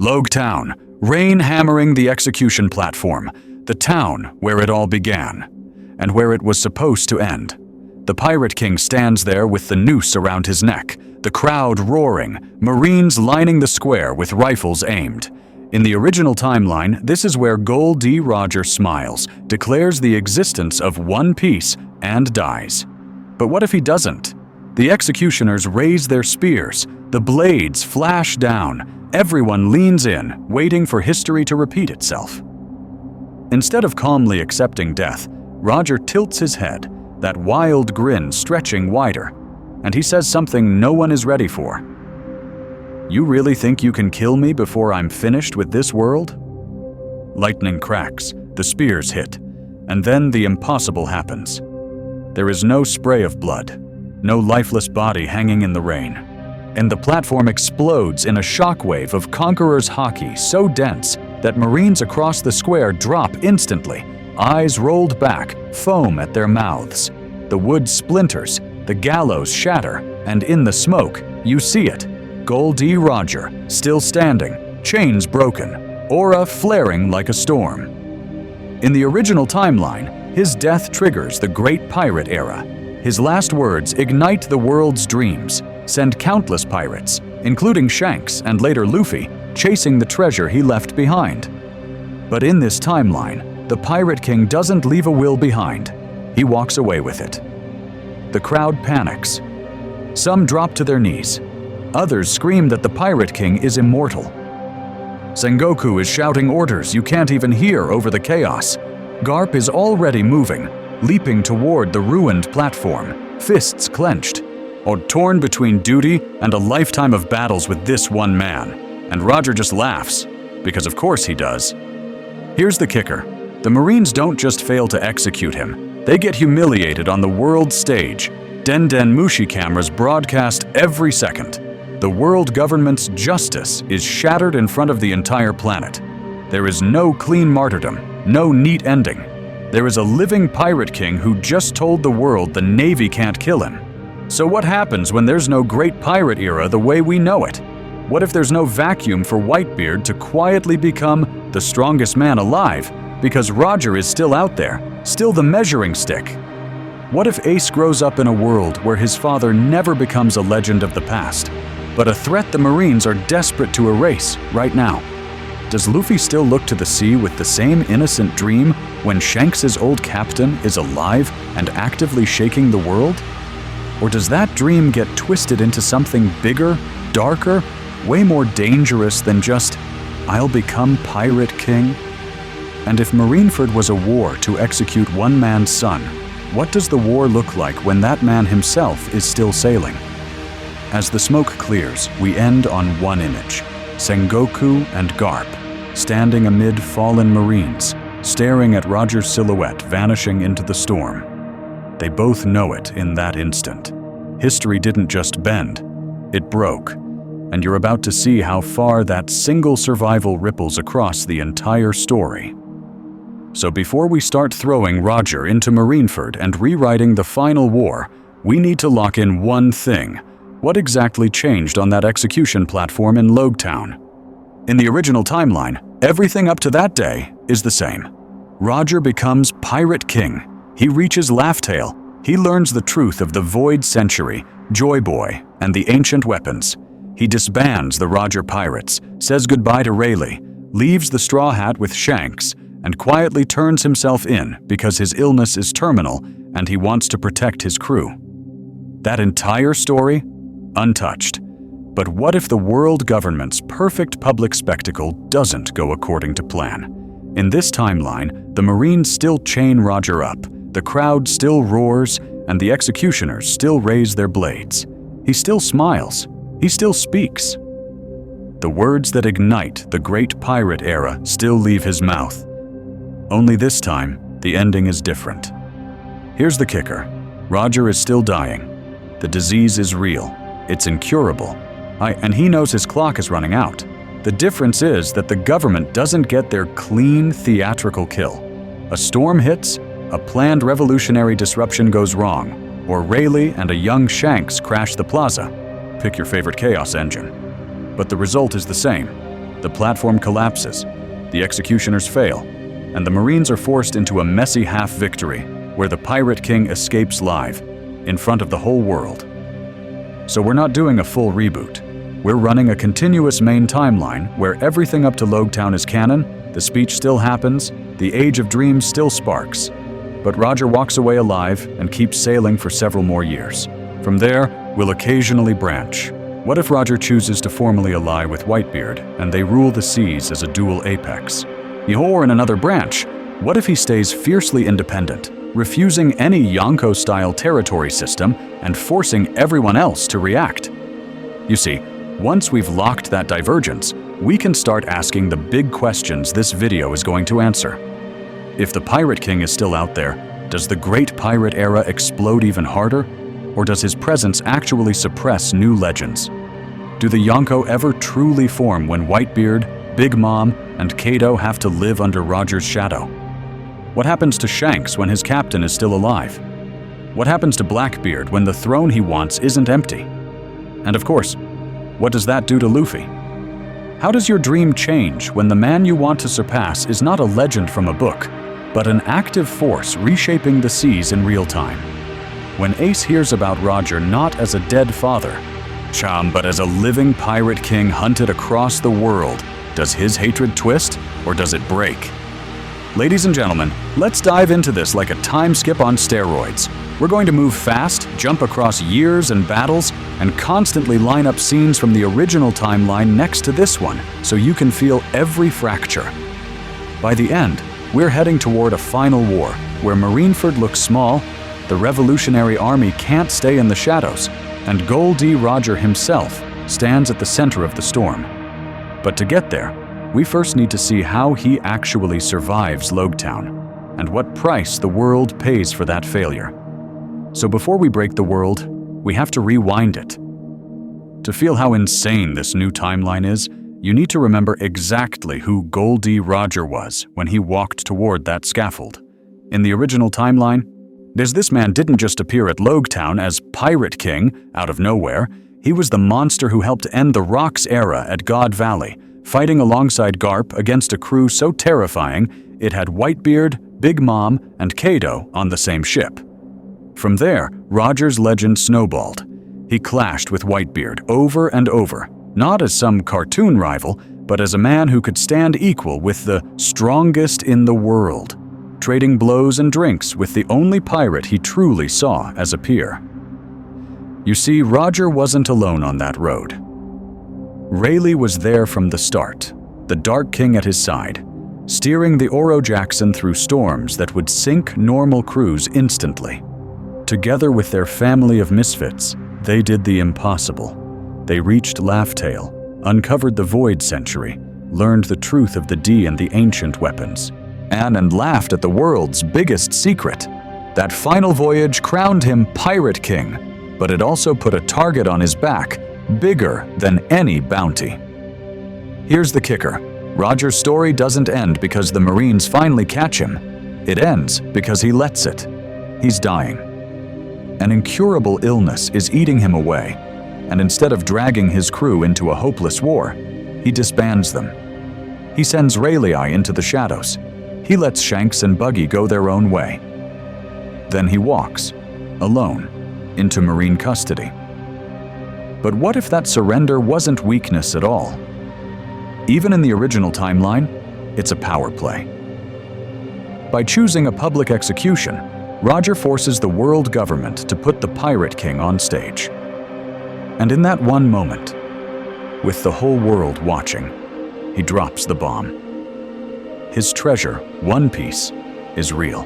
Log Town, rain hammering the execution platform, the town where it all began, and where it was supposed to end. The Pirate King stands there with the noose around his neck, the crowd roaring, Marines lining the square with rifles aimed. In the original timeline, this is where Gol D Roger smiles, declares the existence of One Piece, and dies. But what if he doesn't? The executioners raise their spears, the blades flash down, everyone leans in, waiting for history to repeat itself. Instead of calmly accepting death, Roger tilts his head, that wild grin stretching wider, and he says something no one is ready for. "You really think you can kill me before I'm finished with this world?" Lightning cracks, the spears hit, and then the impossible happens. There is no spray of blood, no lifeless body hanging in the rain, and the platform explodes in a shockwave of Conqueror's haki so dense that Marines across the square drop instantly, eyes rolled back, foam at their mouths. The wood splinters, the gallows shatter, and in the smoke, you see it. Gol D Roger, still standing, chains broken, aura flaring like a storm. In the original timeline, his death triggers the Great Pirate Era. His last words ignite the world's dreams, send countless pirates, including Shanks and later Luffy, chasing the treasure he left behind. But in this timeline, the Pirate King doesn't leave a will behind. He walks away with it. The crowd panics. Some drop to their knees. Others scream that the Pirate King is immortal. Sengoku is shouting orders you can't even hear over the chaos. Garp is already moving, leaping toward the ruined platform, fists clenched, or torn between duty and a lifetime of battles with this one man. And Roger just laughs, because of course he does. Here's the kicker. The Marines don't just fail to execute him, they get humiliated on the world stage. Den Mushi cameras broadcast every second. The world government's justice is shattered in front of the entire planet. There is no clean martyrdom, no neat ending. There is a living Pirate King who just told the world the Navy can't kill him. So what happens when there's no Great Pirate Era the way we know it? What if there's no vacuum for Whitebeard to quietly become the strongest man alive because Roger is still out there, still the measuring stick? What if Ace grows up in a world where his father never becomes a legend of the past, but a threat the Marines are desperate to erase right now? Does Luffy still look to the sea with the same innocent dream when Shanks' old captain is alive and actively shaking the world? Or does that dream get twisted into something bigger, darker, way more dangerous than just, "I'll become Pirate King"? And if Marineford was a war to execute one man's son, what does the war look like when that man himself is still sailing? As the smoke clears, we end on one image, Sengoku and Garp, standing amid fallen Marines, staring at Roger's silhouette vanishing into the storm. They both know it in that instant. History didn't just bend, it broke. And you're about to see how far that single survival ripples across the entire story. So before we start throwing Roger into Marineford and rewriting the final war, we need to lock in one thing. What exactly changed on that execution platform in Log Town? In the original timeline, everything up to that day is the same. Roger becomes Pirate King. He reaches Laugh-Tale. He learns the truth of the Void Century, Joy Boy, and the ancient weapons. He disbands the Roger Pirates, says goodbye to Rayleigh, leaves the Straw Hat with Shanks, and quietly turns himself in because his illness is terminal and he wants to protect his crew. That entire story? Untouched. But what if the world government's perfect public spectacle doesn't go according to plan? In this timeline, the Marines still chain Roger up, the crowd still roars, and the executioners still raise their blades. He still smiles. He still speaks. The words that ignite the Great Pirate Era still leave his mouth. Only this time, the ending is different. Here's the kicker. Roger is still dying. The disease is real. It's incurable. And he knows his clock is running out. The difference is that the government doesn't get their clean, theatrical kill. A storm hits, a planned revolutionary disruption goes wrong, or Rayleigh and a young Shanks crash the plaza. Pick your favorite chaos engine. But the result is the same. The platform collapses, the executioners fail, and the Marines are forced into a messy half-victory where the Pirate King escapes live, in front of the whole world. So we're not doing a full reboot. We're running a continuous main timeline where everything up to Logtown is canon, the speech still happens, the Age of Dreams still sparks. But Roger walks away alive and keeps sailing for several more years. From there, we'll occasionally branch. What if Roger chooses to formally ally with Whitebeard and they rule the seas as a dual apex? Or in another branch, what if he stays fiercely independent, refusing any Yonko-style territory system and forcing everyone else to react? You see, once we've locked that divergence, we can start asking the big questions this video is going to answer. If the Pirate King is still out there, does the Great Pirate Era explode even harder? Or does his presence actually suppress new legends? Do the Yonko ever truly form when Whitebeard, Big Mom, and Kaido have to live under Roger's shadow? What happens to Shanks when his captain is still alive? What happens to Blackbeard when the throne he wants isn't empty? And of course, what does that do to Luffy? How does your dream change when the man you want to surpass is not a legend from a book, but an active force reshaping the seas in real time? When Ace hears about Roger not as a dead father, but as a living pirate king hunted across the world, does his hatred twist or does it break? Ladies and gentlemen, let's dive into this like a time skip on steroids. We're going to move fast, jump across years and battles, and constantly line up scenes from the original timeline next to this one, so you can feel every fracture. By the end, we're heading toward a final war, where Marineford looks small, the Revolutionary Army can't stay in the shadows, and Gol D Roger himself stands at the center of the storm. But to get there, we first need to see how he actually survives Logtown, and what price the world pays for that failure. So before we break the world, we have to rewind it. To feel how insane this new timeline is, you need to remember exactly who Gol D Roger was when he walked toward that scaffold. In the original timeline, this man didn't just appear at Logtown as Pirate King out of nowhere. He was the monster who helped end the Rocks era at God Valley, fighting alongside Garp against a crew so terrifying it had Whitebeard, Big Mom, and Kaido on the same ship. From there, Roger's legend snowballed. He clashed with Whitebeard over and over, not as some cartoon rival, but as a man who could stand equal with the strongest in the world, trading blows and drinks with the only pirate he truly saw as a peer. You see, Roger wasn't alone on that road. Rayleigh was there from the start, the Dark King at his side, steering the Oro Jackson through storms that would sink normal crews instantly. Together with their family of misfits, they did the impossible. They reached Laugh-Tale, uncovered the Void Century, learned the truth of the D and the ancient weapons, and laughed at the world's biggest secret. That final voyage crowned him Pirate King, but it also put a target on his back, bigger than any bounty. Here's the kicker. Roger's story doesn't end because the Marines finally catch him. It ends because he lets it. He's dying. An incurable illness is eating him away, and instead of dragging his crew into a hopeless war, he disbands them. He sends Rayleigh into the shadows. He lets Shanks and Buggy go their own way. Then he walks, alone, into Marine custody. But what if that surrender wasn't weakness at all? Even in the original timeline, it's a power play. By choosing a public execution, Roger forces the world government to put the Pirate King on stage. And in that one moment, with the whole world watching, he drops the bomb. His treasure, One Piece, is real.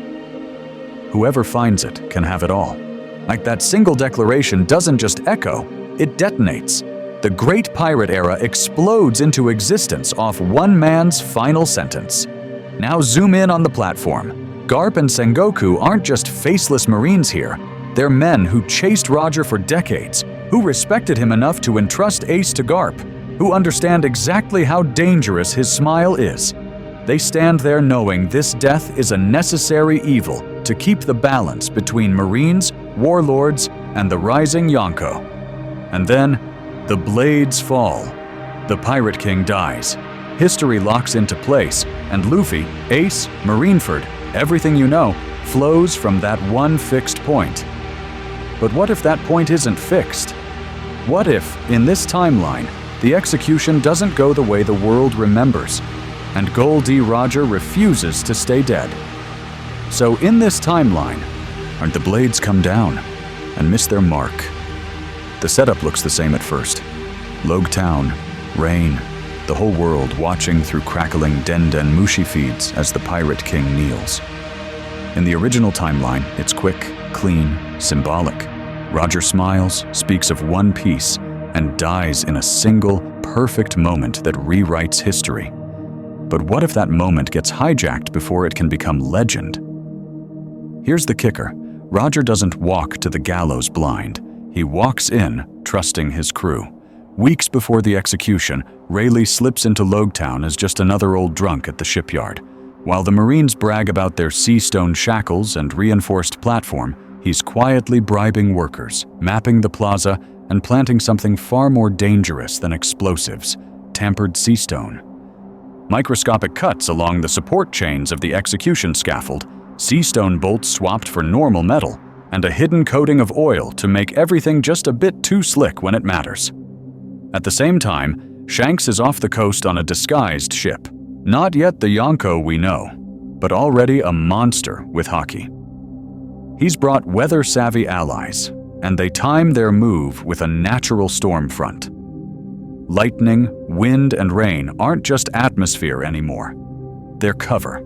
Whoever finds it can have it all. Like that single declaration doesn't just echo, it detonates. The Great Pirate Era explodes into existence off one man's final sentence. Now zoom in on the platform. Garp and Sengoku aren't just faceless Marines here. They're men who chased Roger for decades, who respected him enough to entrust Ace to Garp, who understand exactly how dangerous his smile is. They stand there knowing this death is a necessary evil to keep the balance between Marines, warlords, and the rising Yonko. And then, the blades fall. The Pirate King dies. history locks into place, and Luffy, Ace, Marineford, everything you know, flows from that one fixed point. But what if that point isn't fixed? What if, in this timeline, the execution doesn't go the way the world remembers, and Gol D Roger refuses to stay dead? So in this timeline, aren't the blades come down and miss their mark? The setup looks the same at first. Logue Town, rain, the whole world watching through crackling Den Mushi feeds as the Pirate King kneels. In the original timeline, it's quick, clean, symbolic. Roger smiles, speaks of One Piece, and dies in a single, perfect moment that rewrites history. But what if that moment gets hijacked before it can become legend? Here's the kicker. Roger doesn't walk to the gallows blind. He walks in, trusting his crew. Weeks before the execution, Rayleigh slips into Logue Town as just another old drunk at the shipyard. While the Marines brag about their sea stone shackles and reinforced platform, he's quietly bribing workers, mapping the plaza, and planting something far more dangerous than explosives: tampered sea stone. Microscopic cuts along the support chains of the execution scaffold, sea stone bolts swapped for normal metal, and a hidden coating of oil to make everything just a bit too slick when it matters. At the same time, Shanks is off the coast on a disguised ship. Not yet the Yonko we know, but already a monster with haki. He's brought weather-savvy allies, and they time their move with a natural storm front. Lightning, wind, and rain aren't just atmosphere anymore. They're cover.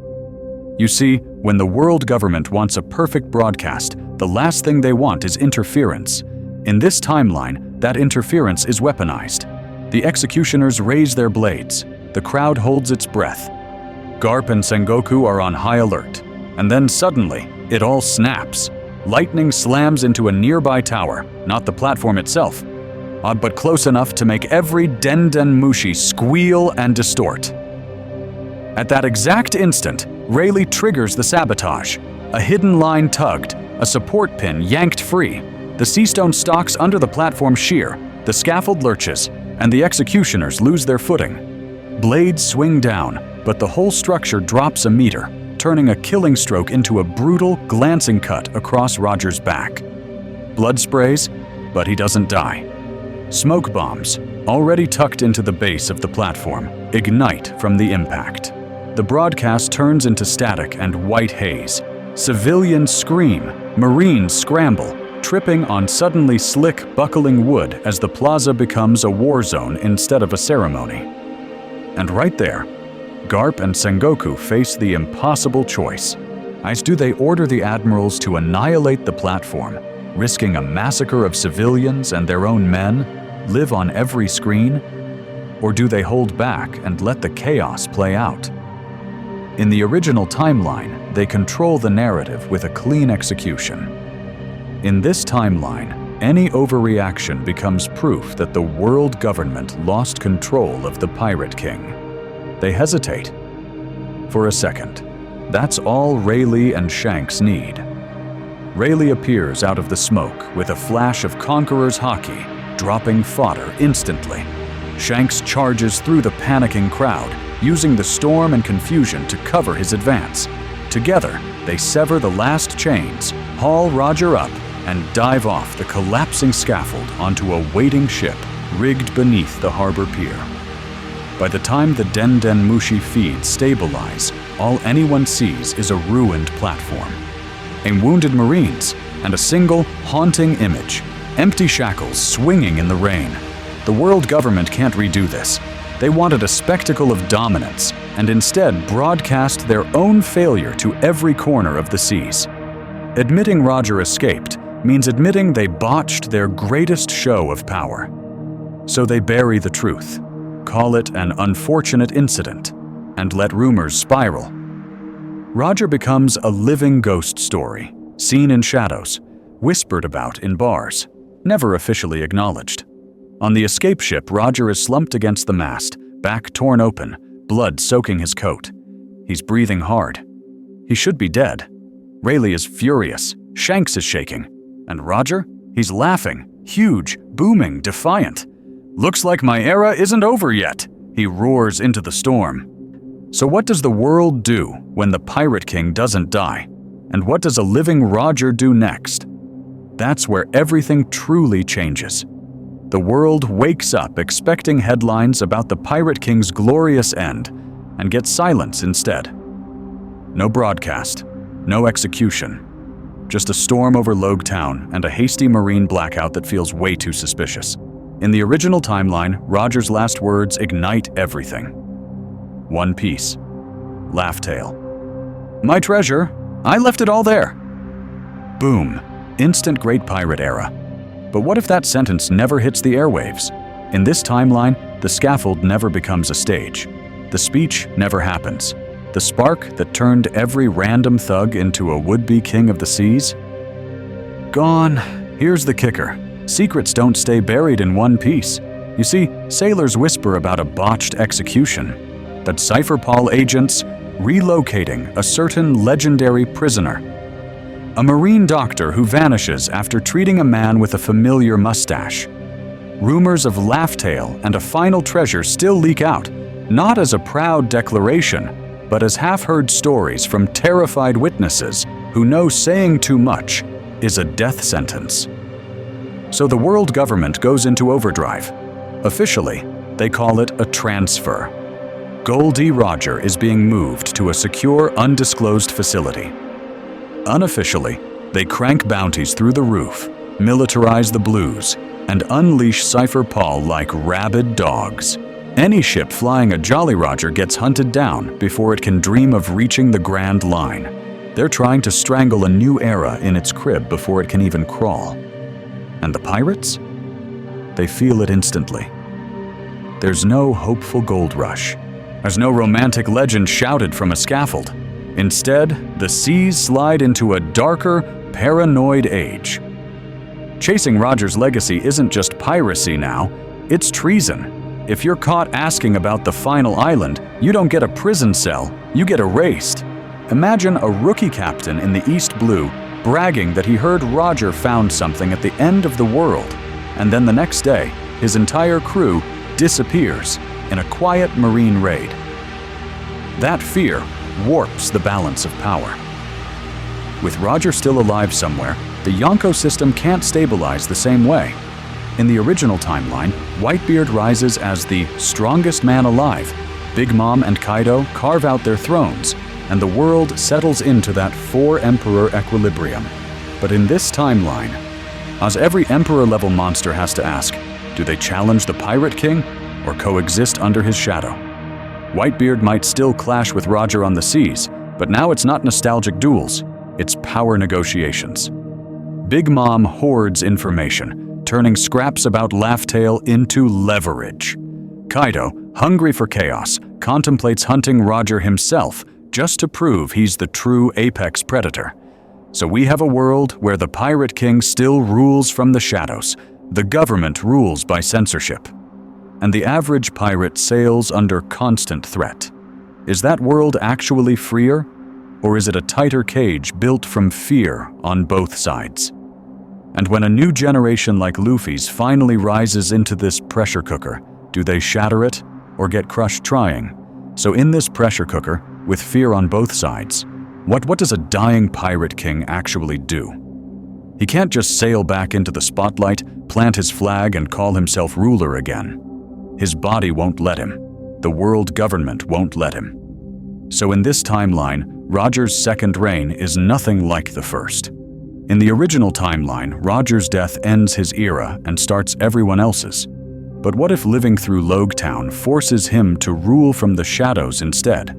You see, when the world government wants a perfect broadcast, the last thing they want is interference. In this timeline, that interference is weaponized. The executioners raise their blades. The crowd holds its breath. Garp and Sengoku are on high alert. And then suddenly, it all snaps. Lightning slams into a nearby tower, not the platform itself, but close enough to make every Den Mushi squeal and distort. At that exact instant, Rayleigh triggers the sabotage. A hidden line tugged, a support pin yanked free. The sea stone stalks under the platform shear, the scaffold lurches, and the executioners lose their footing. Blades swing down, but the whole structure drops a meter, turning a killing stroke into a brutal, glancing cut across Roger's back. Blood sprays, but he doesn't die. Smoke bombs, already tucked into the base of the platform, ignite from the impact. The broadcast turns into static and white haze. Civilians scream, Marines scramble, tripping on suddenly slick, buckling wood as the plaza becomes a war zone instead of a ceremony. And right there, Garp and Sengoku face the impossible choice. Do they order the admirals to annihilate the platform, risking a massacre of civilians and their own men, live on every screen? Or do they hold back and let the chaos play out? In the original timeline, they control the narrative with a clean execution. In this timeline, any overreaction becomes proof that the world government lost control of the Pirate King. They hesitate. For a second, that's all Rayleigh and Shanks need. Rayleigh appears out of the smoke with a flash of Conqueror's haki, dropping fodder instantly. Shanks charges through the panicking crowd, using the storm and confusion to cover his advance. Together, they sever the last chains, haul Roger up, and dive off the collapsing scaffold onto a waiting ship rigged beneath the harbor pier. By the time the Den Mushi feeds stabilize, all anyone sees is a ruined platform, wounded Marines, and a single, haunting image: empty shackles swinging in the rain. The world government can't redo this. They wanted a spectacle of dominance, and instead broadcast their own failure to every corner of the seas. Admitting Roger escaped means admitting they botched their greatest show of power. So they bury the truth, call it an unfortunate incident, and let rumors spiral. Roger becomes a living ghost story, seen in shadows, whispered about in bars, never officially acknowledged. On the escape ship, Roger is slumped against the mast, back torn open, blood soaking his coat. He's breathing hard. He should be dead. Rayleigh is furious. Shanks is shaking. And Roger? He's laughing, huge, booming, defiant. "Looks like my era isn't over yet," He roars into the storm. So what does the world do when the Pirate King doesn't die? And what does a living Roger do next? That's where everything truly changes. The world wakes up expecting headlines about the Pirate King's glorious end and gets silence instead. No broadcast, no execution. Just a storm over Logue Town and a hasty marine blackout that feels way too suspicious. In the original timeline, Roger's last words ignite everything. One piece. Laugh Tale. My treasure, I left it all there. Boom. Instant Great Pirate Era. But what if that sentence never hits the airwaves? In this timeline, the scaffold never becomes a stage. The speech never happens. The spark that turned every random thug into a would-be king of the seas? Gone. Here's the kicker. Secrets don't stay buried in one piece. You see, sailors whisper about a botched execution, but Cypher Paul agents relocating a certain legendary prisoner. A marine doctor who vanishes after treating a man with a familiar mustache. Rumors of Laugh Tale and a final treasure still leak out, not as a proud declaration, but as half-heard stories from terrified witnesses who know saying too much is a death sentence. So the world government goes into overdrive. Officially, they call it a transfer. Gol D Roger is being moved to a secure, undisclosed facility. Unofficially, they crank bounties through the roof, militarize the blues, and unleash Cypher Paul like rabid dogs. Any ship flying a Jolly Roger gets hunted down before it can dream of reaching the Grand Line. They're trying to strangle a new era in its crib before it can even crawl. And the pirates? They feel it instantly. There's no hopeful gold rush. There's no romantic legend shouted from a scaffold. Instead, the seas slide into a darker, paranoid age. Chasing Roger's legacy isn't just piracy now, it's treason. If you're caught asking about the final island, you don't get a prison cell, you get erased. Imagine a rookie captain in the East Blue bragging that he heard Roger found something at the end of the world, and then the next day, his entire crew disappears in a quiet marine raid. That fear warps the balance of power. With Roger still alive somewhere, the Yonko system can't stabilize the same way. In the original timeline, Whitebeard rises as the strongest man alive. Big Mom and Kaido carve out their thrones, and the world settles into that four-emperor equilibrium. But in this timeline, as every emperor-level monster has to ask, do they challenge the Pirate King or coexist under his shadow? Whitebeard might still clash with Roger on the seas, but now it's not nostalgic duels, it's power negotiations. Big Mom hoards information, turning scraps about Laugh Tale into leverage. Kaido, hungry for chaos, contemplates hunting Roger himself just to prove he's the true apex predator. So we have a world where the Pirate King still rules from the shadows, the government rules by censorship, and the average pirate sails under constant threat. Is that world actually freer, or is it a tighter cage built from fear on both sides? And when a new generation like Luffy's finally rises into this pressure cooker, do they shatter it or get crushed trying? So in this pressure cooker, with fear on both sides, what does a dying Pirate King actually do? He can't just sail back into the spotlight, plant his flag, and call himself ruler again. His body won't let him. The world government won't let him. So in this timeline, Roger's second reign is nothing like the first. In the original timeline, Roger's death ends his era and starts everyone else's. But what if living through Logue Town forces him to rule from the shadows instead?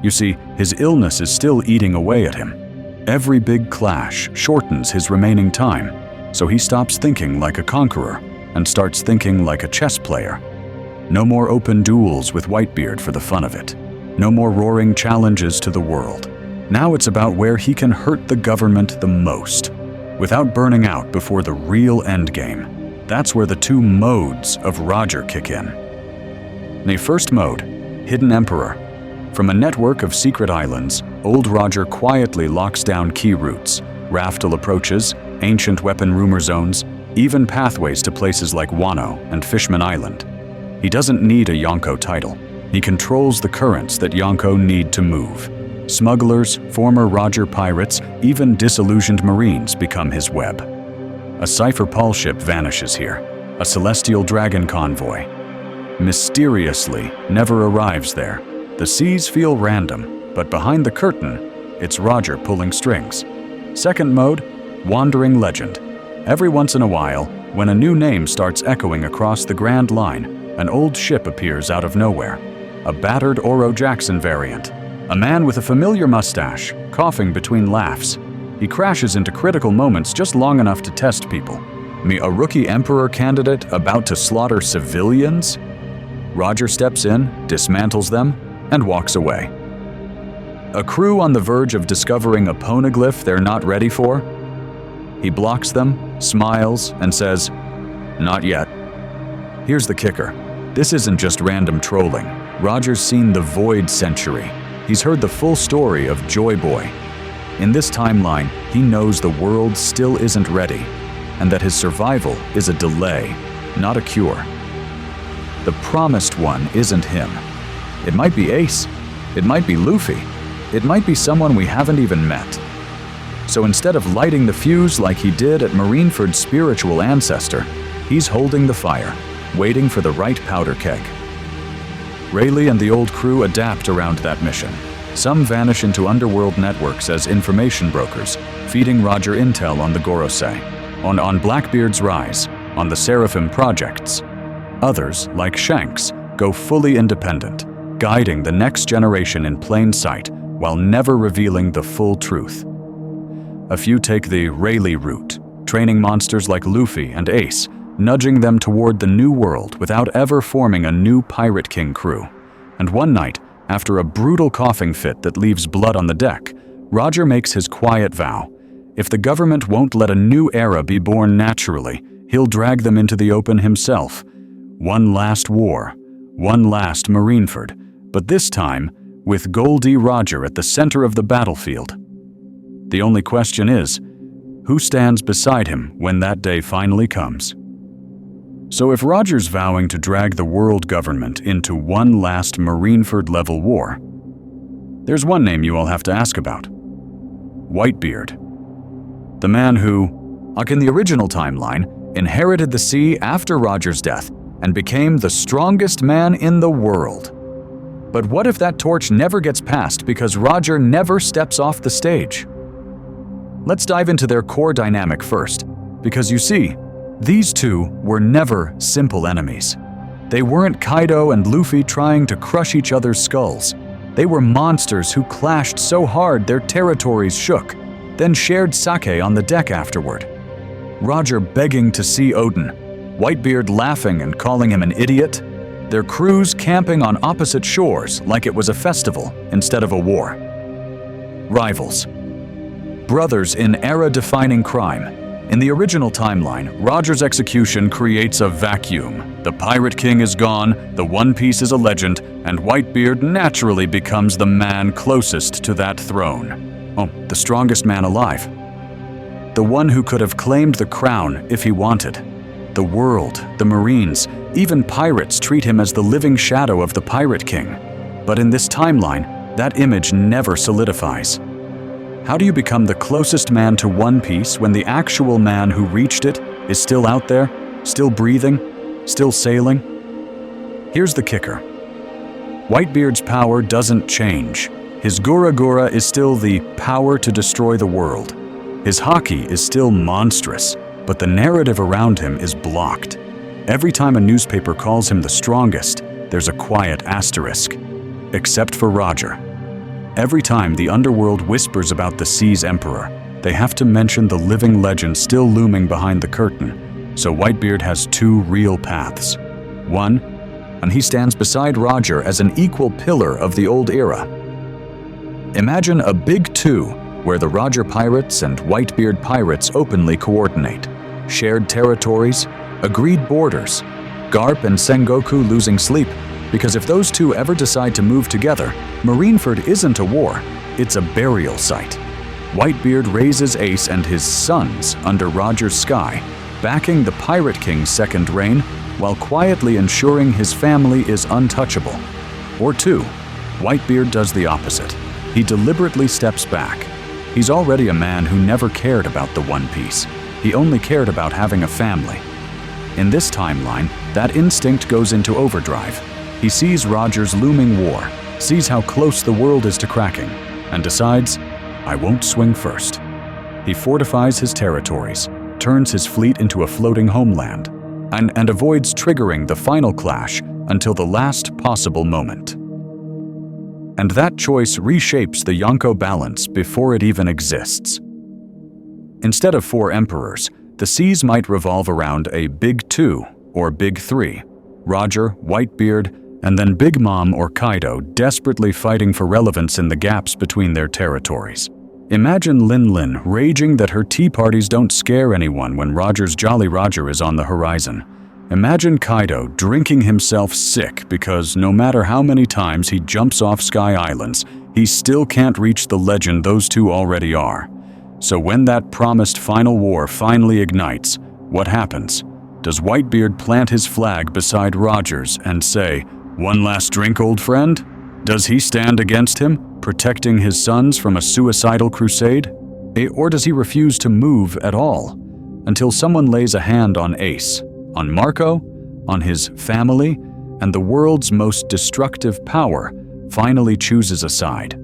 You see, his illness is still eating away at him. Every big clash shortens his remaining time, so he stops thinking like a conqueror and starts thinking like a chess player. No more open duels with Whitebeard for the fun of it. No more roaring challenges to the world. Now it's about where he can hurt the government the most, without burning out before the real endgame. That's where the two modes of Roger kick in. The first mode, Hidden Emperor. From a network of secret islands, old Roger quietly locks down key routes, raftal approaches, ancient weapon rumor zones, even pathways to places like Wano and Fishman Island. He doesn't need a Yonko title. He controls the currents that Yonko need to move. Smugglers, former Roger pirates, even disillusioned Marines become his web. A Cypher Pol ship vanishes here, a celestial dragon convoy. Mysteriously, never arrives there. The seas feel random, but behind the curtain, it's Roger pulling strings. Second mode, wandering legend. Every once in a while, when a new name starts echoing across the Grand Line, an old ship appears out of nowhere. A battered Oro Jackson variant. A man with a familiar mustache, coughing between laughs. He crashes into critical moments just long enough to test people. A rookie Emperor candidate about to slaughter civilians? Roger steps in, dismantles them, and walks away. A crew on the verge of discovering a poneglyph they're not ready for? He blocks them, smiles, and says, "Not yet." Here's the kicker. This isn't just random trolling. Roger's seen the Void Century. He's heard the full story of Joy Boy. In this timeline, he knows the world still isn't ready, and that his survival is a delay, not a cure. The promised one isn't him. It might be Ace. It might be Luffy. It might be someone we haven't even met. So instead of lighting the fuse like he did at Marineford's spiritual ancestor, he's holding the fire, waiting for the right powder keg. Rayleigh and the old crew adapt around that mission. Some vanish into underworld networks as information brokers, feeding Roger intel on the Gorosei, on Blackbeard's rise, on the Seraphim projects. Others, like Shanks, go fully independent, guiding the next generation in plain sight while never revealing the full truth. A few take the Rayleigh route, training monsters like Luffy and Ace, nudging them toward the new world without ever forming a new Pirate King crew. And one night, after a brutal coughing fit that leaves blood on the deck, Roger makes his quiet vow. If the government won't let a new era be born naturally, he'll drag them into the open himself. One last war, one last Marineford, but this time with Gol D Roger at the center of the battlefield. The only question is, who stands beside him when that day finally comes? So if Roger's vowing to drag the world government into one last Marineford-level war, there's one name you all have to ask about. Whitebeard. The man who, like in the original timeline, inherited the sea after Roger's death and became the strongest man in the world. But what if that torch never gets passed because Roger never steps off the stage? Let's dive into their core dynamic first, because you see, these two were never simple enemies. They weren't Kaido and Luffy trying to crush each other's skulls. They were monsters who clashed so hard their territories shook, then shared sake on the deck afterward. Roger begging to see Odin, Whitebeard laughing and calling him an idiot, their crews camping on opposite shores like it was a festival instead of a war. Rivals. Brothers in era-defining crime. In the original timeline, Roger's execution creates a vacuum. The Pirate King is gone, the One Piece is a legend, and Whitebeard naturally becomes the man closest to that throne. Oh, the strongest man alive. The one who could have claimed the crown if he wanted. The world, the Marines, even pirates treat him as the living shadow of the Pirate King. But in this timeline, that image never solidifies. How do you become the closest man to One Piece when the actual man who reached it is still out there, still breathing, still sailing? Here's the kicker. Whitebeard's power doesn't change. His Gura Gura is still the power to destroy the world. His haki is still monstrous, but the narrative around him is blocked. Every time a newspaper calls him the strongest, there's a quiet asterisk. Except for Roger. Every time the underworld whispers about the Sea's Emperor, they have to mention the living legend still looming behind the curtain. So Whitebeard has two real paths. One, and he stands beside Roger as an equal pillar of the old era. Imagine a big two, where the Roger pirates and Whitebeard pirates openly coordinate. Shared territories, agreed borders, Garp and Sengoku losing sleep, because if those two ever decide to move together, Marineford isn't a war, it's a burial site. Whitebeard raises Ace and his sons under Roger's sky, backing the Pirate King's second reign while quietly ensuring his family is untouchable. Or 2, Whitebeard does the opposite. He deliberately steps back. He's already a man who never cared about the One Piece. He only cared about having a family. In this timeline, that instinct goes into overdrive. He sees Roger's looming war, sees how close the world is to cracking, and decides, I won't swing first. He fortifies his territories, turns his fleet into a floating homeland, and avoids triggering the final clash until the last possible moment. And that choice reshapes the Yonko balance before it even exists. Instead of 4 emperors, the seas might revolve around a Big 2 or Big 3, Roger, Whitebeard, and then Big Mom or Kaido desperately fighting for relevance in the gaps between their territories. Imagine Lin Lin raging that her tea parties don't scare anyone when Roger's Jolly Roger is on the horizon. Imagine Kaido drinking himself sick because no matter how many times he jumps off Sky Islands, he still can't reach the legend those two already are. So when that promised final war finally ignites, what happens? Does Whitebeard plant his flag beside Roger's and say, "One last drink, old friend"? Does he stand against him, protecting his sons from a suicidal crusade? Or does he refuse to move at all, until someone lays a hand on Ace, on Marco, on his family, and the world's most destructive power finally chooses a side?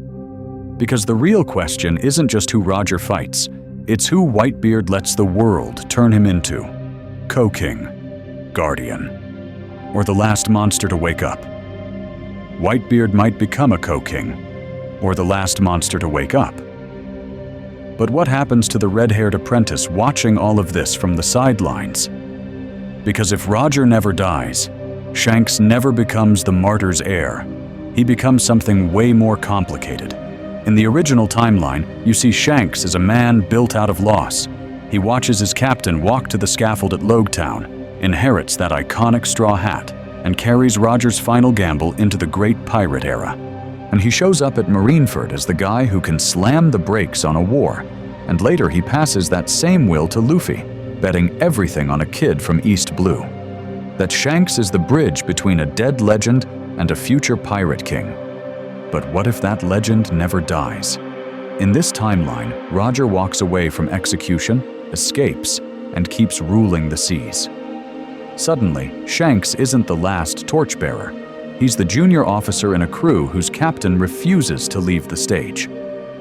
Because the real question isn't just who Roger fights, it's who Whitebeard lets the world turn him into. Co-King, Guardian, or the last monster to wake up. Whitebeard might become a Co-King, or the last monster to wake up. But what happens to the red-haired apprentice watching all of this from the sidelines? Because if Roger never dies, Shanks never becomes the martyr's heir. He becomes something way more complicated. In the original timeline, you see Shanks as a man built out of loss. He watches his captain walk to the scaffold at Logetown, inherits that iconic straw hat, and carries Roger's final gamble into the Great Pirate Era. And he shows up at Marineford as the guy who can slam the brakes on a war, and later he passes that same will to Luffy, betting everything on a kid from East Blue. That Shanks is the bridge between a dead legend and a future pirate king. But what if that legend never dies? In this timeline, Roger walks away from execution, escapes, and keeps ruling the seas. Suddenly, Shanks isn't the last torchbearer. He's the junior officer in a crew whose captain refuses to leave the stage.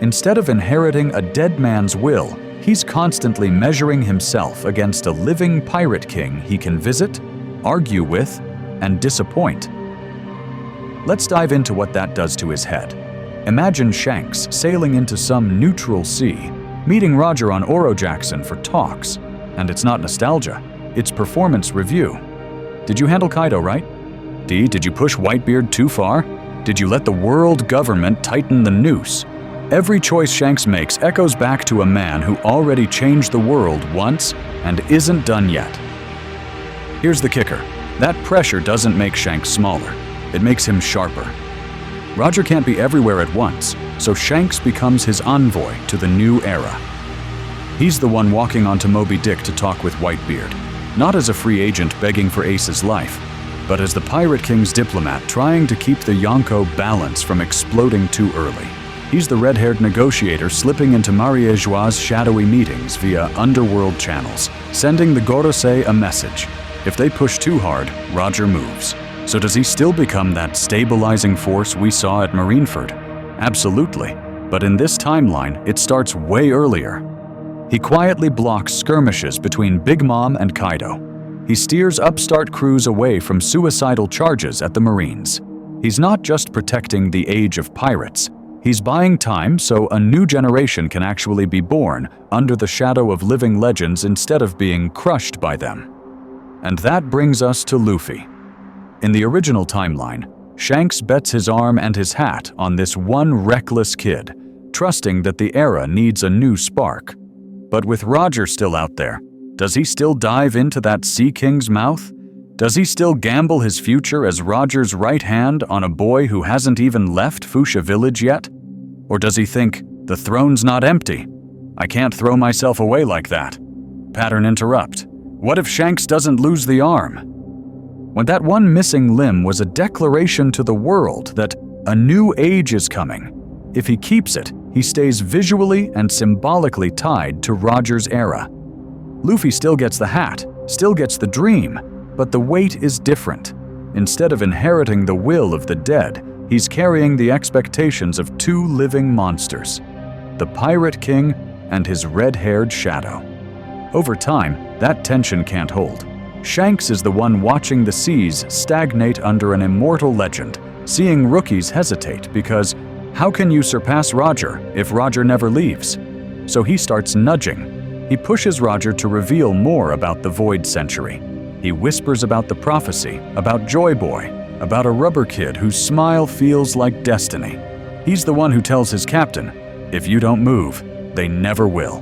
Instead of inheriting a dead man's will, he's constantly measuring himself against a living pirate king he can visit, argue with, and disappoint. Let's dive into what that does to his head. Imagine Shanks sailing into some neutral sea, meeting Roger on Oro Jackson for talks. And it's not nostalgia, it's performance review. Did you handle Kaido right? D, did you push Whitebeard too far? Did you let the world government tighten the noose? Every choice Shanks makes echoes back to a man who already changed the world once and isn't done yet. Here's the kicker. That pressure doesn't make Shanks smaller. It makes him sharper. Roger can't be everywhere at once, so Shanks becomes his envoy to the new era. He's the one walking onto Moby Dick to talk with Whitebeard, not as a free agent begging for Ace's life, but as the Pirate King's diplomat trying to keep the Yonko balance from exploding too early. He's the red-haired negotiator slipping into Mariejois's shadowy meetings via underworld channels, sending the Gorosei a message. If they push too hard, Roger moves. So does he still become that stabilizing force we saw at Marineford? Absolutely, but in this timeline, it starts way earlier. He quietly blocks skirmishes between Big Mom and Kaido. He steers upstart crews away from suicidal charges at the Marines. He's not just protecting the age of pirates, he's buying time so a new generation can actually be born under the shadow of living legends instead of being crushed by them. And that brings us to Luffy. In the original timeline, Shanks bets his arm and his hat on this one reckless kid, trusting that the era needs a new spark. But with Roger still out there, does he still dive into that Sea King's mouth? Does he still gamble his future as Roger's right hand on a boy who hasn't even left Fuchsia Village yet? Or does he think, the throne's not empty? I can't throw myself away like that. Pattern interrupt. What if Shanks doesn't lose the arm? when that one missing limb was a declaration to the world that a new age is coming. If he keeps it, he stays visually and symbolically tied to Roger's era. Luffy still gets the hat, still gets the dream, but the weight is different. Instead of inheriting the will of the dead, he's carrying the expectations of two living monsters, the Pirate King and his red-haired shadow. Over time, that tension can't hold. Shanks is the one watching the seas stagnate under an immortal legend, seeing rookies hesitate because how can you surpass Roger if Roger never leaves? So he starts nudging. He pushes Roger to reveal more about the Void Century. He whispers about the prophecy, about Joy Boy, about a rubber kid whose smile feels like destiny. He's the one who tells his captain, if you don't move, they never will.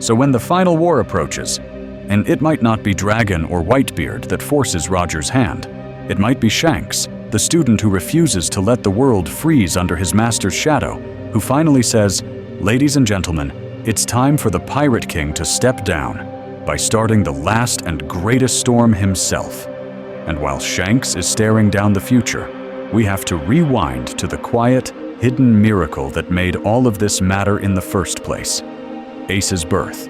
So when the final war approaches, and it might not be Dragon or Whitebeard that forces Roger's hand, it might be Shanks, the student who refuses to let the world freeze under his master's shadow, who finally says, ladies and gentlemen, it's time for the Pirate King to step down by starting the last and greatest storm himself. And while Shanks is staring down the future, we have to rewind to the quiet, hidden miracle that made all of this matter in the first place. Ace's birth.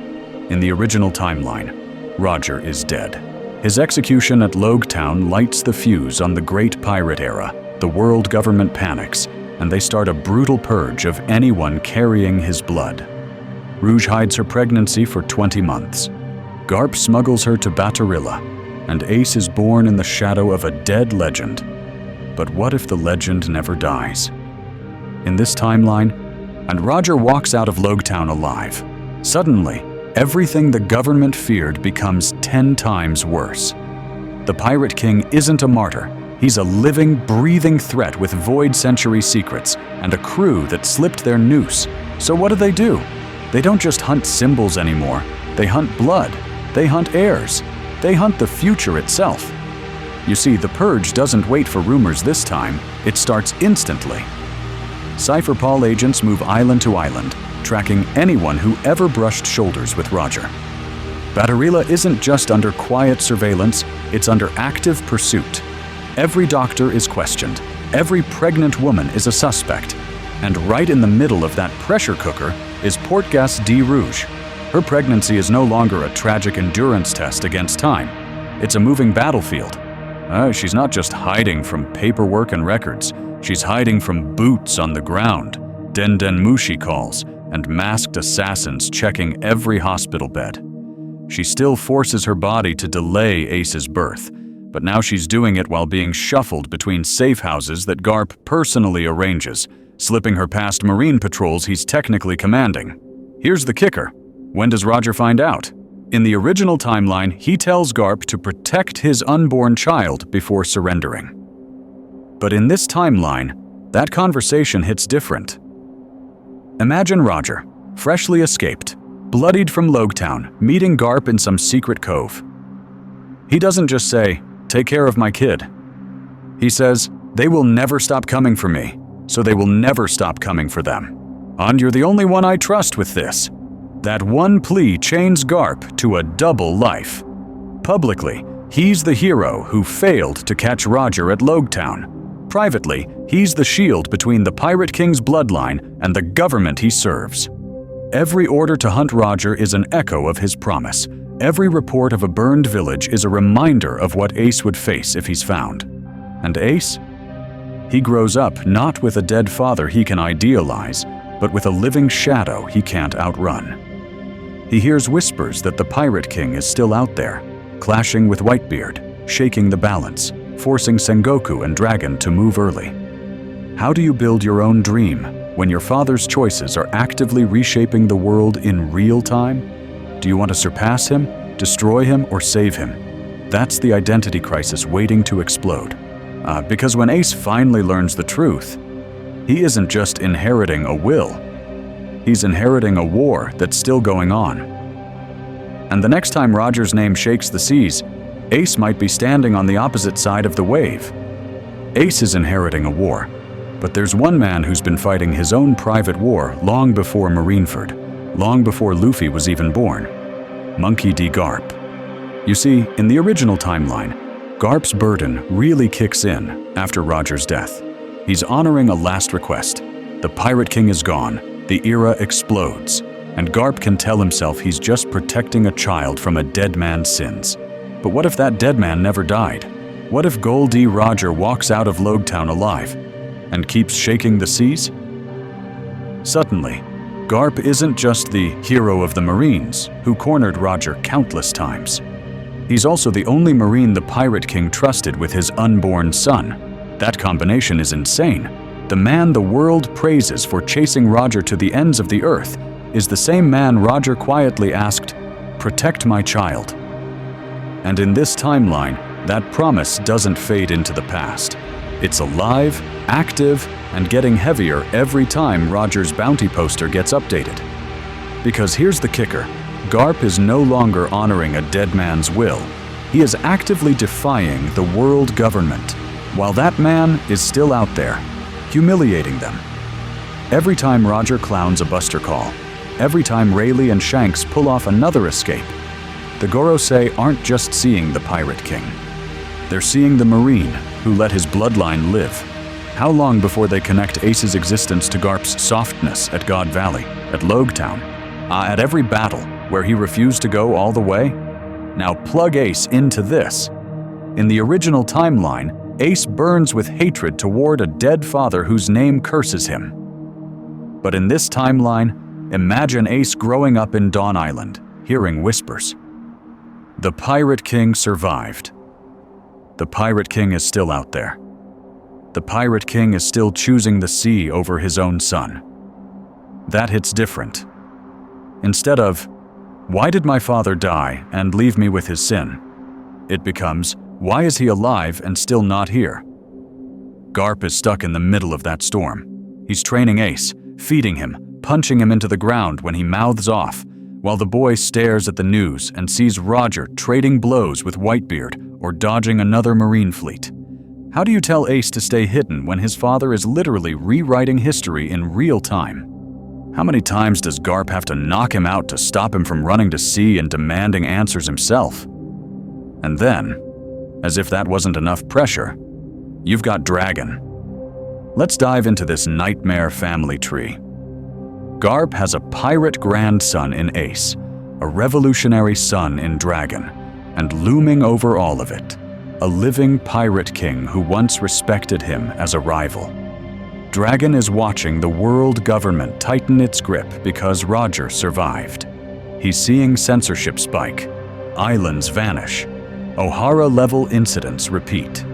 In the original timeline, Roger is dead. His execution at Logtown lights the fuse on the Great Pirate Era. The world government panics, and they start a brutal purge of anyone carrying his blood. Rouge hides her pregnancy for 20 months. Garp smuggles her to Batarilla, and Ace is born in the shadow of a dead legend. But what if the legend never dies? In this timeline, and Roger walks out of Logtown alive. Suddenly, everything the government feared becomes 10 times worse. The Pirate King isn't a martyr. He's a living, breathing threat with Void Century secrets and a crew that slipped their noose. So what do? They don't just hunt symbols anymore. They hunt blood. They hunt heirs. They hunt the future itself. You see, the purge doesn't wait for rumors this time. It starts instantly. Cypher Paul agents move island to island, tracking anyone who ever brushed shoulders with Roger. Batarilla isn't just under quiet surveillance, it's under active pursuit. Every doctor is questioned. Every pregnant woman is a suspect. And right in the middle of that pressure cooker is Portgas D. Rouge. Her pregnancy is no longer a tragic endurance test against time. It's a moving battlefield. She's not just hiding from paperwork and records. She's hiding from boots on the ground, Den Mushi calls, and masked assassins checking every hospital bed. She still forces her body to delay Ace's birth, but now she's doing it while being shuffled between safe houses that Garp personally arranges, slipping her past Marine patrols he's technically commanding. Here's the kicker. When does Roger find out? In the original timeline, he tells Garp to protect his unborn child before surrendering. But in this timeline, that conversation hits different. Imagine Roger, freshly escaped, bloodied from Logtown, meeting Garp in some secret cove. He doesn't just say, "Take care of my kid." He says, "They will never stop coming for me, so they will never stop coming for them. And you're the only one I trust with this." That one plea chains Garp to a double life. Publicly, he's the hero who failed to catch Roger at Logtown. Privately, he's the shield between the Pirate King's bloodline and the government he serves. Every order to hunt Roger is an echo of his promise. Every report of a burned village is a reminder of what Ace would face if he's found. And Ace? He grows up not with a dead father he can idealize, but with a living shadow he can't outrun. He hears whispers that the Pirate King is still out there, clashing with Whitebeard, shaking the balance, forcing Sengoku and Dragon to move early. How do you build your own dream when your father's choices are actively reshaping the world in real time? Do you want to surpass him, destroy him, or save him? That's the identity crisis waiting to explode. Because when Ace finally learns the truth, he isn't just inheriting a will. He's inheriting a war that's still going on. And the next time Roger's name shakes the seas, Ace might be standing on the opposite side of the wave. Ace is inheriting a war, but there's one man who's been fighting his own private war long before Marineford, long before Luffy was even born. Monkey D. Garp. You see, in the original timeline, Garp's burden really kicks in after Roger's death. He's honoring a last request. The Pirate King is gone, the era explodes, and Garp can tell himself he's just protecting a child from a dead man's sins. But what if that dead man never died? What if Gol D Roger walks out of Logtown alive and keeps shaking the seas? Suddenly, Garp isn't just the hero of the Marines who cornered Roger countless times. He's also the only Marine the Pirate King trusted with his unborn son. That combination is insane. The man the world praises for chasing Roger to the ends of the earth is the same man Roger quietly asked, "Protect my child." And in this timeline, that promise doesn't fade into the past. It's alive, active, and getting heavier every time Roger's bounty poster gets updated. Because here's the kicker, Garp is no longer honoring a dead man's will. He is actively defying the world government, while that man is still out there, humiliating them. Every time Roger clowns a buster call, every time Rayleigh and Shanks pull off another escape, the Gorosei aren't just seeing the Pirate King. They're seeing the Marine who let his bloodline live. How long before they connect Ace's existence to Garp's softness at God Valley, at Logtown, at every battle where he refused to go all the way? Now plug Ace into this. In the original timeline, Ace burns with hatred toward a dead father whose name curses him. But in this timeline, imagine Ace growing up in Dawn Island, hearing whispers. The Pirate King survived. The Pirate King is still out there. The Pirate King is still choosing the sea over his own son. That hits different. Instead of, "Why did my father die and leave me with his sin?" it becomes, "Why is he alive and still not here?" Garp is stuck in the middle of that storm. He's training Ace, feeding him, punching him into the ground when he mouths off, while the boy stares at the news and sees Roger trading blows with Whitebeard or dodging another Marine fleet. How do you tell Ace to stay hidden when his father is literally rewriting history in real time? How many times does Garp have to knock him out to stop him from running to sea and demanding answers himself? And then, as if that wasn't enough pressure, you've got Dragon. Let's dive into this nightmare family tree. Garp has a pirate grandson in Ace, a revolutionary son in Dragon, and looming over all of it, a living pirate king who once respected him as a rival. Dragon is watching the world government tighten its grip because Roger survived. He's seeing censorship spike, islands vanish, O'Hara-level incidents repeat.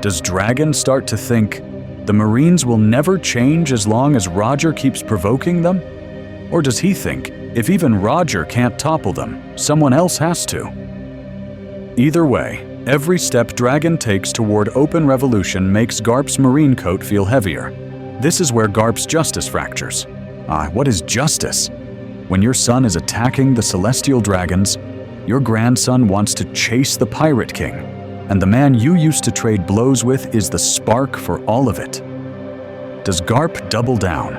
Does Dragon start to think the Marines will never change as long as Roger keeps provoking them? Or does he think if even Roger can't topple them, someone else has to? Either way, every step Dragon takes toward open revolution makes Garp's Marine coat feel heavier. This is where Garp's justice fractures. What is justice? When your son is attacking the celestial dragons, your grandson wants to chase the Pirate King, and the man you used to trade blows with is the spark for all of it. Does Garp double down,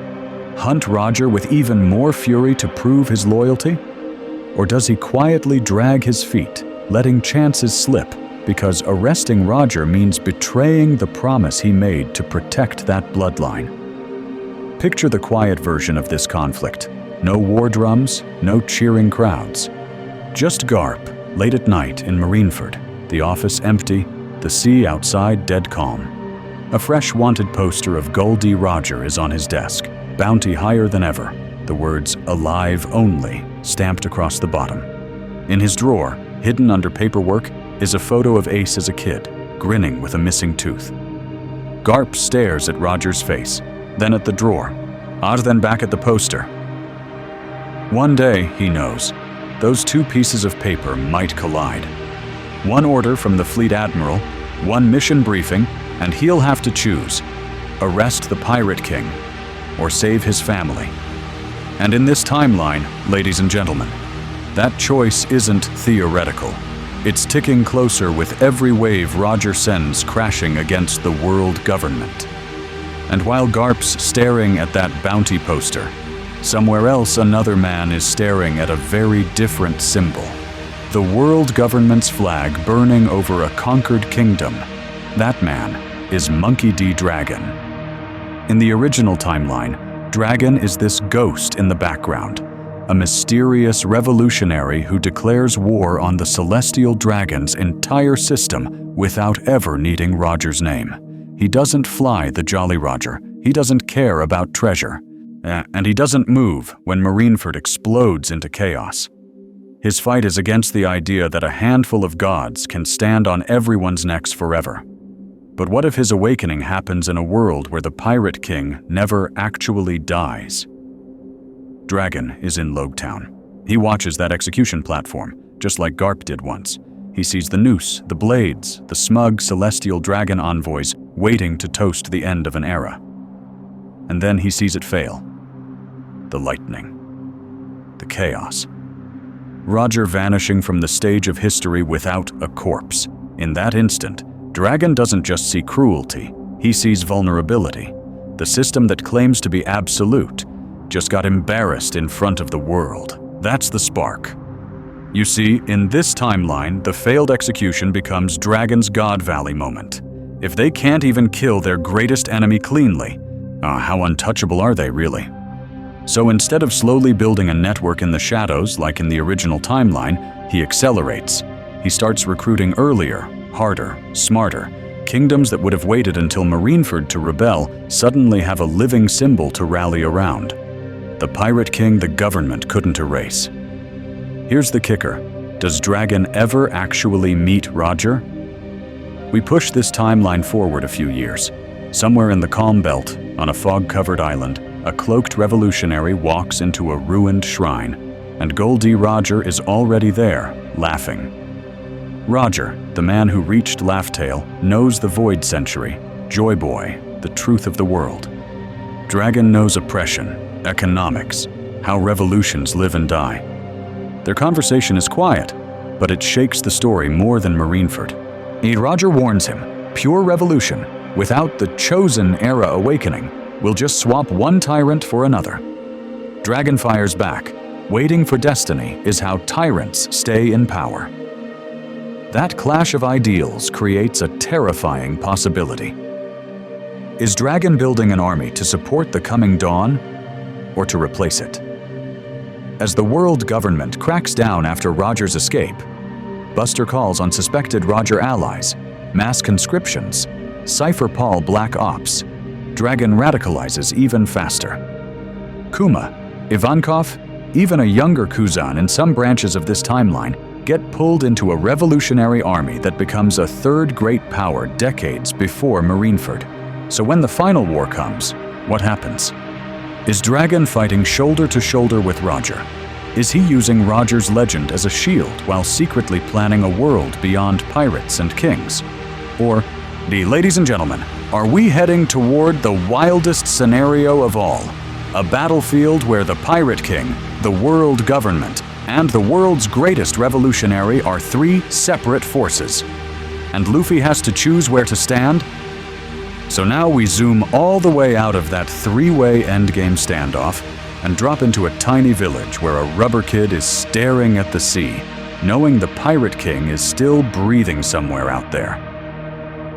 hunt Roger with even more fury to prove his loyalty? Or does he quietly drag his feet, letting chances slip, because arresting Roger means betraying the promise he made to protect that bloodline? Picture the quiet version of this conflict. No war drums, no cheering crowds. Just Garp, late at night in Marineford, the office empty, the sea outside dead calm. A fresh wanted poster of Gol D Roger is on his desk, bounty higher than ever, the words "Alive Only" stamped across the bottom. In his drawer, hidden under paperwork, is a photo of Ace as a kid, grinning with a missing tooth. Garp stares at Roger's face, then at the drawer, then back at the poster. One day, he knows, those two pieces of paper might collide. One order from the fleet admiral, one mission briefing, and he'll have to choose: arrest the Pirate King or save his family. And in this timeline, ladies and gentlemen, that choice isn't theoretical. It's ticking closer with every wave Roger sends crashing against the world government. And while Garp's staring at that bounty poster, somewhere else another man is staring at a very different symbol. the world government's flag burning over a conquered kingdom. That man is Monkey D. Dragon. In the original timeline, Dragon is this ghost in the background, a mysterious revolutionary who declares war on the Celestial Dragon's entire system without ever needing Roger's name. He doesn't fly the Jolly Roger, he doesn't care about treasure, and he doesn't move when Marineford explodes into chaos. His fight is against the idea that a handful of gods can stand on everyone's necks forever. But what if his awakening happens in a world where the Pirate King never actually dies? Dragon is in Logetown. He watches that execution platform, just like Garp did once. He sees the noose, the blades, the smug Celestial Dragon envoys waiting to toast the end of an era. And then he sees it fail. The lightning. The chaos. Roger vanishing from the stage of history without a corpse. In that instant, Dragon doesn't just see cruelty, he sees vulnerability. The system that claims to be absolute just got embarrassed in front of the world. That's the spark. You see, in this timeline, the failed execution becomes Dragon's God Valley moment. If they can't even kill their greatest enemy cleanly, how untouchable are they really? So instead of slowly building a network in the shadows like in the original timeline, he accelerates. He starts recruiting earlier, harder, smarter. Kingdoms that would have waited until Marineford to rebel suddenly have a living symbol to rally around. The Pirate King the government couldn't erase. Here's the kicker. Does Dragon ever actually meet Roger? We push this timeline forward a few years. Somewhere in the Calm Belt, on a fog-covered island, a cloaked revolutionary walks into a ruined shrine, and Gol D. Roger is already there, laughing. Roger, the man who reached Laugh-Tale, knows the Void Century, Joy Boy, the truth of the world. Dragon knows oppression, economics, how revolutions live and die. Their conversation is quiet, but it shakes the story more than Marineford. Roger warns him, pure revolution, without the chosen era awakening, will just swap one tyrant for another. Dragon fires back. Waiting for destiny is how tyrants stay in power. That clash of ideals creates a terrifying possibility. Is Dragon building an army to support the coming dawn, or to replace it? As the world government cracks down after Roger's escape, Buster calls on suspected Roger allies, mass conscriptions, Cypher Paul Black Ops, Dragon radicalizes even faster. Kuma, Ivankov, even a younger Kuzan in some branches of this timeline get pulled into a revolutionary army that becomes a third great power decades before Marineford. So when the final war comes, what happens? Is Dragon fighting shoulder to shoulder with Roger? Is he using Roger's legend as a shield while secretly planning a world beyond pirates and kings? Or, ladies and gentlemen, are we heading toward the wildest scenario of all? A battlefield where the Pirate King, the world government, and the world's greatest revolutionary are three separate forces. And Luffy has to choose where to stand? So now we zoom all the way out of that three-way endgame standoff and drop into a tiny village where a rubber kid is staring at the sea, knowing the Pirate King is still breathing somewhere out there.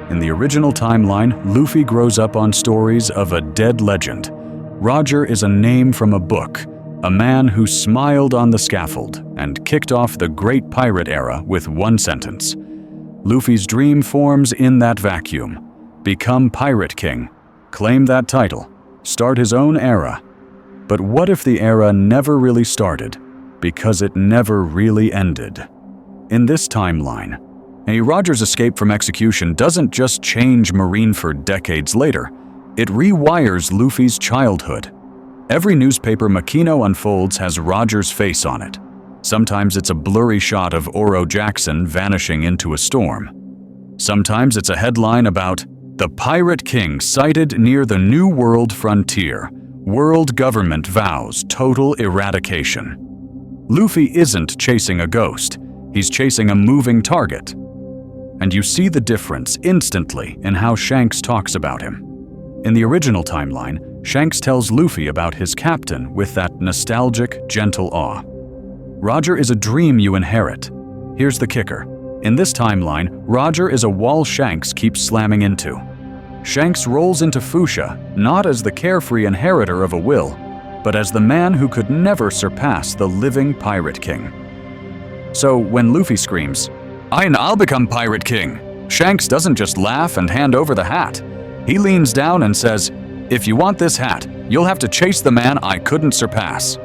In the original timeline, Luffy grows up on stories of a dead legend. Roger is a name from a book, a man who smiled on the scaffold and kicked off the Great Pirate Era with one sentence. Luffy's dream forms in that vacuum. Become Pirate King, claim that title, start his own era. But what if the era never really started, because it never really ended? In this timeline, Roger's escape from execution doesn't just change Marineford decades later, it rewires Luffy's childhood. Every newspaper Makino unfolds has Roger's face on it. Sometimes it's a blurry shot of Oro Jackson vanishing into a storm. Sometimes it's a headline about the Pirate King sighted near the New World frontier. World government vows total eradication. Luffy isn't chasing a ghost, he's chasing a moving target. And you see the difference instantly in how Shanks talks about him. In the original timeline, Shanks tells Luffy about his captain with that nostalgic, gentle awe. Roger is a dream you inherit. Here's the kicker. In this timeline, Roger is a wall Shanks keeps slamming into. Shanks rolls into Fuchsia not as the carefree inheritor of a will, but as the man who could never surpass the living Pirate King. So when Luffy screams, "I'll become Pirate King," Shanks doesn't just laugh and hand over the hat. He leans down and says, "If you want this hat, you'll have to chase the man I couldn't surpass."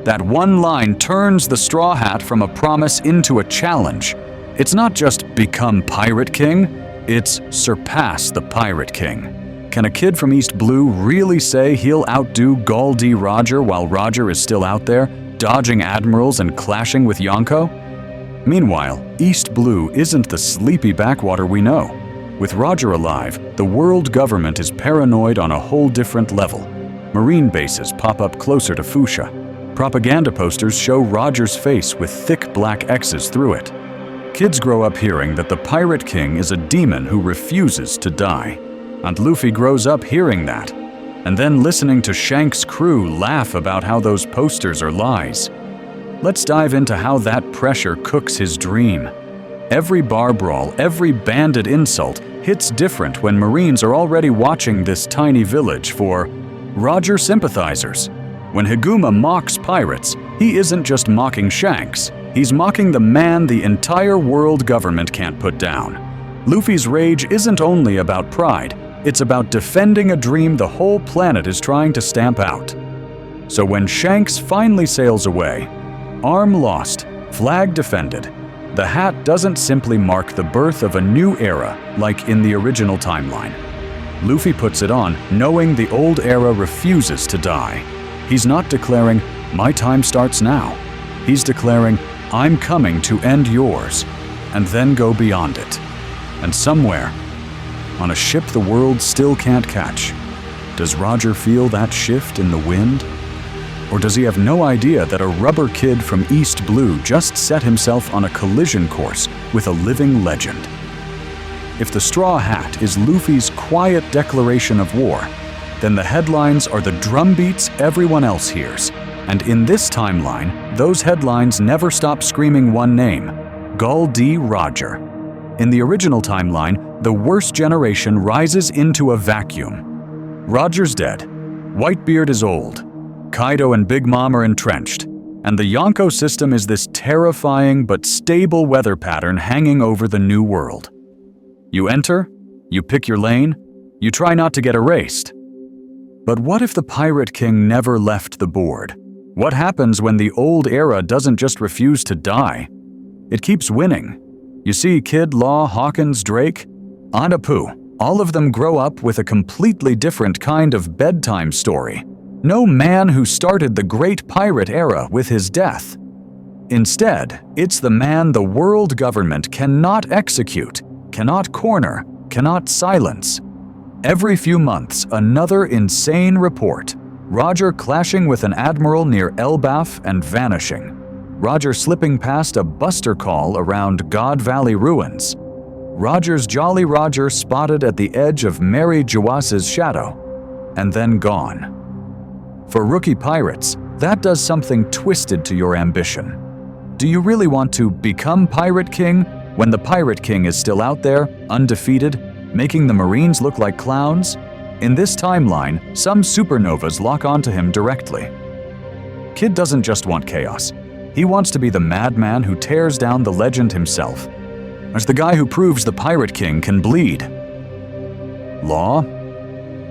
That one line turns the Straw Hat from a promise into a challenge. It's not just become Pirate King, it's surpass the Pirate King. Can a kid from East Blue really say he'll outdo Gol D Roger while Roger is still out there, dodging admirals and clashing with Yonko? Meanwhile, East Blue isn't the sleepy backwater we know. With Roger alive, the world government is paranoid on a whole different level. Marine bases pop up closer to Fuchsia. Propaganda posters show Roger's face with thick black X's through it. Kids grow up hearing that the Pirate King is a demon who refuses to die. And Luffy grows up hearing that, and then listening to Shanks' crew laugh about how those posters are lies. Let's dive into how that pressure cooks his dream. Every bar brawl, every bandit insult hits different when Marines are already watching this tiny village for Roger sympathizers. When Higuma mocks pirates, he isn't just mocking Shanks, he's mocking the man the entire world government can't put down. Luffy's rage isn't only about pride, it's about defending a dream the whole planet is trying to stamp out. So when Shanks finally sails away, arm lost, flag defended, the hat doesn't simply mark the birth of a new era like in the original timeline. Luffy puts it on knowing the old era refuses to die. He's not declaring, "My time starts now." He's declaring, "I'm coming to end yours," and then go beyond it. And somewhere, on a ship the world still can't catch, does Roger feel that shift in the wind? Or does he have no idea that a rubber kid from East Blue just set himself on a collision course with a living legend? If the Straw Hat is Luffy's quiet declaration of war, then the headlines are the drumbeats everyone else hears. And in this timeline, those headlines never stop screaming one name: Gol D Roger. In the original timeline, the worst generation rises into a vacuum. Roger's dead. Whitebeard is old. Kaido and Big Mom are entrenched. And the Yonko system is this terrifying but stable weather pattern hanging over the new world. You enter, you pick your lane, you try not to get erased. But what if the Pirate King never left the board? What happens when the old era doesn't just refuse to die? It keeps winning. You see Kid, Law, Hawkins, Drake, Adapu, all of them grow up with a completely different kind of bedtime story. No man who started the great pirate era with his death. Instead, it's the man the world government cannot execute, cannot corner, cannot silence. Every few months, another insane report. Roger clashing with an admiral near Elbaf and vanishing. Roger slipping past a buster call around God Valley ruins. Roger's Jolly Roger spotted at the edge of Mary Jawas's shadow, and then gone. For rookie pirates, that does something twisted to your ambition. Do you really want to become Pirate King when the Pirate King is still out there, undefeated, making the Marines look like clowns? In this timeline, some supernovas lock onto him directly. Kid doesn't just want chaos. He wants to be the madman who tears down the legend himself, as the guy who proves the Pirate King can bleed. Law?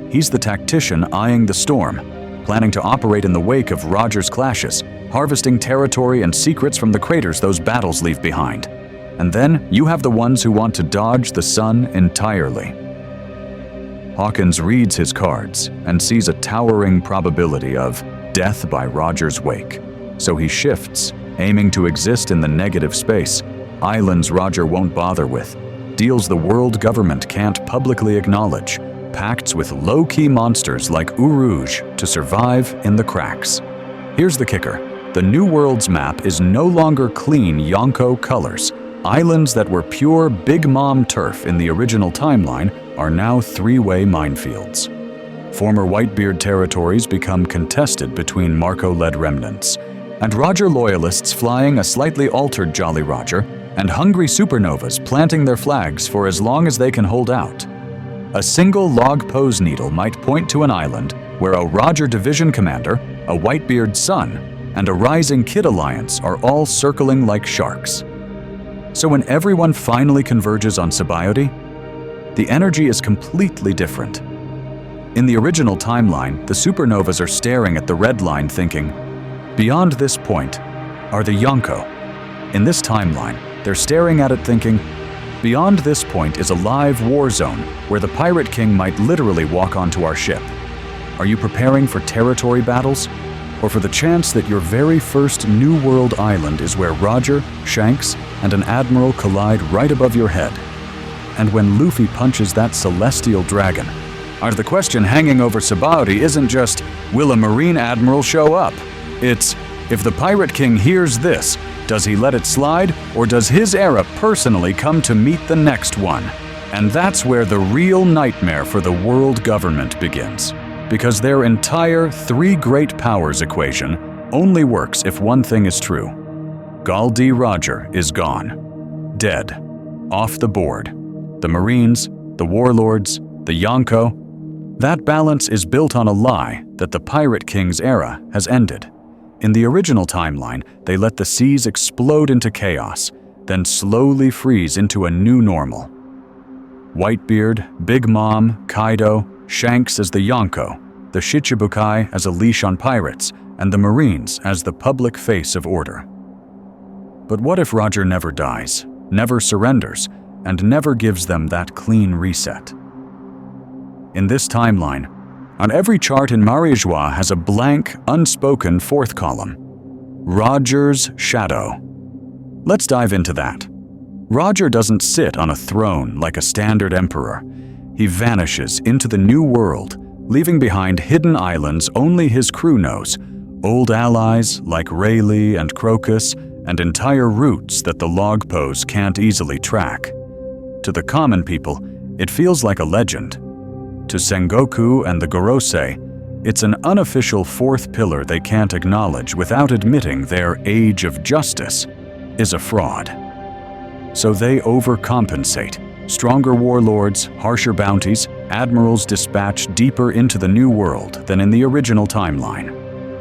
He's the tactician eyeing the storm, planning to operate in the wake of Roger's clashes, harvesting territory and secrets from the craters those battles leave behind. And then you have the ones who want to dodge the sun entirely. Hawkins reads his cards and sees a towering probability of death by Roger's wake. So he shifts, aiming to exist in the negative space, islands Roger won't bother with, deals the world government can't publicly acknowledge, pacts with low-key monsters like Urouge to survive in the cracks. Here's the kicker. The New World's map is no longer clean Yonko colors. Islands that were pure Big Mom turf in the original timeline are now three-way minefields. Former Whitebeard territories become contested between Marco-led remnants, and Roger loyalists flying a slightly altered Jolly Roger and hungry supernovas planting their flags for as long as they can hold out. A single log pose needle might point to an island where a Roger division commander, a Whitebeard's son, and a rising Kid alliance are all circling like sharks. So when everyone finally converges on Sabaody, the energy is completely different. In the original timeline, the supernovas are staring at the red line thinking, beyond this point are the Yonko. In this timeline, they're staring at it thinking, beyond this point is a live war zone where the Pirate King might literally walk onto our ship. Are you preparing for territory battles? Or for the chance that your very first New World island is where Roger, Shanks, and an admiral collide right above your head? And when Luffy punches that celestial dragon, the question hanging over Sabaody isn't just, will a Marine Admiral show up? It's, if the Pirate King hears this, does he let it slide, or does his era personally come to meet the next one? And that's where the real nightmare for the world government begins. Because their entire three great powers equation only works if one thing is true. Gol D Roger is gone. Dead. Off the board. The Marines, the Warlords, the Yonko. That balance is built on a lie that the Pirate King's era has ended. In the original timeline, they let the seas explode into chaos, then slowly freeze into a new normal. Whitebeard, Big Mom, Kaido, Shanks as the Yonko, the Shichibukai as a leash on pirates, and the Marines as the public face of order. But what if Roger never dies, never surrenders, and never gives them that clean reset? In this timeline, on every chart in Mariajois has a blank, unspoken fourth column. Roger's shadow. Let's dive into that. Roger doesn't sit on a throne like a standard emperor. He vanishes into the new world, leaving behind hidden islands only his crew knows, old allies like Rayleigh and Crocus, and entire routes that the log pose can't easily track. To the common people, it feels like a legend. To Sengoku and the Gorosei, it's an unofficial fourth pillar they can't acknowledge without admitting their age of justice is a fraud. So they overcompensate. Stronger warlords, harsher bounties, admirals dispatched deeper into the new world than in the original timeline.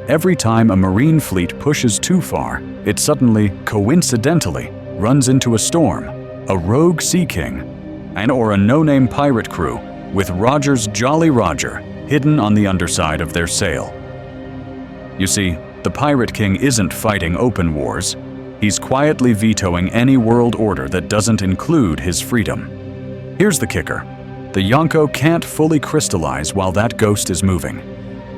Every time a marine fleet pushes too far, it suddenly, coincidentally, runs into a storm, a rogue sea king, or a no-name pirate crew with Roger's Jolly Roger hidden on the underside of their sail. You see, the Pirate King isn't fighting open wars. He's quietly vetoing any world order that doesn't include his freedom. Here's the kicker. The Yonko can't fully crystallize while that ghost is moving.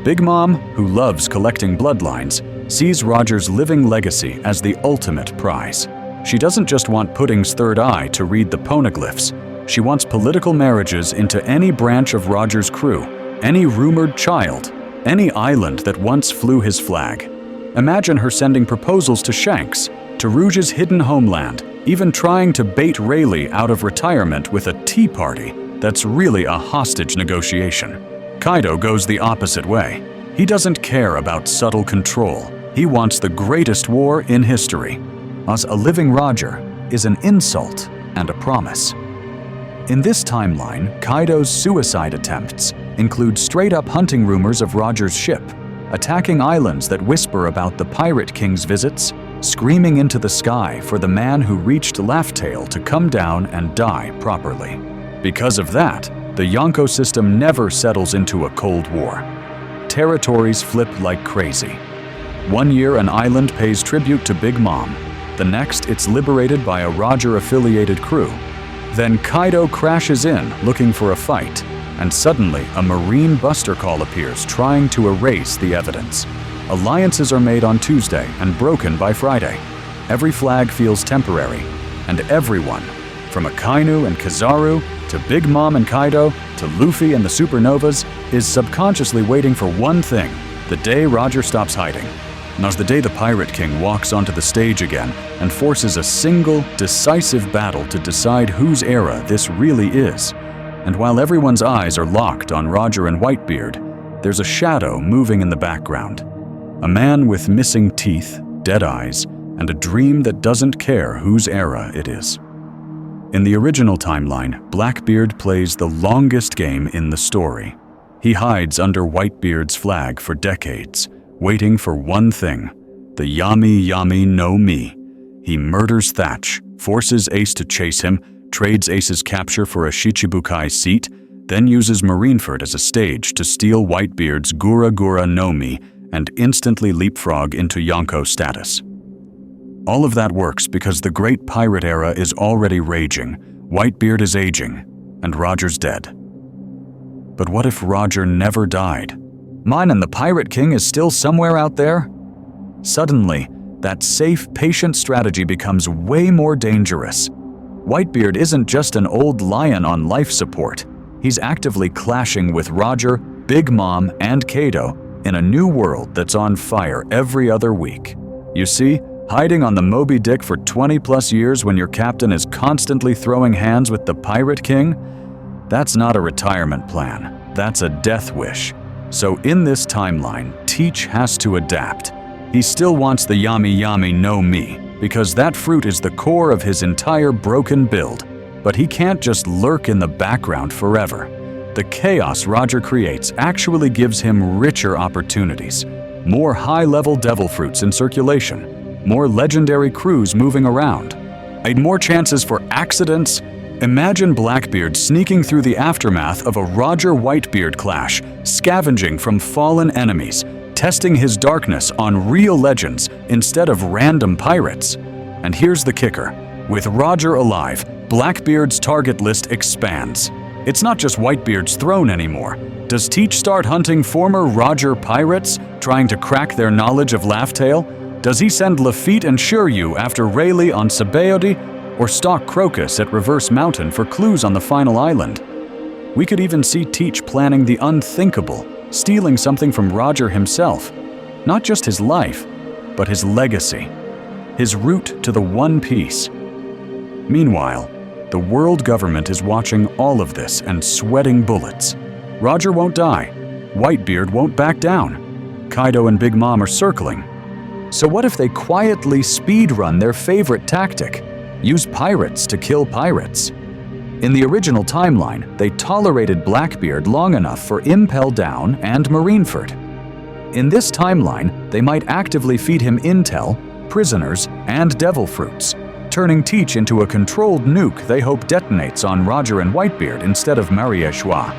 Big Mom, who loves collecting bloodlines, sees Roger's living legacy as the ultimate prize. She doesn't just want Pudding's third eye to read the poneglyphs. She wants political marriages into any branch of Roger's crew, any rumored child, any island that once flew his flag. Imagine her sending proposals to Shanks, to Rouge's hidden homeland, even trying to bait Rayleigh out of retirement with a tea party that's really a hostage negotiation. Kaido goes the opposite way. He doesn't care about subtle control. He wants the greatest war in history. As a living Roger is an insult and a promise. In this timeline, Kaido's suicide attempts include straight-up hunting rumors of Roger's ship, attacking islands that whisper about the Pirate King's visits, screaming into the sky for the man who reached Laugh-Tale to come down and die properly. Because of that, the Yonko system never settles into a Cold War. Territories flip like crazy. One year an island pays tribute to Big Mom. The next it's liberated by a Roger-affiliated crew. Then Kaido crashes in looking for a fight, and suddenly a Marine buster call appears trying to erase the evidence. Alliances are made on Tuesday and broken by Friday. Every flag feels temporary, and everyone, from Akainu and Kizaru, to Big Mom and Kaido, to Luffy and the Supernovas, is subconsciously waiting for one thing: the day Roger stops hiding. Now's the day the Pirate King walks onto the stage again and forces a single, decisive battle to decide whose era this really is. And while everyone's eyes are locked on Roger and Whitebeard, there's a shadow moving in the background. A man with missing teeth, dead eyes, and a dream that doesn't care whose era it is. In the original timeline, Blackbeard plays the longest game in the story. He hides under Whitebeard's flag for decades, waiting for one thing, the Yami Yami no Mi. He murders Thatch, forces Ace to chase him, trades Ace's capture for a Shichibukai seat, then uses Marineford as a stage to steal Whitebeard's Gura Gura no Mi and instantly leapfrog into Yonko status. All of that works because the Great Pirate Era is already raging, Whitebeard is aging, and Roger's dead. But what if Roger never died? Mine and the Pirate King is still somewhere out there? Suddenly, that safe, patient strategy becomes way more dangerous. Whitebeard isn't just an old lion on life support. He's actively clashing with Roger, Big Mom, and Kato in a new world that's on fire every other week. You see, hiding on the Moby Dick for 20+ years when your captain is constantly throwing hands with the Pirate King? That's not a retirement plan. That's a death wish. So in this timeline, Teach has to adapt. He still wants the Yami Yami no Mi, because that fruit is the core of his entire broken build. But he can't just lurk in the background forever. The chaos Roger creates actually gives him richer opportunities. More high-level devil fruits in circulation, more legendary crews moving around, and more chances for accidents. Imagine Blackbeard sneaking through the aftermath of a Roger-Whitebeard clash, scavenging from fallen enemies, testing his darkness on real legends instead of random pirates. And here's the kicker. With Roger alive, Blackbeard's target list expands. It's not just Whitebeard's throne anymore. Does Teach start hunting former Roger pirates, trying to crack their knowledge of Laugh-Tale? Does he send Lafitte and Shiryu after Rayleigh on Sabaody, or stalk Crocus at Reverse Mountain for clues on the final island? We could even see Teach planning the unthinkable, stealing something from Roger himself. Not just his life, but his legacy. His route to the One Piece. Meanwhile, the world government is watching all of this and sweating bullets. Roger won't die. Whitebeard won't back down. Kaido and Big Mom are circling. So what if they quietly speedrun their favorite tactic? Use pirates to kill pirates. In the original timeline, they tolerated Blackbeard long enough for Impel Down and Marineford. In this timeline, they might actively feed him intel, prisoners, and devil fruits, turning Teach into a controlled nuke they hope detonates on Roger and Whitebeard instead of Marie Chua.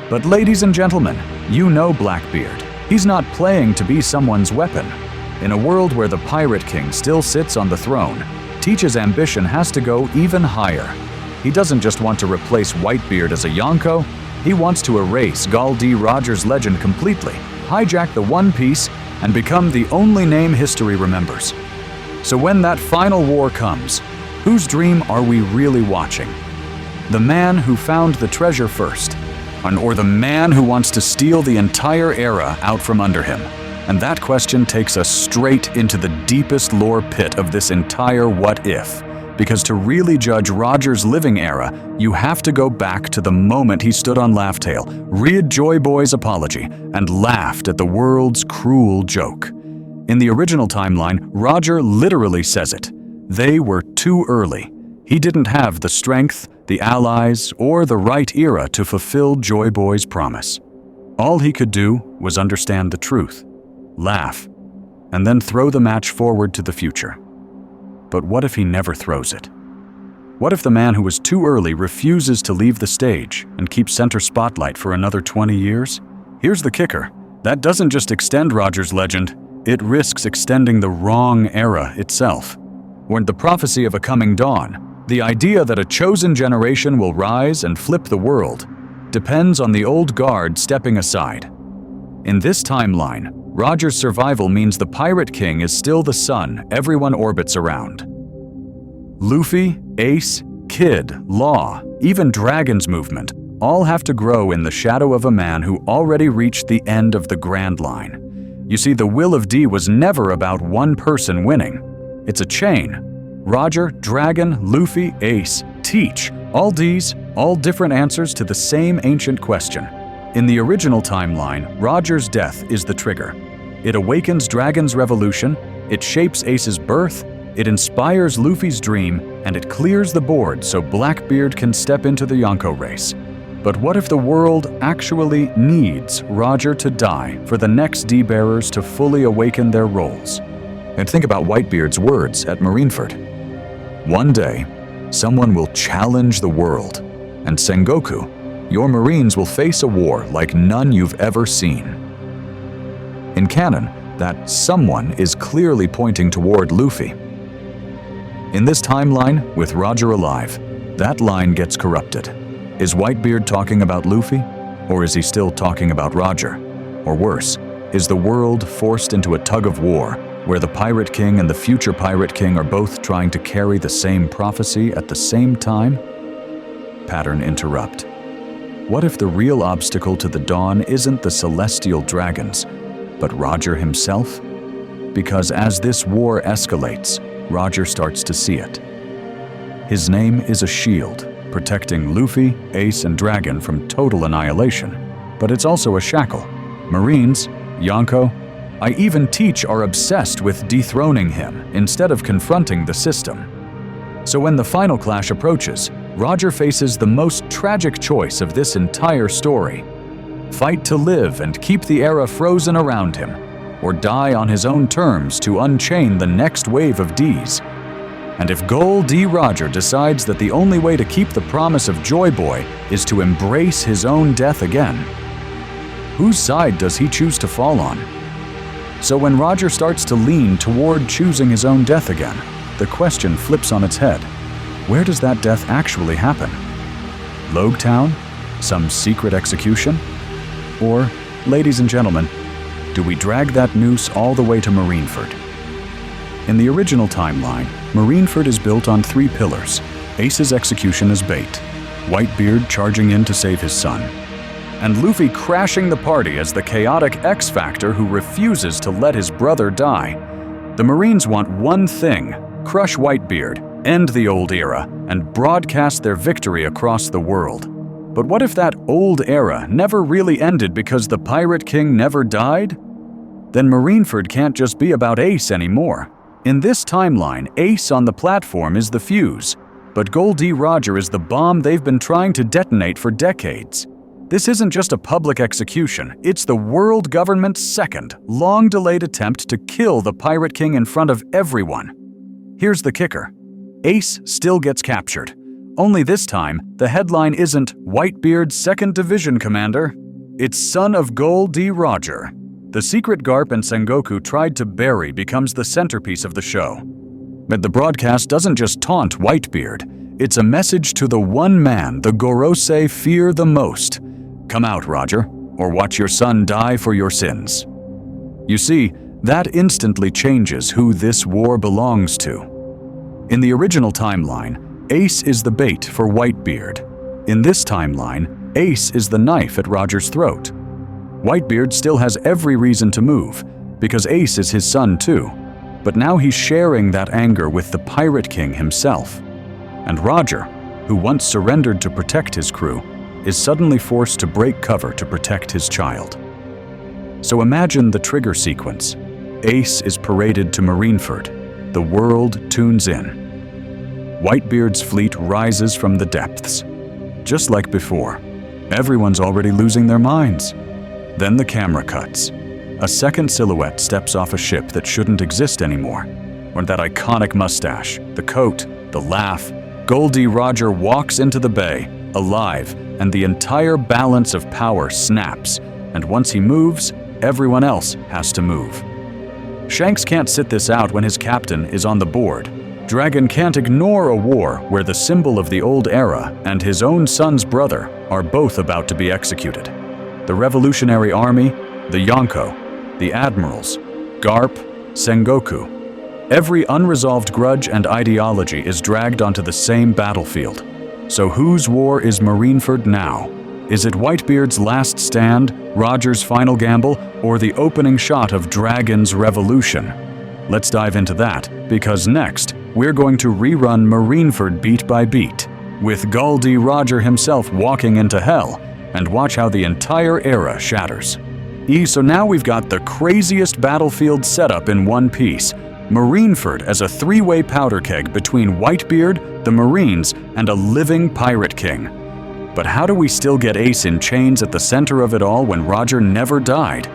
But ladies and gentlemen, you know Blackbeard. He's not playing to be someone's weapon. In a world where the Pirate King still sits on the throne, Teach's ambition has to go even higher. He doesn't just want to replace Whitebeard as a Yonko, he wants to erase Gol D. Roger's legend completely, hijack the One Piece, and become the only name history remembers. So when that final war comes, whose dream are we really watching? The man who found the treasure first, or the man who wants to steal the entire era out from under him? And that question takes us straight into the deepest lore pit of this entire what if. Because to really judge Roger's living era, you have to go back to the moment he stood on Laugh-Tale, read Joy Boy's apology, and laughed at the world's cruel joke. In the original timeline, Roger literally says it. They were too early. He didn't have the strength, the allies, or the right era to fulfill Joy Boy's promise. All he could do was understand the truth, laugh, and then throw the match forward to the future. But what if he never throws it? What if the man who was too early refuses to leave the stage and keeps center spotlight for another 20 years? Here's the kicker. That doesn't just extend Roger's legend, it risks extending the wrong era itself. When the prophecy of a coming dawn, the idea that a chosen generation will rise and flip the world, depends on the old guard stepping aside. In this timeline, Roger's survival means the Pirate King is still the sun everyone orbits around. Luffy, Ace, Kid, Law, even Dragon's movement all have to grow in the shadow of a man who already reached the end of the Grand Line. You see, the will of D was never about one person winning. It's a chain. Roger, Dragon, Luffy, Ace, Teach, all Ds, all different answers to the same ancient question. In the original timeline, Roger's death is the trigger. It awakens Dragon's revolution, it shapes Ace's birth, It inspires Luffy's dream, and it clears the board so Blackbeard can step into the Yonko race. But what if the world actually needs Roger to die for the next D-bearers to fully awaken their roles? And think about Whitebeard's words at Marineford. One day, someone will challenge the world, and Sengoku, your Marines will face a war like none you've ever seen. In canon, that someone is clearly pointing toward Luffy. In this timeline, with Roger alive, that line gets corrupted. Is Whitebeard talking about Luffy, or is he still talking about Roger? Or worse, is the world forced into a tug-of-war where the Pirate King and the future Pirate King are both trying to carry the same prophecy at the same time? Pattern interrupt. What if the real obstacle to the dawn isn't the celestial dragons, but Roger himself? Because as this war escalates, Roger starts to see it. His name is a shield, protecting Luffy, Ace, and Dragon from total annihilation. But it's also a shackle. Marines, Yonko, I even teach are obsessed with dethroning him instead of confronting the system. So when the final clash approaches, Roger faces the most tragic choice of this entire story. Fight to live and keep the era frozen around him, or die on his own terms to unchain the next wave of Ds. And if Gol D. Roger decides that the only way to keep the promise of Joy Boy is to embrace his own death again, whose side does he choose to fall on? So when Roger starts to lean toward choosing his own death again, the question flips on its head. Where does that death actually happen? Logetown? Some secret execution? Or, ladies and gentlemen, do we drag that noose all the way to Marineford? In the original timeline, Marineford is built on 3 pillars. Ace's execution as bait, Whitebeard charging in to save his son, and Luffy crashing the party as the chaotic X-Factor who refuses to let his brother die. The Marines want one thing: crush Whitebeard, end the old era, and broadcast their victory across the world. But what if that old era never really ended because the Pirate King never died? Then Marineford can't just be about Ace anymore. In this timeline, Ace on the platform is the fuse, but Gol D. Roger is the bomb they've been trying to detonate for decades. This isn't just a public execution, it's the world government's second, long-delayed attempt to kill the Pirate King in front of everyone. Here's the kicker. Ace still gets captured. Only this time, the headline isn't Whitebeard's 2nd Division Commander, it's Son of Gol D. Roger. The secret Garp and Sengoku tried to bury becomes the centerpiece of the show. But the broadcast doesn't just taunt Whitebeard, it's a message to the one man the Gorosei fear the most. Come out, Roger, or watch your son die for your sins. You see, that instantly changes who this war belongs to. In the original timeline, Ace is the bait for Whitebeard. In this timeline, Ace is the knife at Roger's throat. Whitebeard still has every reason to move, because Ace is his son too. But now he's sharing that anger with the Pirate King himself. And Roger, who once surrendered to protect his crew, is suddenly forced to break cover to protect his child. So imagine the trigger sequence. Ace is paraded to Marineford. The world tunes in. Whitebeard's fleet rises from the depths. Just like before, everyone's already losing their minds. Then the camera cuts. A second silhouette steps off a ship that shouldn't exist anymore. Or that iconic mustache, the coat, the laugh. Gol D. Roger walks into the bay, alive, and the entire balance of power snaps. And once he moves, everyone else has to move. Shanks can't sit this out when his captain is on the board. Dragon can't ignore a war where the symbol of the old era and his own son's brother are both about to be executed. The Revolutionary Army, the Yonko, the Admirals, Garp, Sengoku. Every unresolved grudge and ideology is dragged onto the same battlefield. So whose war is Marineford now? Is it Whitebeard's last stand, Roger's final gamble, or the opening shot of Dragon's Revolution? Let's dive into that, because next, we're going to rerun Marineford beat by beat, with Gol D. Roger himself walking into hell, and watch how the entire era shatters. So now we've got the craziest battlefield setup in one piece. Marineford as a three-way powder keg between Whitebeard, the Marines, and a living Pirate King. But how do we still get Ace in chains at the center of it all when Roger never died?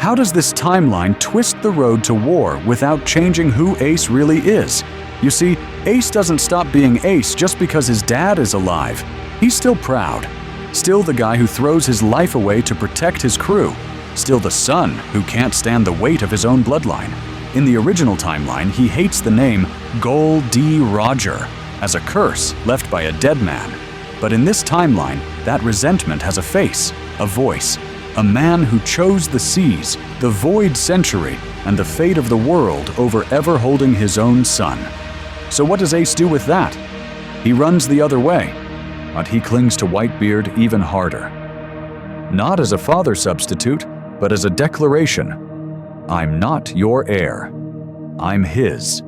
How does this timeline twist the road to war without changing who Ace really is? You see, Ace doesn't stop being Ace just because his dad is alive. He's still proud. Still the guy who throws his life away to protect his crew. Still the son who can't stand the weight of his own bloodline. In the original timeline, he hates the name Gol D Roger as a curse left by a dead man. But in this timeline, that resentment has a face, a voice, a man who chose the seas, the void century, and the fate of the world over ever holding his own son. So what does Ace do with that? He runs the other way, but he clings to Whitebeard even harder. Not as a father substitute, but as a declaration. I'm not your heir. I'm his.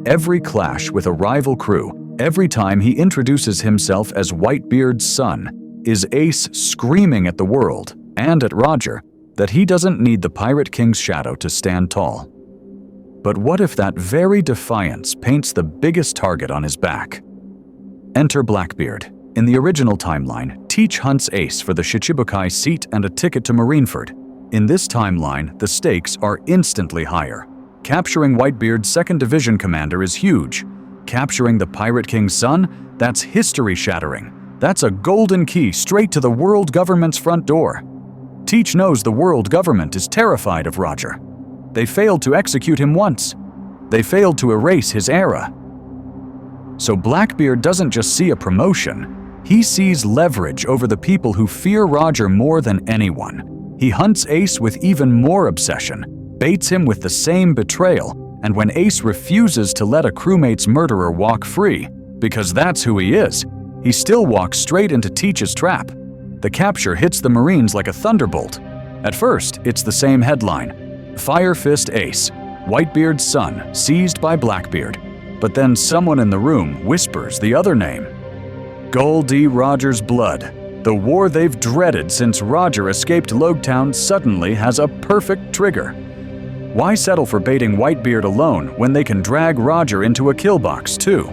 Every clash with a rival crew, every time he introduces himself as Whitebeard's son, is Ace screaming at the world, and at Roger, that he doesn't need the Pirate King's shadow to stand tall. But what if that very defiance paints the biggest target on his back? Enter Blackbeard. In the original timeline, Teach hunts Ace for the Shichibukai seat and a ticket to Marineford. In this timeline, the stakes are instantly higher. Capturing Whitebeard's 2nd Division commander is huge. Capturing the Pirate King's son? That's history-shattering. That's a golden key straight to the world government's front door. Teach knows the world government is terrified of Roger. They failed to execute him once. They failed to erase his era. So Blackbeard doesn't just see a promotion. He sees leverage over the people who fear Roger more than anyone. He hunts Ace with even more obsession, baits him with the same betrayal, and when Ace refuses to let a crewmate's murderer walk free, because that's who he is, he still walks straight into Teach's trap. The capture hits the Marines like a thunderbolt. At first, it's the same headline: Fire Fist Ace, Whitebeard's son, seized by Blackbeard. But then someone in the room whispers the other name. Gol D Roger's blood. The war they've dreaded since Roger escaped Logetown suddenly has a perfect trigger. Why settle for baiting Whitebeard alone when they can drag Roger into a kill box too?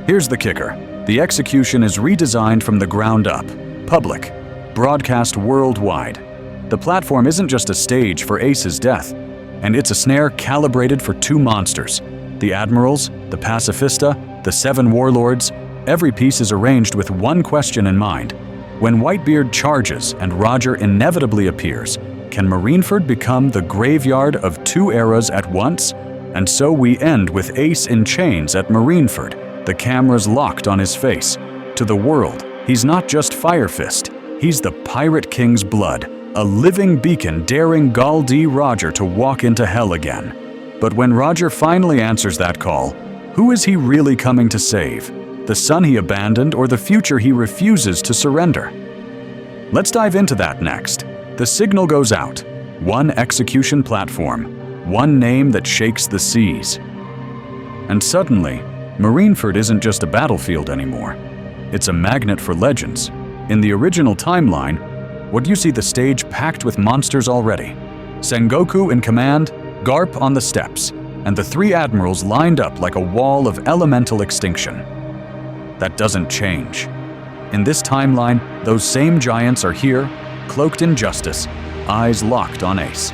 Here's the kicker. The execution is redesigned from the ground up. Public. Broadcast worldwide. The platform isn't just a stage for Ace's death, and it's a snare calibrated for 2 monsters. The Admirals, the Pacifista, the 7 Warlords. Every piece is arranged with one question in mind. When Whitebeard charges and Roger inevitably appears, can Marineford become the graveyard of 2 eras at once? And so we end with Ace in chains at Marineford, the cameras locked on his face. To the world, he's not just Fire Fist, he's the Pirate King's blood, a living beacon daring Gol D Roger to walk into hell again. But when Roger finally answers that call, who is he really coming to save? The son he abandoned or the future he refuses to surrender? Let's dive into that next. The signal goes out. One execution platform. One name that shakes the seas. And suddenly, Marineford isn't just a battlefield anymore. It's a magnet for legends. In the original timeline, would you see the stage packed with monsters already? Sengoku in command, Garp on the steps, and the 3 admirals lined up like a wall of elemental extinction. That doesn't change. In this timeline, those same giants are here, cloaked in justice, eyes locked on Ace.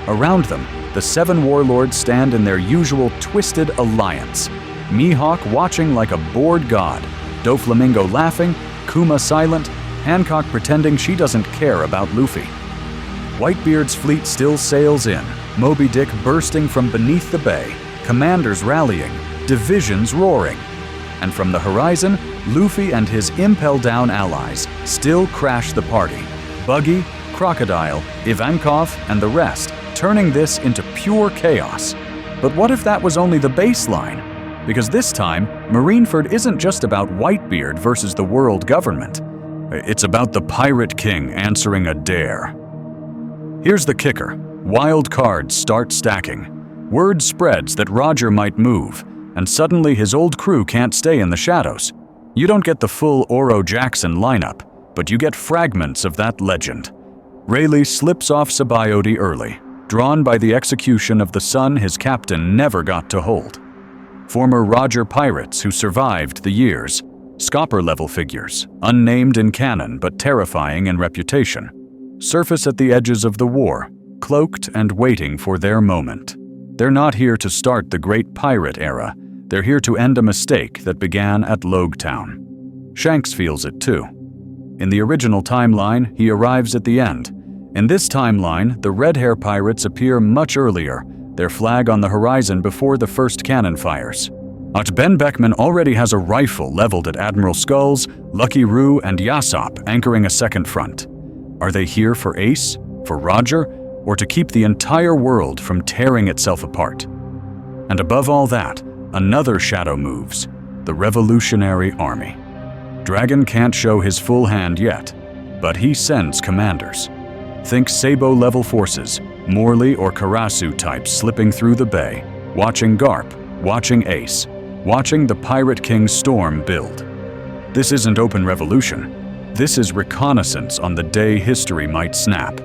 Around them, the 7 warlords stand in their usual twisted alliance. Mihawk watching like a bored god, Doflamingo laughing, Kuma silent, Hancock pretending she doesn't care about Luffy. Whitebeard's fleet still sails in, Moby Dick bursting from beneath the bay, commanders rallying, divisions roaring. And from the horizon, Luffy and his impel-down allies still crash the party. Buggy, Crocodile, Ivankov, and the rest, turning this into pure chaos. But what if that was only the baseline? Because this time, Marineford isn't just about Whitebeard versus the world government. It's about the Pirate King answering a dare. Here's the kicker. Wild cards start stacking. Word spreads that Roger might move, and suddenly his old crew can't stay in the shadows. You don't get the full Oro Jackson lineup, but you get fragments of that legend. Rayleigh slips off Sabayoti early. drawn by the execution of the son his captain never got to hold. Former Roger pirates who survived the years, Scopper-level figures, unnamed in canon but terrifying in reputation, surface at the edges of the war, cloaked and waiting for their moment. They're not here to start the great pirate era. They're here to end a mistake that began at Logtown. Shanks feels it too. In the original timeline, he arrives at the end. In this timeline, the Red Hair pirates appear much earlier, their flag on the horizon before the first cannon fires. Ben Beckman already has a rifle leveled at Admiral Skulls, Lucky Roo, and Yasopp anchoring a second front. Are they here for Ace, for Roger, or to keep the entire world from tearing itself apart? And above all that, another shadow moves, the Revolutionary Army. Dragon can't show his full hand yet, but he sends commanders. Think Sabo-level forces, Morley or Karasu types slipping through the bay, watching Garp, watching Ace, watching the Pirate King's storm build. This isn't open revolution. This is reconnaissance on the day history might snap.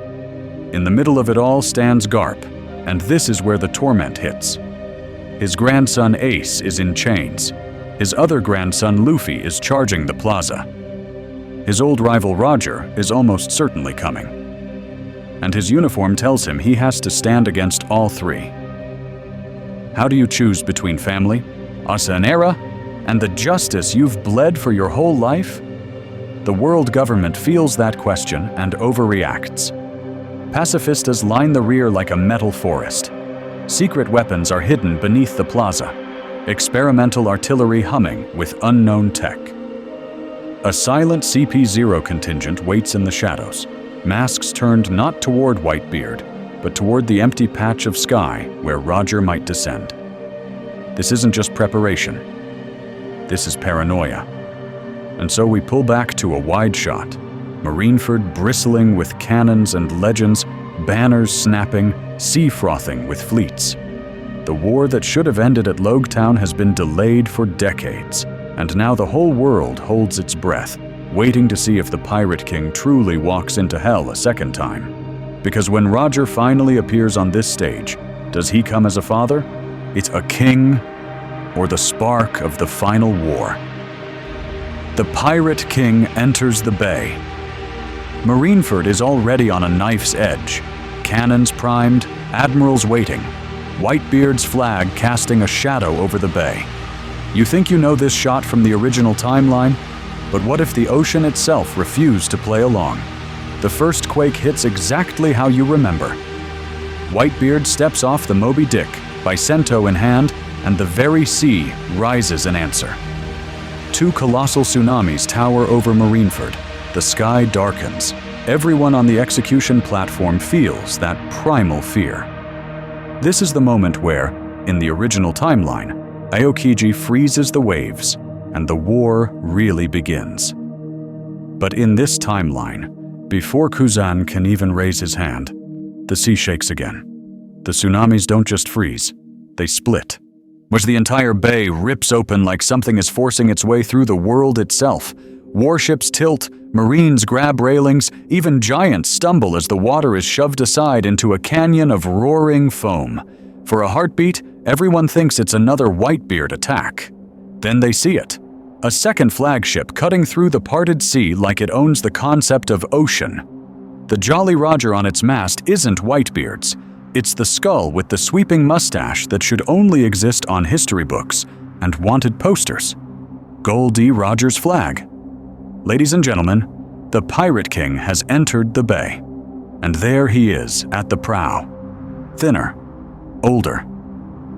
In the middle of it all stands Garp, and this is where the torment hits. His grandson Ace is in chains. His other grandson Luffy is charging the plaza. His old rival Roger is almost certainly coming. And his uniform tells him he has to stand against all three. How do you choose between family, Asanera, and the justice you've bled for your whole life? The world government feels that question and overreacts. Pacifistas line the rear like a metal forest. Secret weapons are hidden beneath the plaza. Experimental artillery humming with unknown tech. A silent CP0 contingent waits in the shadows, masks turned not toward Whitebeard, but toward the empty patch of sky where Roger might descend. This isn't just preparation. This is paranoia. And so we pull back to a wide shot, Marineford bristling with cannons and legends, banners snapping, sea frothing with fleets. The war that should have ended at Logtown has been delayed for decades, and now the whole world holds its breath, waiting to see if the Pirate King truly walks into hell a second time. Because when Roger finally appears on this stage, does he come as a father? It's a king, or the spark of the final war. The Pirate King enters the bay. Marineford is already on a knife's edge. Cannons primed, admirals waiting. Whitebeard's flag casting a shadow over the bay. You think you know this shot from the original timeline? But what if the ocean itself refused to play along? The first quake hits exactly how you remember. Whitebeard steps off the Moby Dick, Bicento in hand, and the very sea rises in answer. Two colossal tsunamis tower over Marineford. The sky darkens. Everyone on the execution platform feels that primal fear. This is the moment where, in the original timeline, Aokiji freezes the waves, and the war really begins. But in this timeline, before Kuzan can even raise his hand, the sea shakes again. The tsunamis don't just freeze, they split. Which the entire bay rips open like something is forcing its way through the world itself. Warships tilt, marines grab railings, even giants stumble as the water is shoved aside into a canyon of roaring foam. For a heartbeat, everyone thinks it's another Whitebeard attack. Then they see it. A second flagship cutting through the parted sea like it owns the concept of ocean. The Jolly Roger on its mast isn't Whitebeard's. It's the skull with the sweeping mustache that should only exist on history books and wanted posters. Gol D Roger's flag. Ladies and gentlemen, the Pirate King has entered the bay. And there he is at the prow. Thinner, older.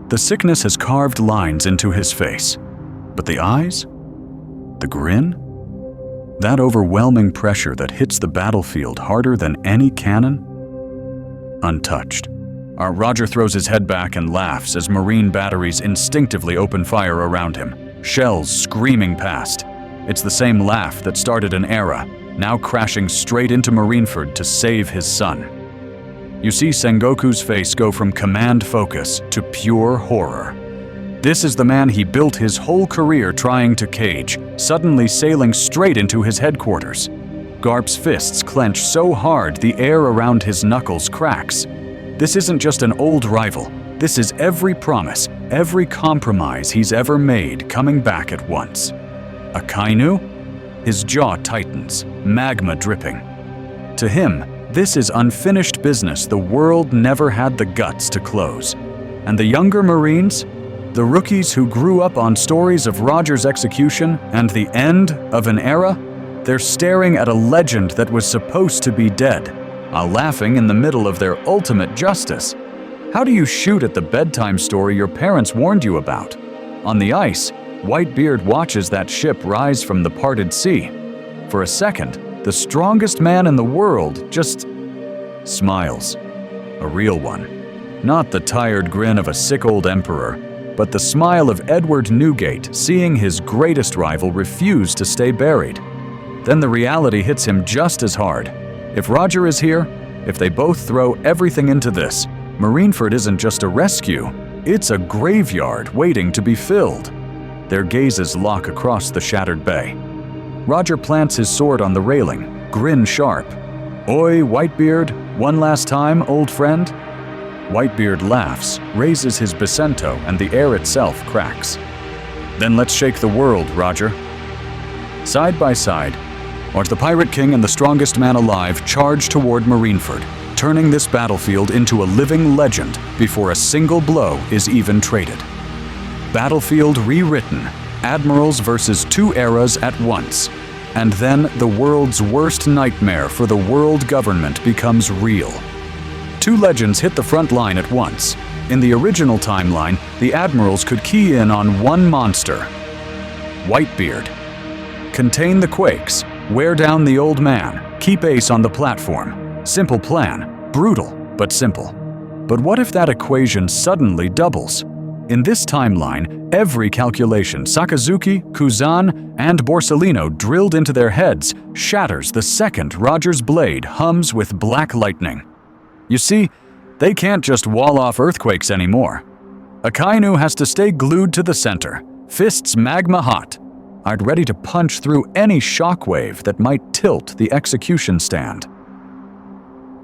The sickness has carved lines into his face. But the eyes? The grin? That overwhelming pressure that hits the battlefield harder than any cannon? Untouched. Our Roger throws his head back and laughs as marine batteries instinctively open fire around him, shells screaming past. It's the same laugh that started an era, now crashing straight into Marineford to save his son. You see Sengoku's face go from command focus to pure horror. This is the man he built his whole career trying to cage, suddenly sailing straight into his headquarters. Garp's fists clench so hard the air around his knuckles cracks. This isn't just an old rival. This is every promise, every compromise he's ever made coming back at once. Akainu? His jaw tightens, magma dripping. To him, this is unfinished business the world never had the guts to close. And the younger Marines? The rookies who grew up on stories of Roger's execution and the end of an era? They're staring at a legend that was supposed to be dead, while laughing in the middle of their ultimate justice. How do you shoot at the bedtime story your parents warned you about? On the ice, Whitebeard watches that ship rise from the parted sea. For a second, the strongest man in the world just smiles. A real one. Not the tired grin of a sick old emperor, but the smile of Edward Newgate seeing his greatest rival refuse to stay buried. Then the reality hits him just as hard. If Roger is here, if they both throw everything into this, Marineford isn't just a rescue, it's a graveyard waiting to be filled. Their gazes lock across the shattered bay. Roger plants his sword on the railing, grin sharp. "Oi, Whitebeard, one last time, old friend?" Whitebeard laughs, raises his Bacento, and the air itself cracks. "Then let's shake the world, Roger." Side by side, watch the Pirate King and the strongest man alive charge toward Marineford, turning this battlefield into a living legend before a single blow is even traded. Battlefield rewritten, admirals versus two eras at once. And then the world's worst nightmare for the world government becomes real. Two legends hit the front line at once. In the original timeline, the admirals could key in on one monster: Whitebeard. Contain the quakes, wear down the old man, keep Ace on the platform. Simple plan, brutal, but simple. But what if that equation suddenly doubles? In this timeline, every calculation Sakazuki, Kuzan, and Borsellino drilled into their heads shatters the second Roger's blade hums with black lightning. You see, they can't just wall off earthquakes anymore. Akainu has to stay glued to the center, fists magma hot, ready to punch through any shockwave that might tilt the execution stand.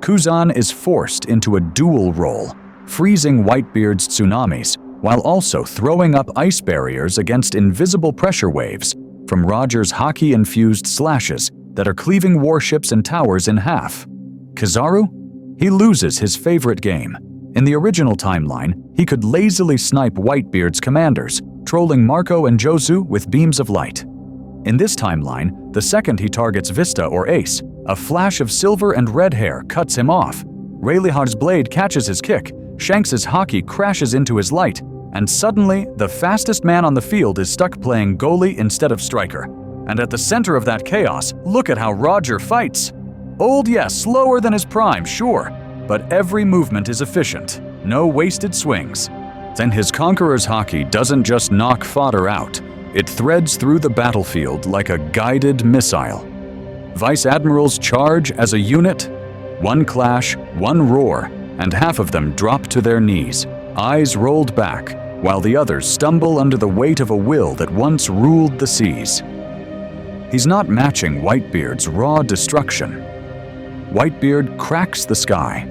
Kuzan is forced into a dual role, freezing Whitebeard's tsunamis, while also throwing up ice barriers against invisible pressure waves from Roger's hockey-infused slashes that are cleaving warships and towers in half. Kizaru? He loses his favorite game. In the original timeline, he could lazily snipe Whitebeard's commanders, trolling Marco and Jozu with beams of light. In this timeline, the second he targets Vista or Ace, a flash of silver and red hair cuts him off. Rayleigh's blade catches his kick, Shanks's hockey crashes into his light, and suddenly, the fastest man on the field is stuck playing goalie instead of striker. And at the center of that chaos, look at how Roger fights. Old, yes, slower than his prime, sure, but every movement is efficient, no wasted swings. Then his Conqueror's hockey doesn't just knock fodder out, it threads through the battlefield like a guided missile. Vice Admirals charge as a unit, one clash, one roar, and half of them drop to their knees, eyes rolled back, while the others stumble under the weight of a will that once ruled the seas. He's not matching Whitebeard's raw destruction. Whitebeard cracks the sky.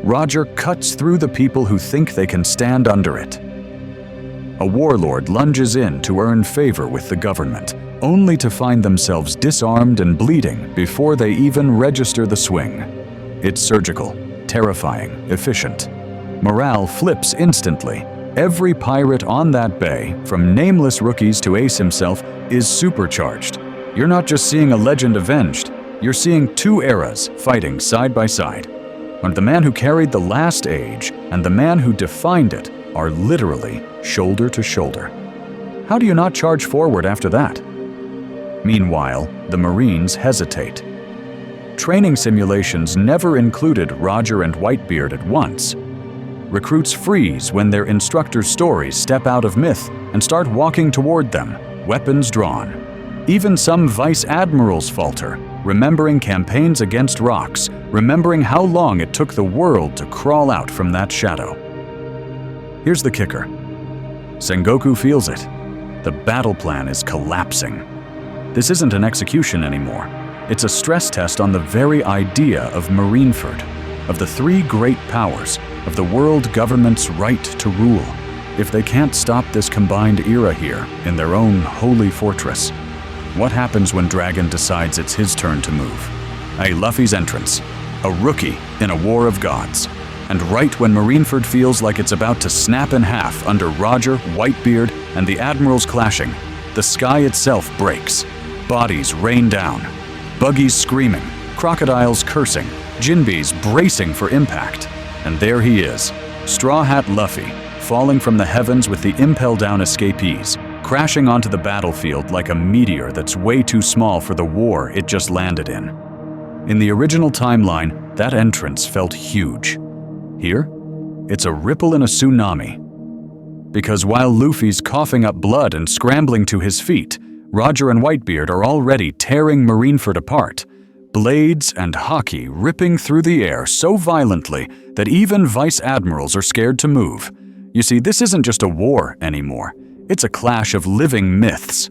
Roger cuts through the people who think they can stand under it. A warlord lunges in to earn favor with the government, only to find themselves disarmed and bleeding before they even register the swing. It's surgical, terrifying, efficient. Morale flips instantly. Every pirate on that bay, from nameless rookies to Ace himself, is supercharged. You're not just seeing a legend avenged, you're seeing two eras fighting side by side. And the man who carried the last age and the man who defined it are literally shoulder to shoulder. How do you not charge forward after that? Meanwhile, the Marines hesitate. Training simulations never included Roger and Whitebeard at once. Recruits freeze when their instructor's stories step out of myth and start walking toward them, weapons drawn. Even some vice admirals falter, remembering campaigns against rocks, remembering how long it took the world to crawl out from that shadow. Here's the kicker. Sengoku feels it. The battle plan is collapsing. This isn't an execution anymore. It's a stress test on the very idea of Marineford. of the three great powers, of the world government's right to rule. If they can't stop this combined era here, in their own holy fortress, what happens when Dragon decides it's his turn to move? Luffy's entrance, a rookie in a war of gods. And right when Marineford feels like it's about to snap in half under Roger, Whitebeard, and the admirals clashing, the sky itself breaks. Bodies rain down, buggies screaming, crocodiles cursing, Jinbees bracing for impact. And there he is, Straw Hat Luffy, falling from the heavens with the impel-down escapees, crashing onto the battlefield like a meteor that's way too small for the war it just landed in. In the original timeline, that entrance felt huge. Here, it's a ripple in a tsunami. Because while Luffy's coughing up blood and scrambling to his feet, Roger and Whitebeard are already tearing Marineford apart, blades and haki ripping through the air so violently that even vice admirals are scared to move. You see, this isn't just a war anymore. It's a clash of living myths.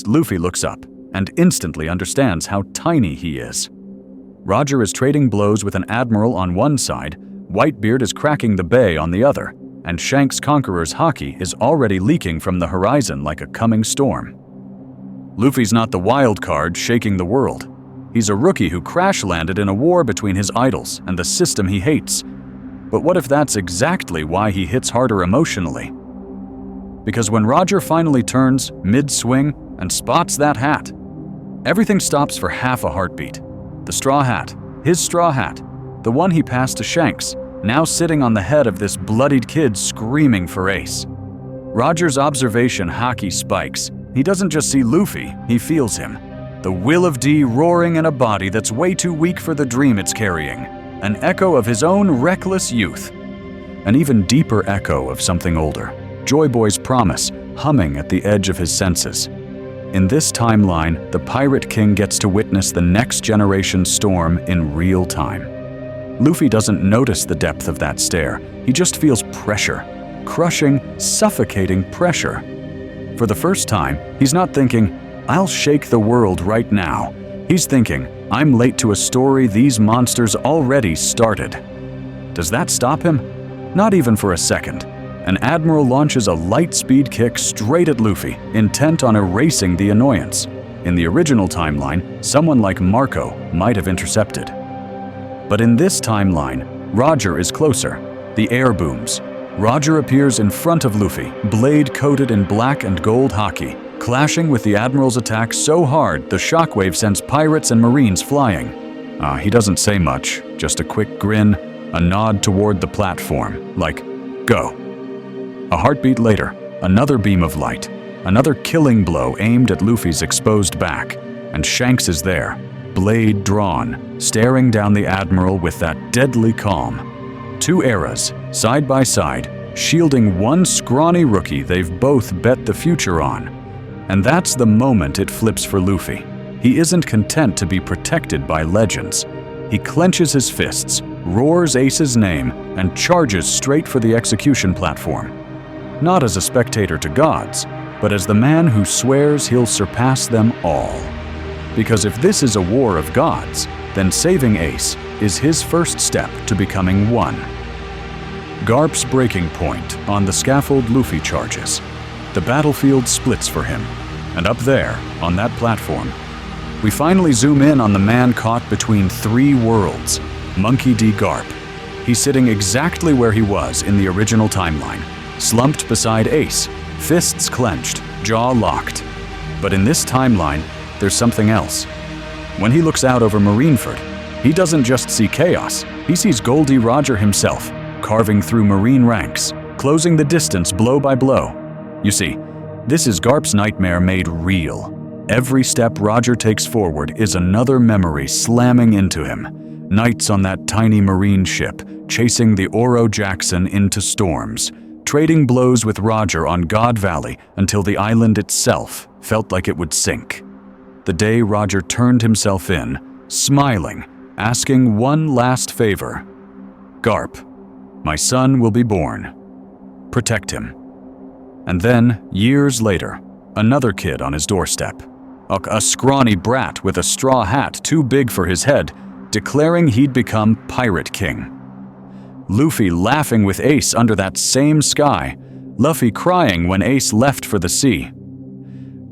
Luffy looks up and instantly understands how tiny he is. Roger is trading blows with an admiral on one side, Whitebeard is cracking the bay on the other, and Shanks' Conqueror's haki is already leaking from the horizon like a coming storm. Luffy's not the wild card shaking the world. He's a rookie who crash-landed in a war between his idols and the system he hates. But what if that's exactly why he hits harder emotionally? Because when Roger finally turns mid-swing and spots that hat, everything stops for half a heartbeat. The straw hat, his straw hat, the one he passed to Shanks, now sitting on the head of this bloodied kid screaming for Ace. Roger's observation haki spikes. He doesn't just see Luffy, he feels him. The will of D roaring in a body that's way too weak for the dream it's carrying. An echo of his own reckless youth. An even deeper echo of something older. Joy Boy's promise, humming at the edge of his senses. In this timeline, the Pirate King gets to witness the next generation's storm in real time. Luffy doesn't notice the depth of that stare. He just feels pressure. Crushing, suffocating pressure. For the first time, he's not thinking, I'll shake the world right now. He's thinking, I'm late to a story these monsters already started. Does that stop him? Not even for a second. An admiral launches a light speed kick straight at Luffy, intent on erasing the annoyance. In the original timeline, someone like Marco might have intercepted. But in this timeline, Roger is closer. The air booms. Roger appears in front of Luffy, blade coated in black and gold haki, clashing with the Admiral's attack so hard the shockwave sends pirates and marines flying. He doesn't say much, just a quick grin, a nod toward the platform, like, go. A heartbeat later, another beam of light, another killing blow aimed at Luffy's exposed back, and Shanks is there, blade drawn, staring down the Admiral with that deadly calm. Two eras, side by side, shielding one scrawny rookie they've both bet the future on. And that's the moment it flips for Luffy. He isn't content to be protected by legends. He clenches his fists, roars Ace's name, and charges straight for the execution platform. Not as a spectator to gods, but as the man who swears he'll surpass them all. Because if this is a war of gods, then saving Ace is his first step to becoming one. Garp's breaking point on the scaffold Luffy charges. The battlefield splits for him, and up there, on that platform, we finally zoom in on the man caught between three worlds, Monkey D. Garp. He's sitting exactly where he was in the original timeline, slumped beside Ace, fists clenched, jaw locked. But in this timeline, there's something else. When he looks out over Marineford, he doesn't just see chaos, he sees Gol D. Roger himself, carving through marine ranks, closing the distance blow by blow. You see, this is Garp's nightmare made real. Every step Roger takes forward is another memory slamming into him. Nights on that tiny marine ship, chasing the Oro Jackson into storms, trading blows with Roger on God Valley until the island itself felt like it would sink. The day Roger turned himself in, smiling, asking one last favor. Garp, my son will be born. Protect him. And then, years later, another kid on his doorstep. A scrawny brat with a straw hat too big for his head, declaring he'd become Pirate King. Luffy laughing with Ace under that same sky, Luffy crying when Ace left for the sea.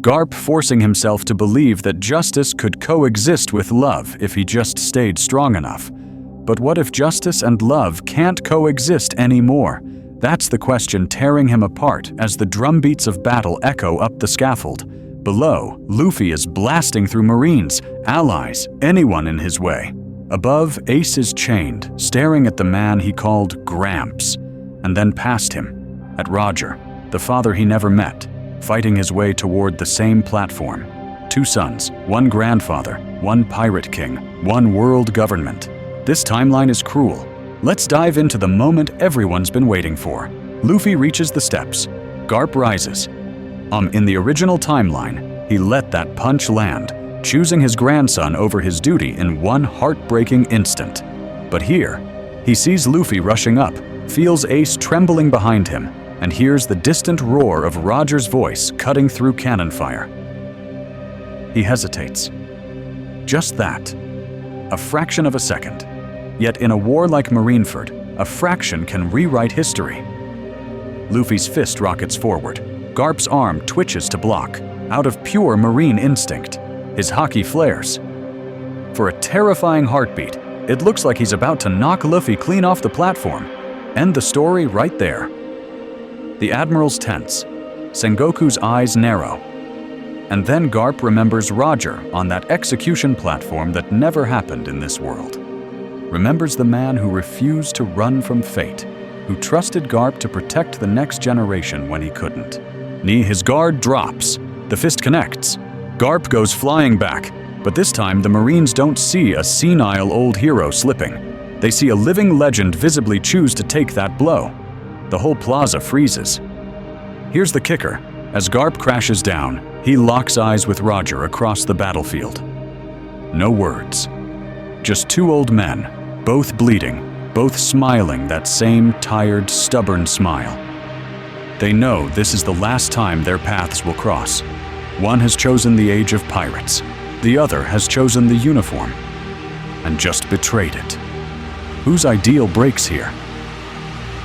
Garp forcing himself to believe that justice could coexist with love if he just stayed strong enough. But what if justice and love can't coexist anymore? That's the question tearing him apart as the drumbeats of battle echo up the scaffold. Below, Luffy is blasting through Marines, allies, anyone in his way. Above, Ace is chained, staring at the man he called Gramps, and then past him, at Roger, the father he never met, fighting his way toward the same platform. 2 sons, 1 grandfather, 1 Pirate King, 1 world government. This timeline is cruel. Let's dive into the moment everyone's been waiting for. Luffy reaches the steps. Garp rises. In the original timeline, he let that punch land, choosing his grandson over his duty in one heartbreaking instant. But here, he sees Luffy rushing up, feels Ace trembling behind him, and hears the distant roar of Roger's voice cutting through cannon fire. He hesitates. Just that. A fraction of a second. Yet in a war like Marineford, a fraction can rewrite history. Luffy's fist rockets forward. Garp's arm twitches to block, out of pure marine instinct. His haki flares. For a terrifying heartbeat, it looks like he's about to knock Luffy clean off the platform. End the story right there. The Admiral's tense. Sengoku's eyes narrow. And then Garp remembers Roger on that execution platform that never happened in this world. Remembers the man who refused to run from fate, who trusted Garp to protect the next generation when he couldn't. His guard drops. The fist connects. Garp goes flying back, but this time the Marines don't see a senile old hero slipping. They see a living legend visibly choose to take that blow. The whole plaza freezes. Here's the kicker. As Garp crashes down, he locks eyes with Roger across the battlefield. No words. Just 2 old men, both bleeding, both smiling that same tired, stubborn smile. They know this is the last time their paths will cross. One has chosen the age of pirates. The other has chosen the uniform and just betrayed it. Whose ideal breaks here?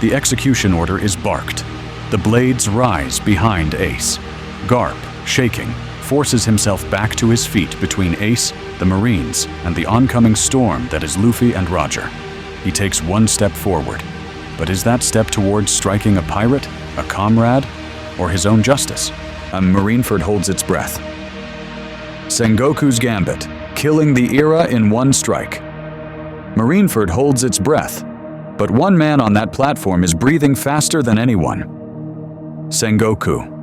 The execution order is barked. The blades rise behind Ace. Garp, shaking, forces himself back to his feet between Ace, the Marines, and the oncoming storm that is Luffy and Roger. He takes 1 step forward. But is that step towards striking a pirate, a comrade, or his own justice? Marineford holds its breath. Sengoku's gambit, killing the era in 1 strike. Marineford holds its breath, but one man on that platform is breathing faster than anyone. Sengoku.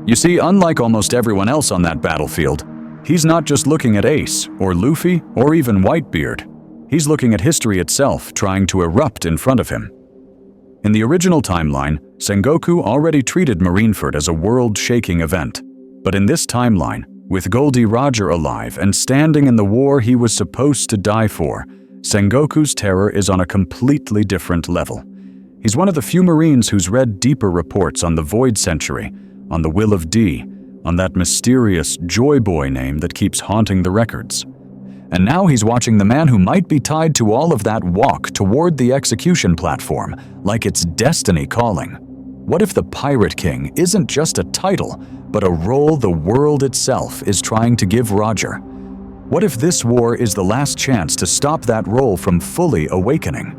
You see, unlike almost everyone else on that battlefield, he's not just looking at Ace, or Luffy, or even Whitebeard. He's looking at history itself, trying to erupt in front of him. In the original timeline, Sengoku already treated Marineford as a world-shaking event. But in this timeline, with Gol D Roger alive and standing in the war he was supposed to die for, Sengoku's terror is on a completely different level. He's one of the few Marines who's read deeper reports on the Void Century, on the Will of D, on that mysterious Joy Boy name that keeps haunting the records. And now he's watching the man who might be tied to all of that walk toward the execution platform, like it's destiny calling. What if the Pirate King isn't just a title, but a role the world itself is trying to give Roger? What if this war is the last chance to stop that role from fully awakening?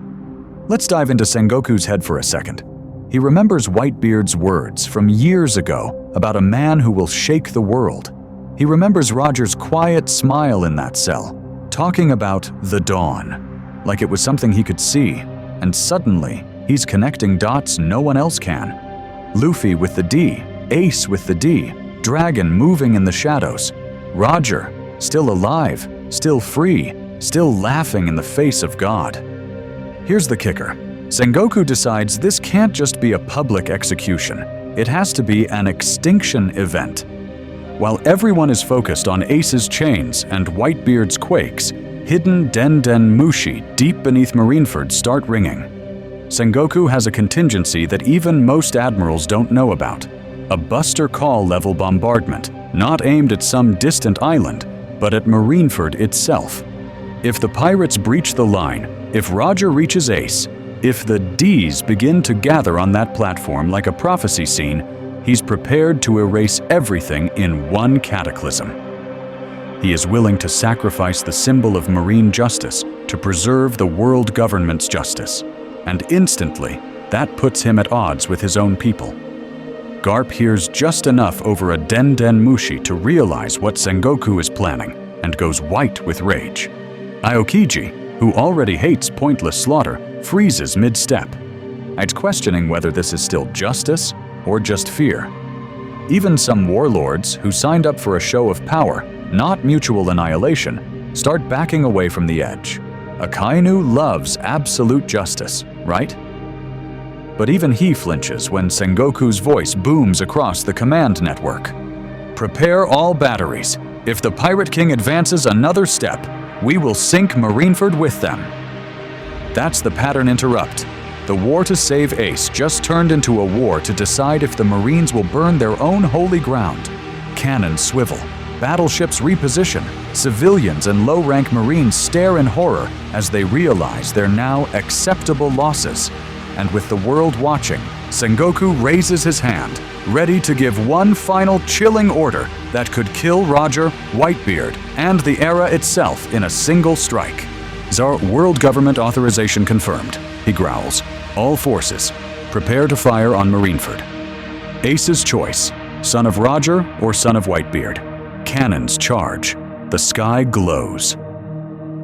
Let's dive into Sengoku's head for a second. He remembers Whitebeard's words from years ago about a man who will shake the world. He remembers Roger's quiet smile in that cell, talking about the dawn, like it was something he could see, and suddenly, he's connecting dots no one else can. Luffy with the D, Ace with the D, Dragon moving in the shadows, Roger, still alive, still free, still laughing in the face of God. Here's the kicker. Sengoku decides this can't just be a public execution. It has to be an extinction event. While everyone is focused on Ace's chains and Whitebeard's quakes, hidden Den Mushi deep beneath Marineford start ringing. Sengoku has a contingency that even most admirals don't know about. A Buster Call-level bombardment, not aimed at some distant island, but at Marineford itself. If the pirates breach the line, if Roger reaches Ace, if the D's begin to gather on that platform like a prophecy scene, he's prepared to erase everything in one cataclysm. He is willing to sacrifice the symbol of marine justice to preserve the world government's justice, and instantly, that puts him at odds with his own people. Garp hears just enough over a Den Den Mushi to realize what Sengoku is planning and goes white with rage. Aokiji, who already hates pointless slaughter, freezes mid-step. It's questioning whether this is still justice or just fear. Even some warlords who signed up for a show of power, not mutual annihilation, start backing away from the edge. Akainu loves absolute justice, right? But even he flinches when Sengoku's voice booms across the command network. Prepare all batteries. If the Pirate King advances another step, we will sink Marineford with them. That's the pattern interrupt. The war to save Ace just turned into a war to decide if the Marines will burn their own holy ground. Cannons swivel, battleships reposition, civilians and low-rank Marines stare in horror as they realize their now acceptable losses. And with the world watching, Sengoku raises his hand, ready to give one final chilling order that could kill Roger, Whitebeard, and the era itself in a single strike. World government authorization confirmed, he growls. All forces, prepare to fire on Marineford. Ace's choice, son of Roger or son of Whitebeard. Cannons charge. The sky glows.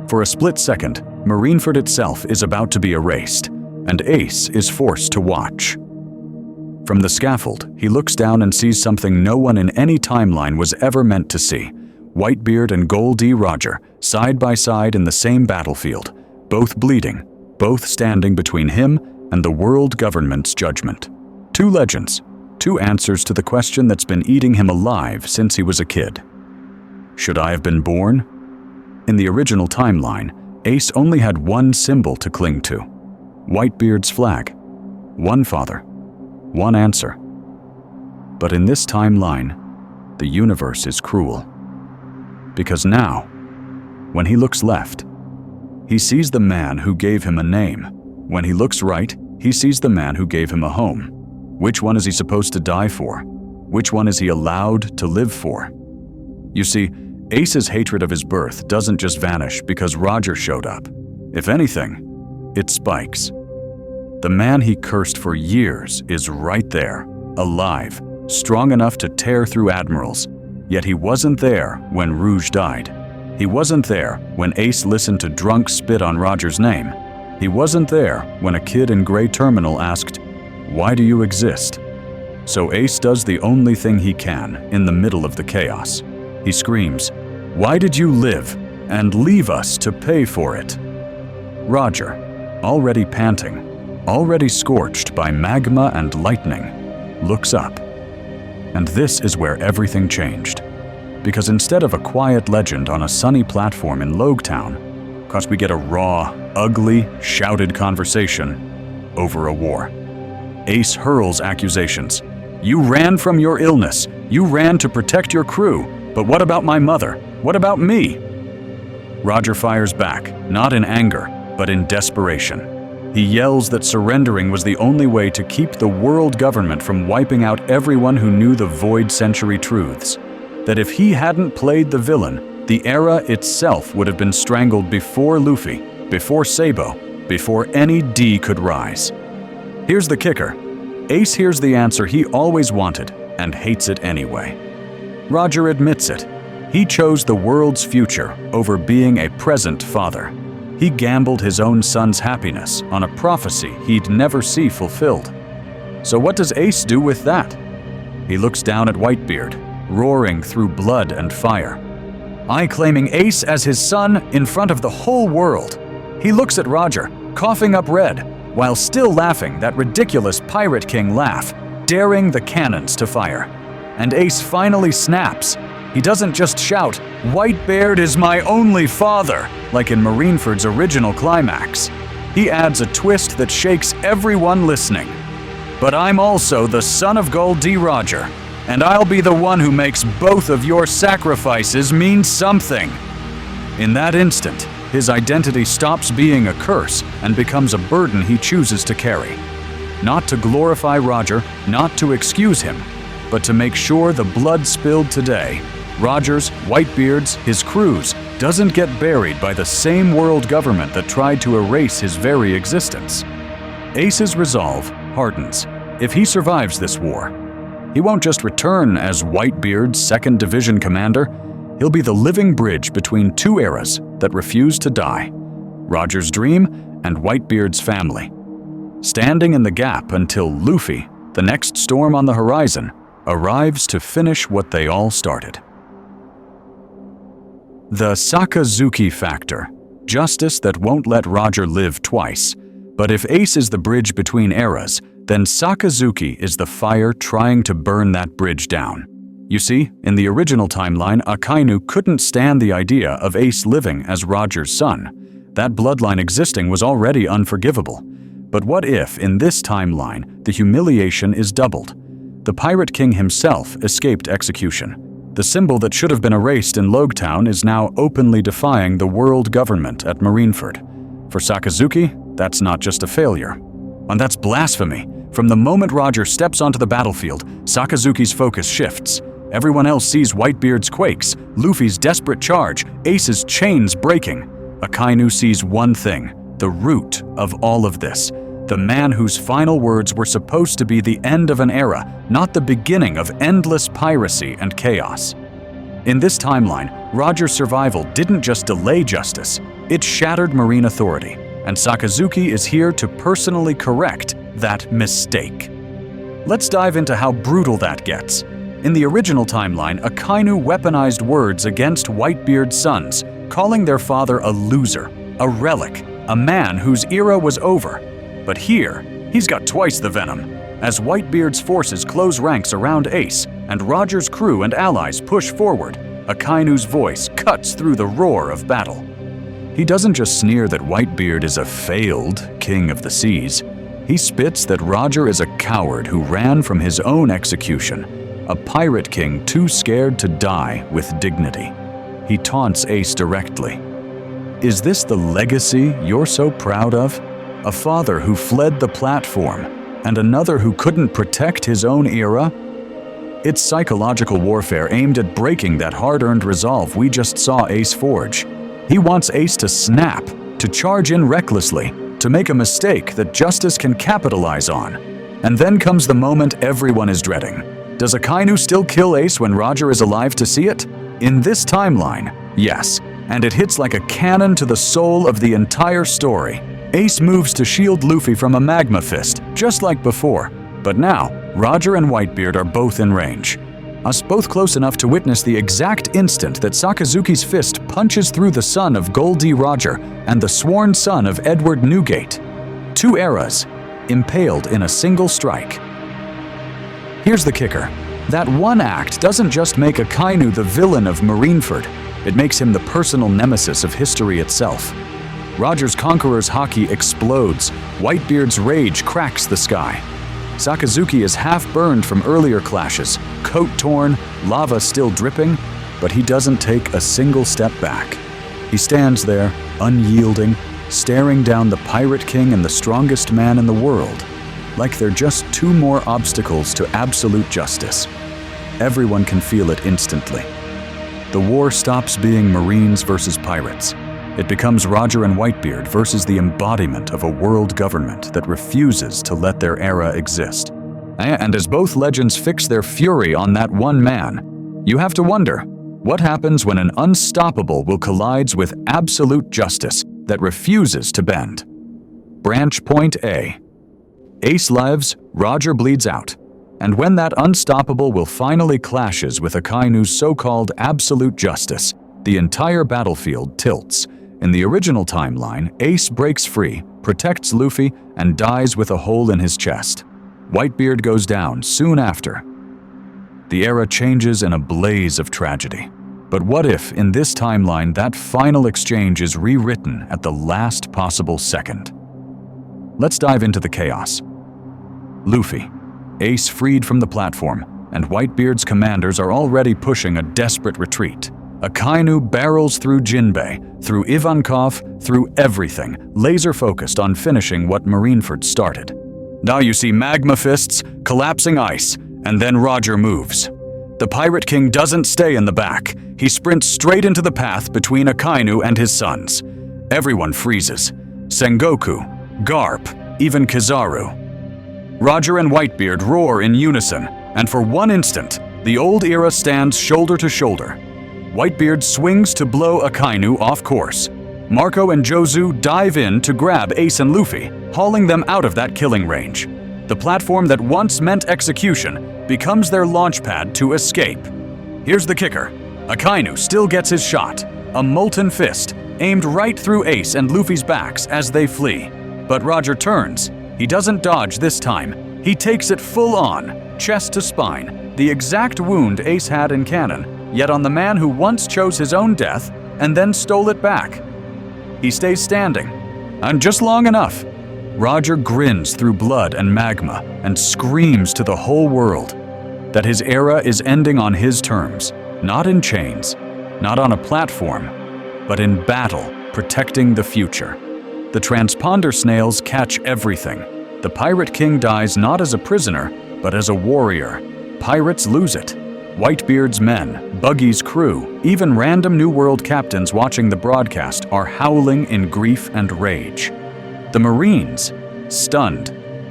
For a split second, Marineford itself is about to be erased, and Ace is forced to watch. From the scaffold, he looks down and sees something no one in any timeline was ever meant to see. Whitebeard and Gol D Roger, side by side in the same battlefield, both bleeding, both standing between him and the world government's judgment. Two legends, two answers to the question that's been eating him alive since he was a kid. Should I have been born? In the original timeline, Ace only had one symbol to cling to. Whitebeard's flag. One father. One answer. But in this timeline, the universe is cruel. Because now, when he looks left, he sees the man who gave him a name. When he looks right, he sees the man who gave him a home. Which one is he supposed to die for? Which one is he allowed to live for? You see, Ace's hatred of his birth doesn't just vanish because Roger showed up. If anything, it spikes. The man he cursed for years is right there, alive, strong enough to tear through admirals. Yet he wasn't there when Rouge died. He wasn't there when Ace listened to drunk spit on Roger's name. He wasn't there when a kid in Gray Terminal asked, "Why do you exist?" So Ace does the only thing he can in the middle of the chaos. He screams, "Why did you live and leave us to pay for it?" Roger, already panting, already scorched by magma and lightning, looks up. And this is where everything changed. Because instead of a quiet legend on a sunny platform in Logetown, we get a raw, ugly, shouted conversation over a war. Ace hurls accusations. "You ran from your illness. You ran to protect your crew. But what about my mother? What about me?" Roger fires back, not in anger, but in desperation. He yells that surrendering was the only way to keep the world government from wiping out everyone who knew the Void Century truths. That if he hadn't played the villain, the era itself would have been strangled before Luffy, before Sabo, before any D could rise. Here's the kicker. Ace hears the answer he always wanted and hates it anyway. Roger admits it. He chose the world's future over being a present father. He gambled his own son's happiness on a prophecy he'd never see fulfilled. So what does Ace do with that? He looks down at Whitebeard, roaring through blood and fire. I claiming Ace as his son in front of the whole world. He looks at Roger, coughing up red, while still laughing that ridiculous Pirate King laugh, daring the cannons to fire. And Ace finally snaps. He doesn't just shout, "Whitebeard is my only father," like in Marineford's original climax. He adds a twist that shakes everyone listening. But I'm also the son of Gol D Roger, and I'll be the one who makes both of your sacrifices mean something. In that instant, his identity stops being a curse and becomes a burden he chooses to carry. Not to glorify Roger, not to excuse him, but to make sure the blood spilled today, Roger's, Whitebeard's, his crew's, doesn't get buried by the same world government that tried to erase his very existence. Ace's resolve hardens. If he survives this war, he won't just return as Whitebeard's 2nd Division commander, he'll be the living bridge between two eras that refuse to die, Roger's dream and Whitebeard's family, standing in the gap until Luffy, the next storm on the horizon, arrives to finish what they all started. The Sakazuki factor, justice that won't let Roger live twice. But if Ace is the bridge between eras, then Sakazuki is the fire trying to burn that bridge down. You see, in the original timeline, Akainu couldn't stand the idea of Ace living as Roger's son. That bloodline existing was already unforgivable. But what if, in this timeline, the humiliation is doubled? The Pirate King himself escaped execution. The symbol that should have been erased in Logetown is now openly defying the world government at Marineford. For Sakazuki, that's not just a failure. And that's blasphemy. From the moment Roger steps onto the battlefield, Sakazuki's focus shifts. Everyone else sees Whitebeard's quakes, Luffy's desperate charge, Ace's chains breaking. Akainu sees one thing, the root of all of this. The man whose final words were supposed to be the end of an era, not the beginning of endless piracy and chaos. In this timeline, Roger's survival didn't just delay justice, it shattered Marine authority, and Sakazuki is here to personally correct that mistake. Let's dive into how brutal that gets. In the original timeline, Akainu weaponized words against Whitebeard's sons, calling their father a loser, a relic, a man whose era was over. But here, he's got twice the venom. As Whitebeard's forces close ranks around Ace and Roger's crew and allies push forward, Akainu's voice cuts through the roar of battle. He doesn't just sneer that Whitebeard is a failed king of the seas. He spits that Roger is a coward who ran from his own execution, a pirate king too scared to die with dignity. He taunts Ace directly. Is this the legacy you're so proud of? A father who fled the platform, and another who couldn't protect his own era? It's psychological warfare aimed at breaking that hard-earned resolve we just saw Ace forge. He wants Ace to snap, to charge in recklessly, to make a mistake that justice can capitalize on. And then comes the moment everyone is dreading. Does Akainu still kill Ace when Roger is alive to see it? In this timeline, yes, and it hits like a cannon to the soul of the entire story. Ace moves to shield Luffy from a magma fist, just like before. But now, Roger and Whitebeard are both in range. Us both close enough to witness the exact instant that Sakazuki's fist punches through the son of Gol D Roger and the sworn son of Edward Newgate. Two eras, impaled in a single strike. Here's the kicker. That one act doesn't just make Akainu the villain of Marineford, it makes him the personal nemesis of history itself. Roger's Conqueror's haki explodes, Whitebeard's rage cracks the sky. Sakazuki is half burned from earlier clashes, coat torn, lava still dripping, but he doesn't take a single step back. He stands there, unyielding, staring down the Pirate King and the strongest man in the world, like they're just two more obstacles to absolute justice. Everyone can feel it instantly. The war stops being Marines versus pirates. It becomes Roger and Whitebeard versus the embodiment of a world government that refuses to let their era exist. And as both legends fix their fury on that one man, you have to wonder, what happens when an unstoppable will collides with absolute justice that refuses to bend? Branch Point A. Ace lives, Roger bleeds out. And when that unstoppable will finally clashes with Akainu's so-called absolute justice, the entire battlefield tilts. In the original timeline, Ace breaks free, protects Luffy, and dies with a hole in his chest. Whitebeard goes down soon after. The era changes in a blaze of tragedy. But what if, in this timeline, that final exchange is rewritten at the last possible second? Let's dive into the chaos. Luffy, Ace freed from the platform, and Whitebeard's commanders are already pushing a desperate retreat. Akainu barrels through Jinbei, through Ivankov, through everything, laser-focused on finishing what Marineford started. Now you see magma fists, collapsing ice, and then Roger moves. The Pirate King doesn't stay in the back. He sprints straight into the path between Akainu and his sons. Everyone freezes. Sengoku, Garp, even Kizaru. Roger and Whitebeard roar in unison, and for one instant, the old era stands shoulder to shoulder. Whitebeard swings to blow Akainu off course. Marco and Jozu dive in to grab Ace and Luffy, hauling them out of that killing range. The platform that once meant execution becomes their launchpad to escape. Here's the kicker. Akainu still gets his shot, a molten fist, aimed right through Ace and Luffy's backs as they flee. But Roger turns. He doesn't dodge this time. He takes it full on, chest to spine, the exact wound Ace had in canon, yet on the man who once chose his own death and then stole it back. He stays standing, and just long enough. Roger grins through blood and magma and screams to the whole world that his era is ending on his terms, not in chains, not on a platform, but in battle, protecting the future. The transponder snails catch everything. The Pirate King dies not as a prisoner, but as a warrior. Pirates lose it. Whitebeard's men, Buggy's crew, even random New World captains watching the broadcast are howling in grief and rage. The Marines, stunned.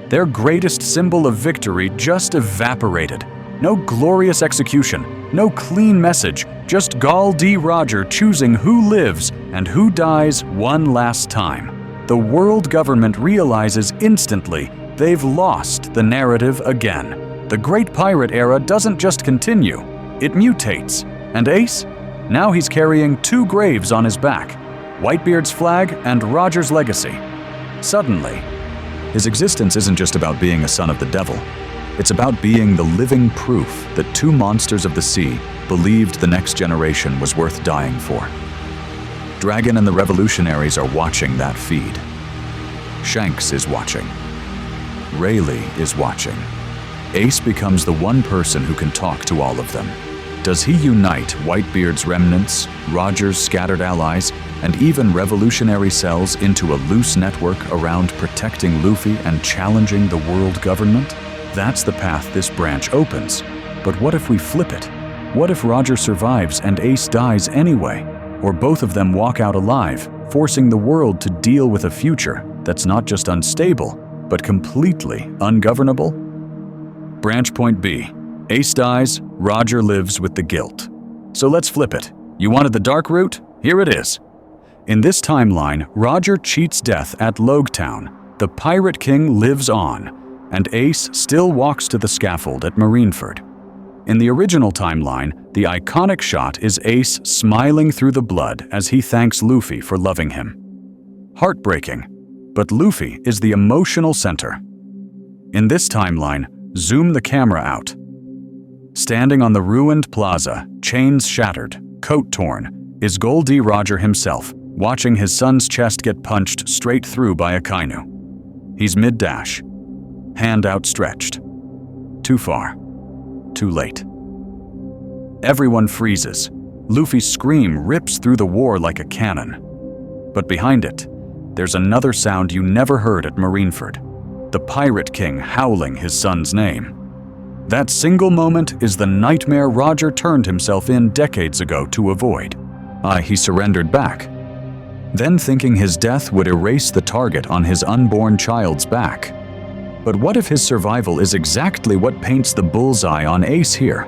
Their greatest symbol of victory just evaporated. No glorious execution, no clean message, just Gol D Roger choosing who lives and who dies one last time. The world government realizes instantly they've lost the narrative again. The Great Pirate Era doesn't just continue, it mutates. And Ace? Now he's carrying two graves on his back, Whitebeard's flag and Roger's legacy. Suddenly, his existence isn't just about being a son of the devil. It's about being the living proof that two monsters of the sea believed the next generation was worth dying for. Dragon and the revolutionaries are watching that feed. Shanks is watching. Rayleigh is watching. Ace becomes the one person who can talk to all of them. Does he unite Whitebeard's remnants, Roger's scattered allies, and even revolutionary cells into a loose network around protecting Luffy and challenging the world government? That's the path this branch opens. But what if we flip it? What if Roger survives and Ace dies anyway? Or both of them walk out alive, forcing the world to deal with a future that's not just unstable, but completely ungovernable? Branch point B. Ace dies, Roger lives with the guilt. So let's flip it. You wanted the dark route? Here it is. In this timeline, Roger cheats death at Logetown. The Pirate King lives on, and Ace still walks to the scaffold at Marineford. In the original timeline, the iconic shot is Ace smiling through the blood as he thanks Luffy for loving him. Heartbreaking, but Luffy is the emotional center. In this timeline, zoom the camera out. Standing on the ruined plaza, chains shattered, coat torn, is Gol D Roger himself, watching his son's chest get punched straight through by Akainu. He's mid-dash, hand outstretched. Too far. Too late. Everyone freezes. Luffy's scream rips through the war like a cannon. But behind it, there's another sound you never heard at Marineford. The Pirate King howling his son's name. That single moment is the nightmare Roger turned himself in decades ago to avoid. He surrendered back. Then thinking his death would erase the target on his unborn child's back. But what if his survival is exactly what paints the bullseye on Ace here?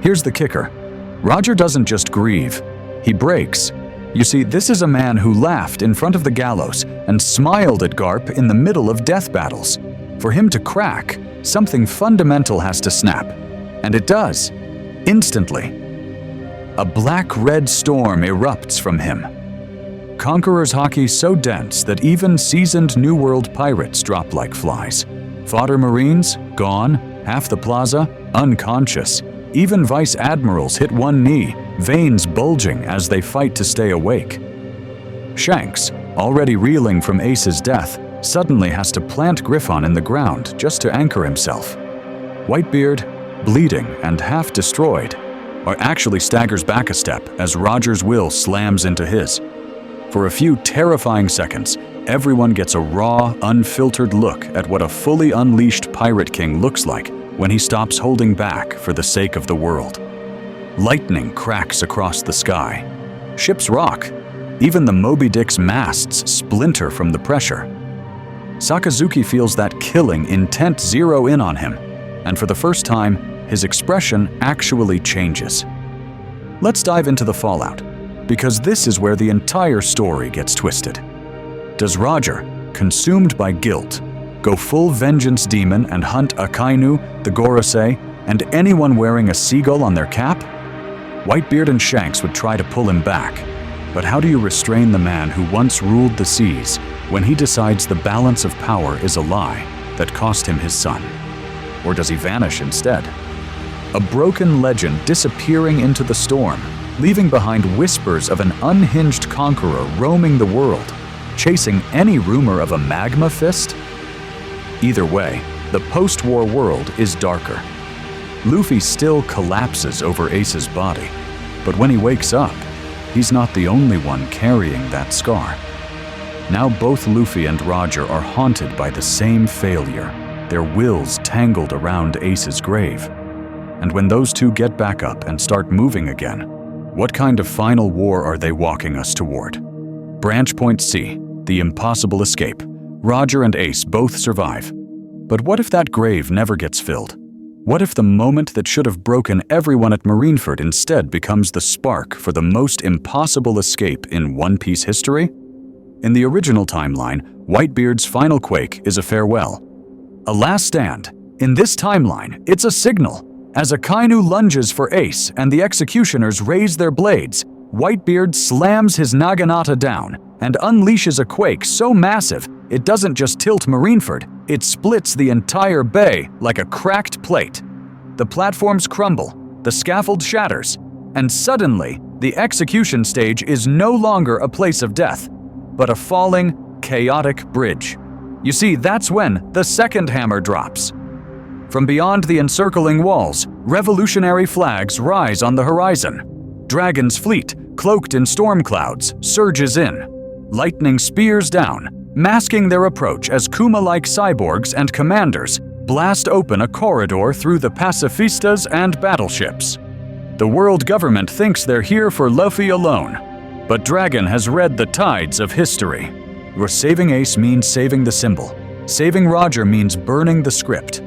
Here's the kicker. Roger doesn't just grieve, he breaks. You see, this is a man who laughed in front of the gallows and smiled at Garp in the middle of death battles. For him to crack, something fundamental has to snap. And it does. Instantly. A black-red storm erupts from him. Conqueror's haki so dense that even seasoned New World pirates drop like flies. Fodder Marines, gone, half the plaza, unconscious. Even vice admirals hit one knee, veins bulging as they fight to stay awake. Shanks, already reeling from Ace's death, suddenly has to plant Griffon in the ground just to anchor himself. Whitebeard, bleeding and half destroyed. or actually staggers back a step as Roger's will slams into his. For a few terrifying seconds, everyone gets a raw, unfiltered look at what a fully unleashed Pirate King looks like when he stops holding back for the sake of the world. Lightning cracks across the sky. Ships rock. Even the Moby Dick's masts splinter from the pressure. Sakazuki feels that killing intent zero in on him, and for the first time, his expression actually changes. Let's dive into the fallout, because this is where the entire story gets twisted. Does Roger, consumed by guilt, go full vengeance demon and hunt Akainu, the Gorosei, and anyone wearing a seagull on their cap? Whitebeard and Shanks would try to pull him back, but how do you restrain the man who once ruled the seas when he decides the balance of power is a lie that cost him his son? Or does he vanish instead? A broken legend disappearing into the storm, leaving behind whispers of an unhinged conqueror roaming the world, chasing any rumor of a magma fist? Either way, the post-war world is darker. Luffy still collapses over Ace's body, but when he wakes up, he's not the only one carrying that scar. Now both Luffy and Roger are haunted by the same failure, their wills tangled around Ace's grave. And when those two get back up and start moving again, what kind of final war are they walking us toward? Branch Point C, the impossible escape. Roger and Ace both survive. But what if that grave never gets filled? What if the moment that should have broken everyone at Marineford instead becomes the spark for the most impossible escape in One Piece history? In the original timeline, Whitebeard's final quake is a farewell. A last stand. In this timeline, it's a signal. As Akainu lunges for Ace and the executioners raise their blades, Whitebeard slams his Naginata down and unleashes a quake so massive it doesn't just tilt Marineford, it splits the entire bay like a cracked plate. The platforms crumble, the scaffold shatters, and suddenly the execution stage is no longer a place of death, but a falling, chaotic bridge. You see, that's when the second hammer drops. From beyond the encircling walls, revolutionary flags rise on the horizon. Dragon's fleet, cloaked in storm clouds, surges in. Lightning spears down, masking their approach as Kuma-like cyborgs and commanders blast open a corridor through the pacifistas and battleships. The world government thinks they're here for Luffy alone, but Dragon has read the tides of history. Your saving Ace means saving the symbol. Saving Roger means burning the script.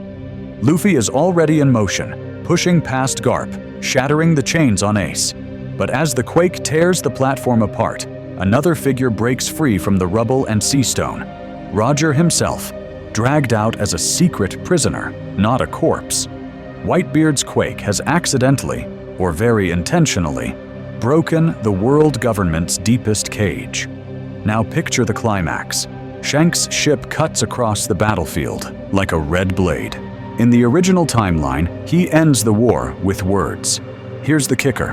Luffy is already in motion, pushing past Garp, shattering the chains on Ace. But as the quake tears the platform apart, another figure breaks free from the rubble and sea stone. Roger himself, dragged out as a secret prisoner, not a corpse. Whitebeard's quake has accidentally, or very intentionally, broken the world government's deepest cage. Now picture the climax. Shanks' ship cuts across the battlefield like a red blade. In the original timeline, he ends the war with words. Here's the kicker.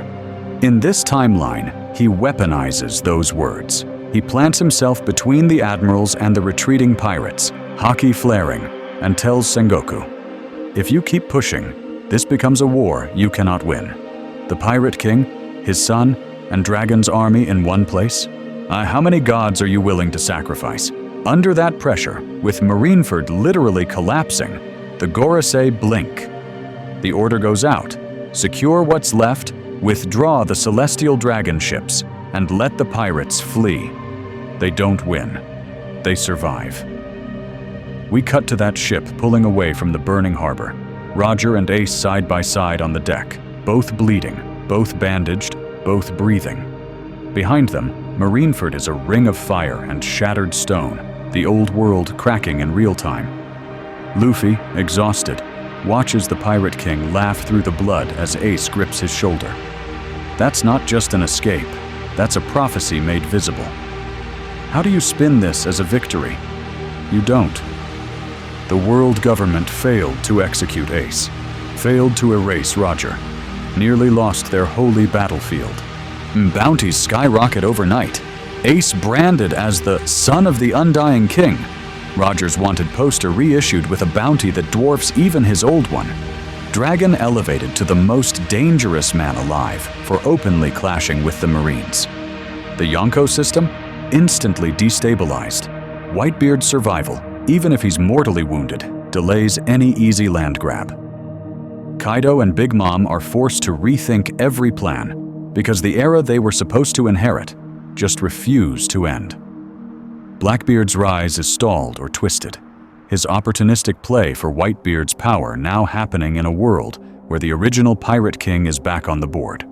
In this timeline, he weaponizes those words. He plants himself between the admirals and the retreating pirates, haki flaring, and tells Sengoku, "If you keep pushing, this becomes a war you cannot win." The Pirate King, his son, and Dragon's army in one place? How many gods are you willing to sacrifice? Under that pressure, with Marineford literally collapsing, the Gorosei blink. The order goes out. Secure what's left, withdraw the celestial dragon ships, and let the pirates flee. They don't win. They survive. We cut to that ship pulling away from the burning harbor. Roger and Ace side by side on the deck, both bleeding, both bandaged, both breathing. Behind them, Marineford is a ring of fire and shattered stone, the old world cracking in real time. Luffy, exhausted, watches the Pirate King laugh through the blood as Ace grips his shoulder. That's not just an escape, that's a prophecy made visible. How do you spin this as a victory? You don't. The world government failed to execute Ace, failed to erase Roger, nearly lost their holy battlefield. Bounties skyrocket overnight. Ace branded as the son of the undying king. Roger's wanted poster reissued with a bounty that dwarfs even his old one. Dragon elevated to the most dangerous man alive for openly clashing with the Marines. The Yonko system? Instantly destabilized. Whitebeard's survival, even if he's mortally wounded, delays any easy land grab. Kaido and Big Mom are forced to rethink every plan because the era they were supposed to inherit just refused to end. Blackbeard's rise is stalled or twisted, his opportunistic play for Whitebeard's power now happening in a world where the original Pirate King is back on the board.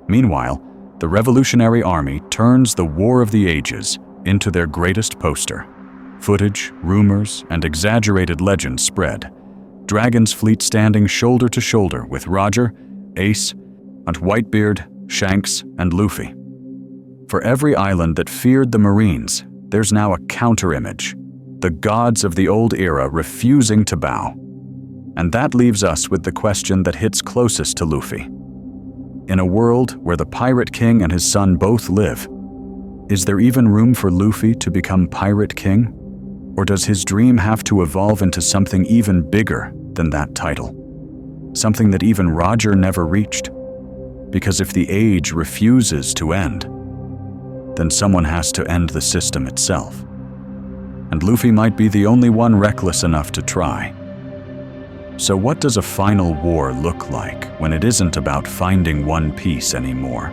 Meanwhile, the Revolutionary Army turns the War of the Ages into their greatest poster. Footage, rumors, and exaggerated legends spread. Dragon's fleet standing shoulder to shoulder with Roger, Ace, and Whitebeard, Shanks, and Luffy. For every island that feared the Marines, there's now a counter-image. The gods of the old era refusing to bow. And that leaves us with the question that hits closest to Luffy. In a world where the Pirate King and his son both live, is there even room for Luffy to become Pirate King? Or does his dream have to evolve into something even bigger than that title? Something that even Roger never reached? Because if the age refuses to end, then someone has to end the system itself. And Luffy might be the only one reckless enough to try. So what does a final war look like when it isn't about finding One Piece anymore,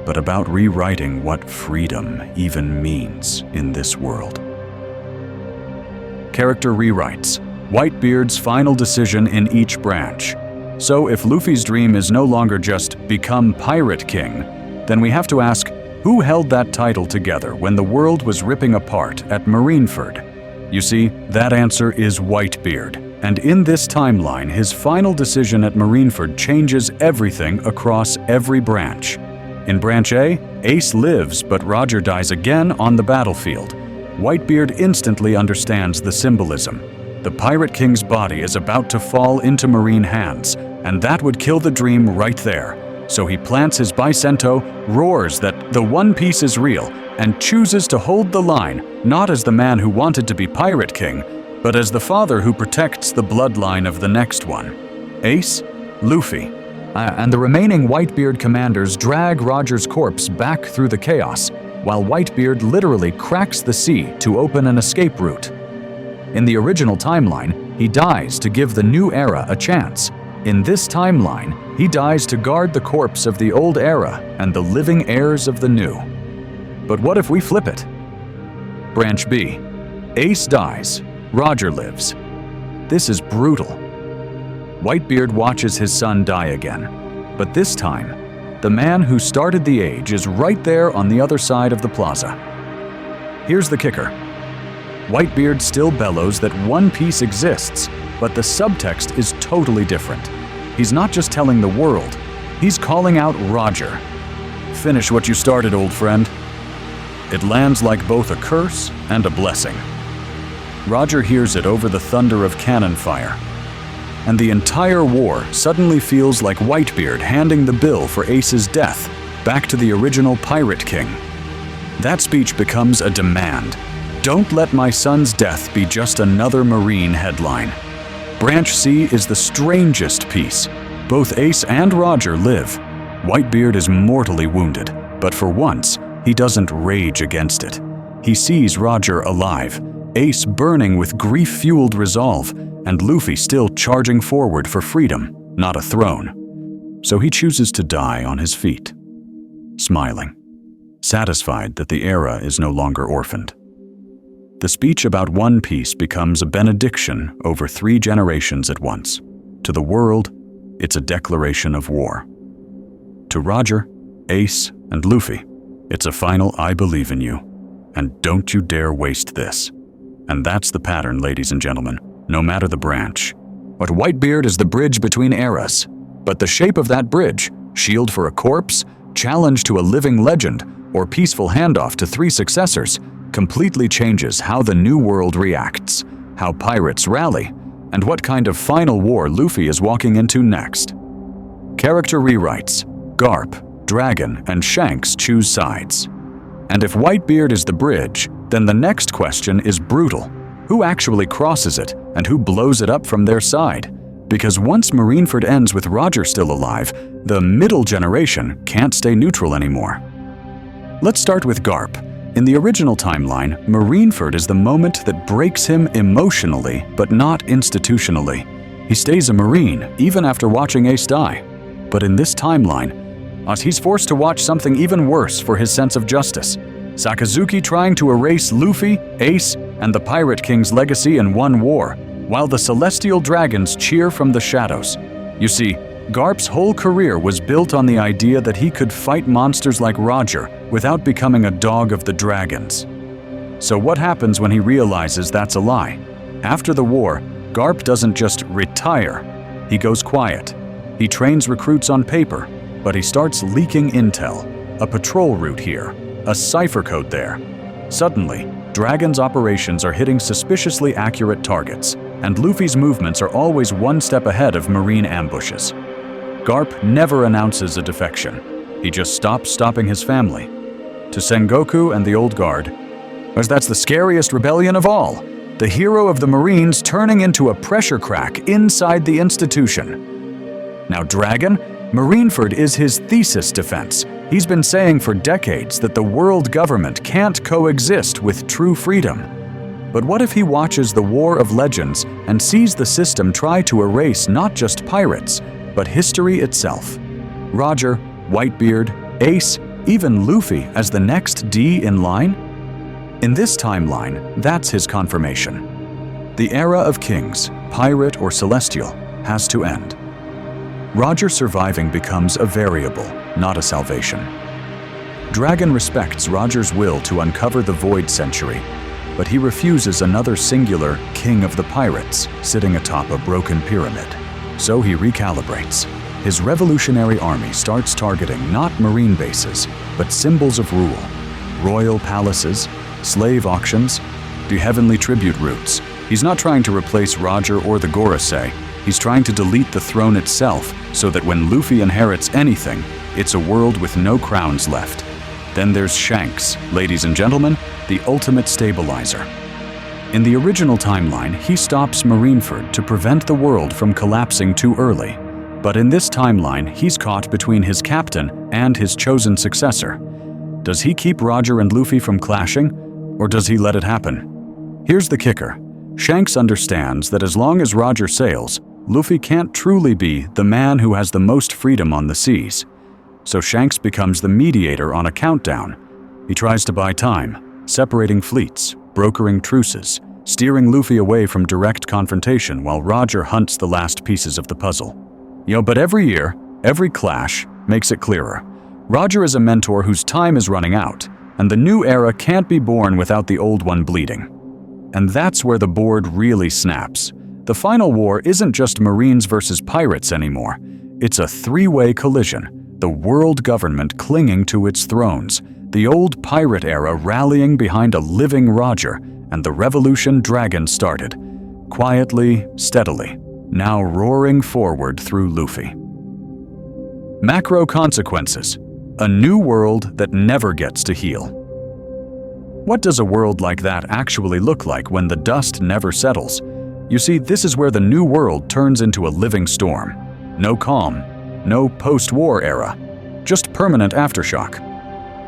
but about rewriting what freedom even means in this world? Character rewrites. Whitebeard's final decision in each branch. So if Luffy's dream is no longer just become Pirate King, then we have to ask, who held that title together when the world was ripping apart at Marineford? You see, that answer is Whitebeard. And in this timeline, his final decision at Marineford changes everything across every branch. In Branch A, Ace lives, but Roger dies again on the battlefield. Whitebeard instantly understands the symbolism. The Pirate King's body is about to fall into Marine hands, and that would kill the dream right there. So he plants his Bicento, roars that the One Piece is real, and chooses to hold the line, not as the man who wanted to be Pirate King, but as the father who protects the bloodline of the next one. Ace, Luffy, and the remaining Whitebeard commanders drag Roger's corpse back through the chaos, while Whitebeard literally cracks the sea to open an escape route. In the original timeline, he dies to give the new era a chance. In this timeline, he dies to guard the corpse of the old era and the living heirs of the new. But what if we flip it? Branch B. Ace dies. Roger lives. This is brutal. Whitebeard watches his son die again. But this time, the man who started the age is right there on the other side of the plaza. Here's the kicker. Whitebeard still bellows that One Piece exists, but the subtext is totally different. He's not just telling the world, he's calling out Roger. Finish what you started, old friend. It lands like both a curse and a blessing. Roger hears it over the thunder of cannon fire, and the entire war suddenly feels like Whitebeard handing the bill for Ace's death back to the original Pirate King. That speech becomes a demand. Don't let my son's death be just another Marine headline. Branch C is the strangest piece. Both Ace and Roger live. Whitebeard is mortally wounded, but for once, he doesn't rage against it. He sees Roger alive, Ace burning with grief-fueled resolve, and Luffy still charging forward for freedom, not a throne. So he chooses to die on his feet, smiling, satisfied that the era is no longer orphaned. The speech about One Piece becomes a benediction over 3 generations at once. To the world, it's a declaration of war. To Roger, Ace, and Luffy, it's a final I believe in you, and don't you dare waste this. And that's the pattern, ladies and gentlemen, no matter the branch. But Whitebeard is the bridge between eras. But the shape of that bridge, shield for a corpse, challenge to a living legend, or peaceful handoff to 3 successors, completely changes how the new world reacts, how pirates rally, and what kind of final war Luffy is walking into next. Character rewrites. Garp, Dragon, and Shanks choose sides. And if Whitebeard is the bridge, then the next question is brutal. Who actually crosses it, and who blows it up from their side? Because once Marineford ends with Roger still alive, the middle generation can't stay neutral anymore. Let's start with Garp. In the original timeline, Marineford is the moment that breaks him emotionally, but not institutionally. He stays a Marine, even after watching Ace die. But in this timeline, he's forced to watch something even worse for his sense of justice. Sakazuki trying to erase Luffy, Ace, and the Pirate King's legacy in one war, while the Celestial Dragons cheer from the shadows. You see, Garp's whole career was built on the idea that he could fight monsters like Roger without becoming a dog of the dragons. So what happens when he realizes that's a lie? After the war, Garp doesn't just retire, he goes quiet. He trains recruits on paper, but he starts leaking intel, a patrol route here, a cipher code there. Suddenly, Dragon's operations are hitting suspiciously accurate targets, and Luffy's movements are always one step ahead of Marine ambushes. Garp never announces a defection. He just stops stopping his family. To Sengoku and the Old Guard, as that's the scariest rebellion of all, the hero of the Marines turning into a pressure crack inside the institution. Now Dragon, Marineford is his thesis defense. He's been saying for decades that the world government can't coexist with true freedom. But what if he watches the War of Legends and sees the system try to erase not just pirates, but history itself? Roger, Whitebeard, Ace, even Luffy as the next D in line? In this timeline, that's his confirmation. The era of kings, pirate or celestial, has to end. Roger surviving becomes a variable, not a salvation. Dragon respects Roger's will to uncover the Void Century, but he refuses another singular King of the Pirates sitting atop a broken pyramid. So he recalibrates. His revolutionary army starts targeting not marine bases, but symbols of rule, royal palaces, slave auctions, the heavenly tribute routes. He's not trying to replace Roger or the Gorosei. He's trying to delete the throne itself so that when Luffy inherits anything, it's a world with no crowns left. Then there's Shanks, ladies and gentlemen, the ultimate stabilizer. In the original timeline, he stops Marineford to prevent the world from collapsing too early. But in this timeline, he's caught between his captain and his chosen successor. Does he keep Roger and Luffy from clashing, or does he let it happen? Here's the kicker. Shanks understands that as long as Roger sails, Luffy can't truly be the man who has the most freedom on the seas. So Shanks becomes the mediator on a countdown. He tries to buy time, separating fleets, brokering truces, steering Luffy away from direct confrontation while Roger hunts the last pieces of the puzzle. But every year, every clash makes it clearer. Roger is a mentor whose time is running out, and the new era can't be born without the old one bleeding. And that's where the board really snaps. The final war isn't just Marines versus pirates anymore. It's a three-way collision. The world government clinging to its thrones, the old pirate era rallying behind a living Roger, and the revolution Dragon started, quietly, steadily, now roaring forward through Luffy. Macro consequences. A new world that never gets to heal. What does a world like that actually look like when the dust never settles? You see, this is where the new world turns into a living storm. No calm, no post-war era, just permanent aftershock.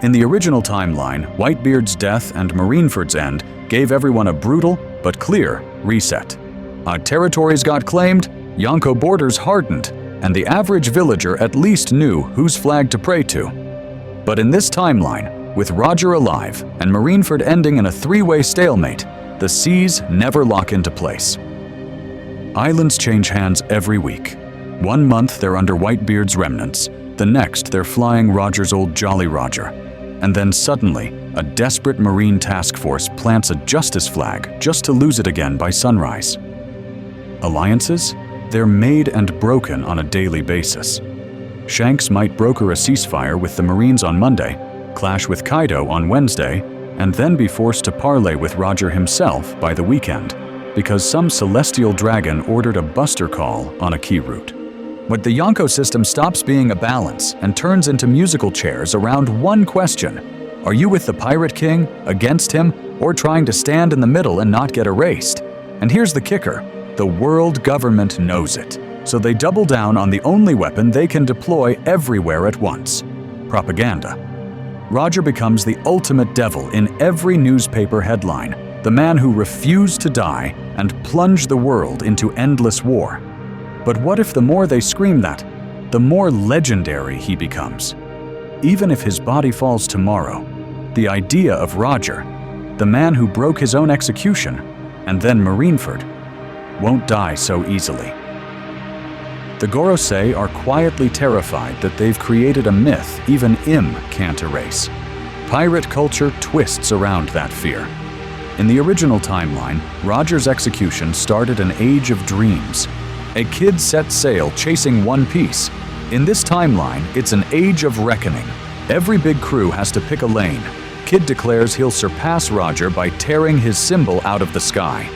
In the original timeline, Whitebeard's death and Marineford's end gave everyone a brutal but clear reset. Our territories got claimed, Yonko borders hardened, and the average villager at least knew whose flag to pray to. But in this timeline, with Roger alive and Marineford ending in a three-way stalemate, the seas never lock into place. Islands change hands every week. 1 month they're under Whitebeard's remnants, the next they're flying Roger's old Jolly Roger. And then suddenly, a desperate Marine task force plants a justice flag just to lose it again by sunrise. Alliances? They're made and broken on a daily basis. Shanks might broker a ceasefire with the Marines on Monday, clash with Kaido on Wednesday, and then be forced to parley with Roger himself by the weekend, because some celestial dragon ordered a buster call on a key route. But the Yonko system stops being a balance and turns into musical chairs around one question. Are you with the Pirate King, against him, or trying to stand in the middle and not get erased? And here's the kicker. The world government knows it. so they double down on the only weapon they can deploy everywhere at once: propaganda. Roger becomes the ultimate devil in every newspaper headline, the man who refused to die and plunged the world into endless war. But what if the more they scream that, the more legendary he becomes? Even if his body falls tomorrow, the idea of Roger, the man who broke his own execution, and then Marineford, won't die so easily. The Gorosei are quietly terrified that they've created a myth even Im can't erase. Pirate culture twists around that fear. In the original timeline, Roger's execution started an age of dreams. A kid set sail chasing One Piece. In this timeline, it's an age of reckoning. Every big crew has to pick a lane. Kid declares he'll surpass Roger by tearing his symbol out of the sky.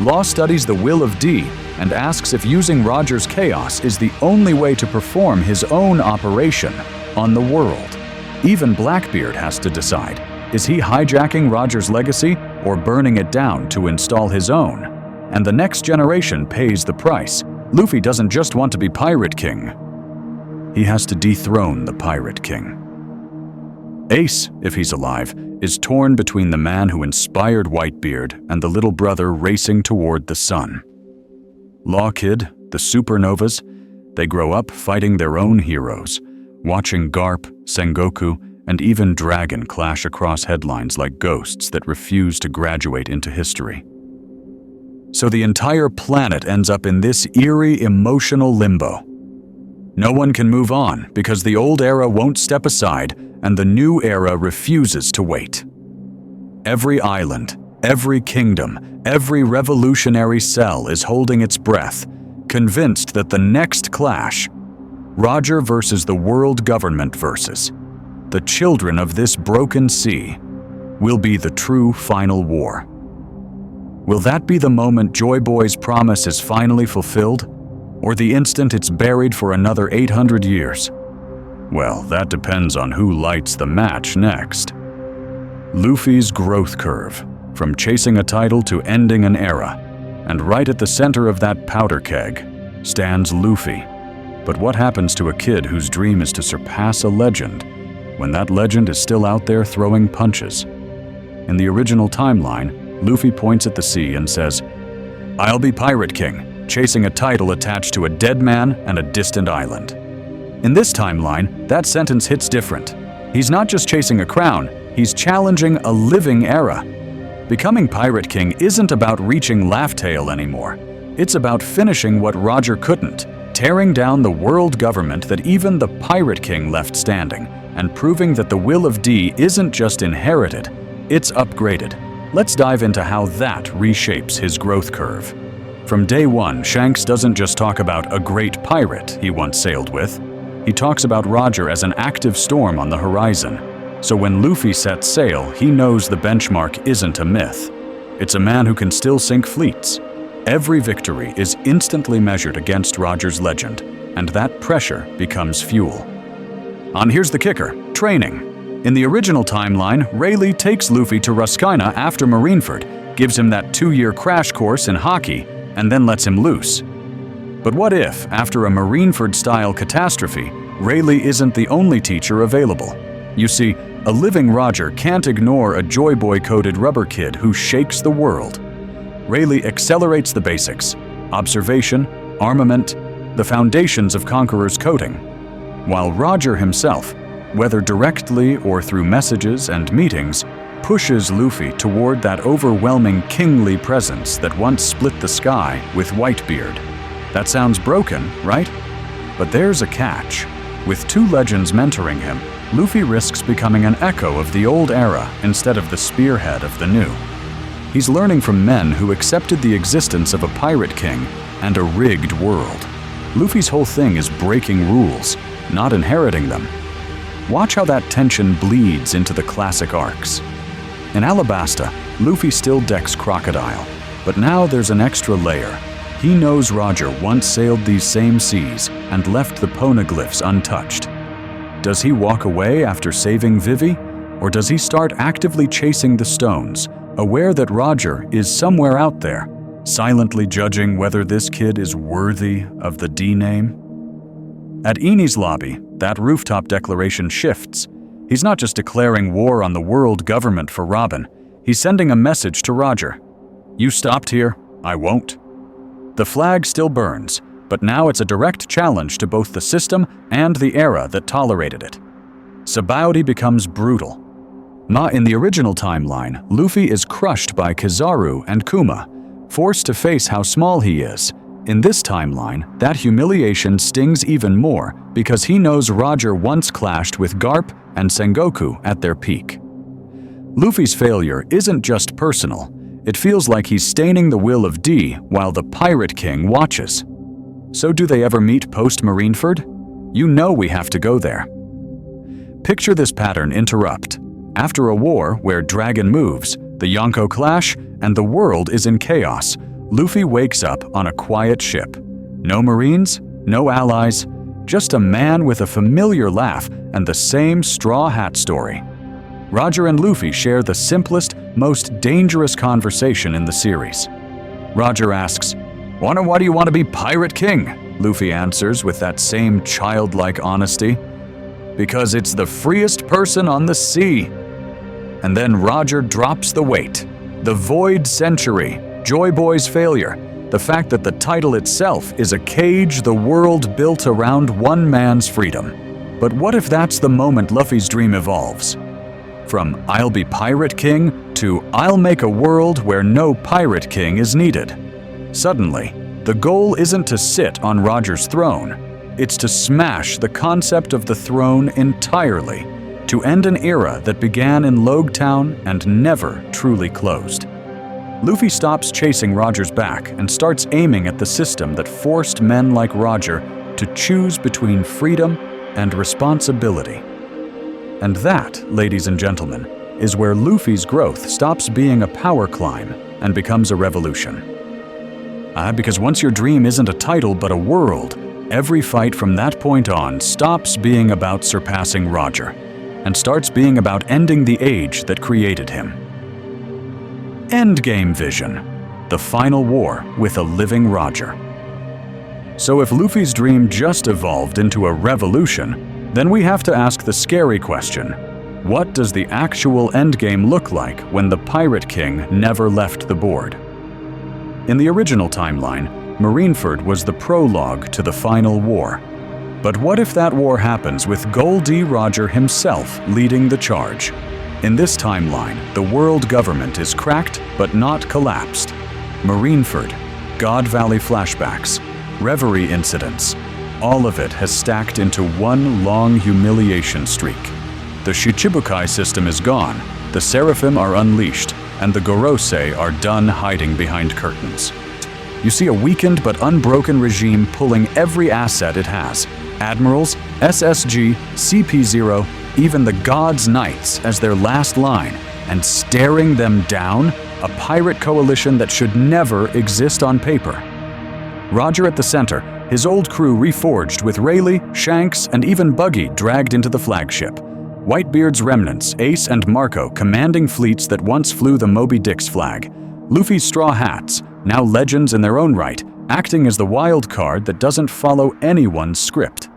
Law studies the will of D and asks if using Roger's chaos is the only way to perform his own operation on the world. Even Blackbeard has to decide, is he hijacking Roger's legacy or burning it down to install his own? And the next generation pays the price. Luffy doesn't just want to be Pirate King. He has to dethrone the Pirate King. Ace, if he's alive, is torn between the man who inspired Whitebeard and the little brother racing toward the sun. Law Kid, the Supernovas, they grow up fighting their own heroes, watching Garp, Sengoku, and even Dragon clash across headlines like ghosts that refuse to graduate into history. So the entire planet ends up in this eerie, emotional limbo. No one can move on because the old era won't step aside and the new era refuses to wait. Every island, every kingdom, every revolutionary cell is holding its breath, convinced that the next clash, Roger versus the world government versus the children of this broken sea, will be the true final war. Will that be the moment Joy Boy's promise is finally fulfilled? Or the instant it's buried for another 800 years? Well, that depends on who lights the match next. Luffy's growth curve, from chasing a title to ending an era. And right at the center of that powder keg stands Luffy. But what happens to a kid whose dream is to surpass a legend, when that legend is still out there throwing punches? In the original timeline, Luffy points at the sea and says, "I'll be Pirate King, chasing a title attached to a dead man and a distant island." In this timeline, that sentence hits different. He's not just chasing a crown, he's challenging a living era. Becoming Pirate King isn't about reaching Laugh Tale anymore. It's about finishing what Roger couldn't, tearing down the world government that even the Pirate King left standing, and proving that the will of D isn't just inherited, it's upgraded. Let's dive into how that reshapes his growth curve. From day one, Shanks doesn't just talk about a great pirate he once sailed with. He talks about Roger as an active storm on the horizon. So when Luffy sets sail, he knows the benchmark isn't a myth. It's a man who can still sink fleets. Every victory is instantly measured against Roger's legend, and that pressure becomes fuel. And here's the kicker: training. In the original timeline, Rayleigh takes Luffy to Ruscaina after Marineford, gives him that 2-year crash course in hockey, and then lets him loose. But what if, after a Marineford-style catastrophe, Rayleigh isn't the only teacher available? You see, a living Roger can't ignore a Joy Boy-coded rubber kid who shakes the world. Rayleigh accelerates the basics: observation, armament, the foundations of Conqueror's coding, while Roger himself, whether directly or through messages and meetings, pushes Luffy toward that overwhelming kingly presence that once split the sky with Whitebeard. That sounds broken, right? But there's a catch. With two legends mentoring him, Luffy risks becoming an echo of the old era instead of the spearhead of the new. He's learning from men who accepted the existence of a pirate king and a rigged world. Luffy's whole thing is breaking rules, not inheriting them. Watch how that tension bleeds into the classic arcs. In Alabasta, Luffy still decks Crocodile, but now there's an extra layer. He knows Roger once sailed these same seas and left the poneglyphs untouched. Does he walk away after saving Vivi, or does he start actively chasing the stones, aware that Roger is somewhere out there, silently judging whether this kid is worthy of the D name. At Eni's lobby, that rooftop declaration shifts. He's not just declaring war on the world government for Robin, he's sending a message to Roger. You stopped here, I won't. The flag still burns, but now it's a direct challenge to both the system and the era that tolerated it. Sabaody becomes brutal. In the original timeline, Luffy is crushed by Kizaru and Kuma, forced to face how small he is. In this timeline, that humiliation stings even more because he knows Roger once clashed with Garp and Sengoku at their peak. Luffy's failure isn't just personal. It feels like he's staining the will of D while the Pirate King watches. So do they ever meet post-Marineford? You know we have to go there. Picture this pattern interrupt. After a war where Dragon moves, the Yonko clash, and the world is in chaos, Luffy wakes up on a quiet ship. No Marines, no allies, just a man with a familiar laugh and the same straw hat story. Roger and Luffy share the simplest, most dangerous conversation in the series. Roger asks, "Why do you want to be Pirate King?" Luffy answers with that same childlike honesty. "Because it's the freest person on the sea." And then Roger drops the weight. The Void Century, Joy Boy's failure, the fact that the title itself is a cage the world built around one man's freedom. But what if that's the moment Luffy's dream evolves? From "I'll be Pirate King" to "I'll make a world where no Pirate King is needed." Suddenly, the goal isn't to sit on Roger's throne. It's to smash the concept of the throne entirely, to end an era that began in Logtown and never truly closed. Luffy stops chasing Roger's back and starts aiming at the system that forced men like Roger to choose between freedom and responsibility. And that, ladies and gentlemen, is where Luffy's growth stops being a power climb and becomes a revolution. Because once your dream isn't a title but a world, every fight from that point on stops being about surpassing Roger and starts being about ending the age that created him. Endgame vision, the final war with a living Roger. So if Luffy's dream just evolved into a revolution, then we have to ask the scary question: what does the actual endgame look like when the Pirate King never left the board? In the original timeline, Marineford was the prologue to the final war. But what if that war happens with Gol D. Roger himself leading the charge? In this timeline, the world government is cracked but not collapsed. Marineford, God Valley flashbacks, Reverie incidents, all of it has stacked into one long humiliation streak. The Shichibukai system is gone, the Seraphim are unleashed, and the Gorosei are done hiding behind curtains. You see a weakened but unbroken regime pulling every asset it has: Admirals, SSG, CP0, even the God's Knights as their last line, and staring them down, a pirate coalition that should never exist on paper. Roger at the center, his old crew reforged with Rayleigh, Shanks, and even Buggy dragged into the flagship. Whitebeard's remnants, Ace and Marco, commanding fleets that once flew the Moby Dick's flag. Luffy's Straw Hats, now legends in their own right, acting as the wild card that doesn't follow anyone's script.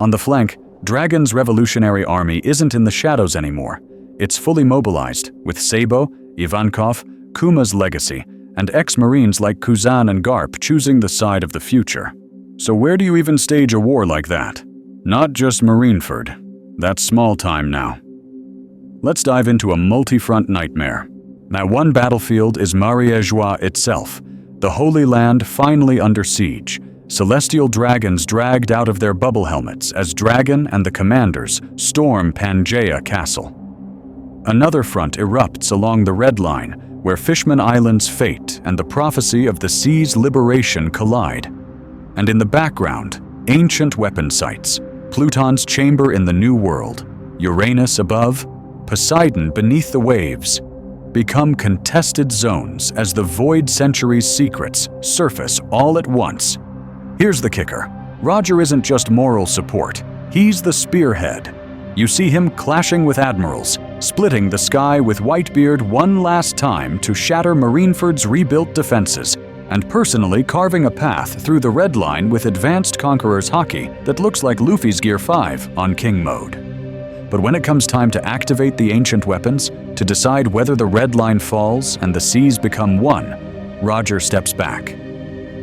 On the flank, Dragon's revolutionary army isn't in the shadows anymore. It's fully mobilized, with Sabo, Ivankov, Kuma's legacy, and ex-Marines like Kuzan and Garp choosing the side of the future. So where do you even stage a war like that? Not just Marineford. That's small time now. Let's dive into a multi-front nightmare. Now, one battlefield is Marie-Joie itself, the Holy Land finally under siege. Celestial dragons dragged out of their bubble helmets as Dragon and the commanders storm Pangaea Castle. Another front erupts along the Red Line, where Fishman Island's fate and the prophecy of the sea's liberation collide. And in the background, ancient weapon sites, Pluton's chamber in the New World, Uranus above, Poseidon beneath the waves, become contested zones as the Void Century's secrets surface all at once. Here's the kicker. Roger isn't just moral support, he's the spearhead. You see him clashing with admirals, splitting the sky with Whitebeard one last time to shatter Marineford's rebuilt defenses, and personally carving a path through the red line with advanced Conqueror's Haki that looks like Luffy's Gear 5 on King mode. But when it comes time to activate the ancient weapons, to decide whether the red line falls and the seas become one, Roger steps back.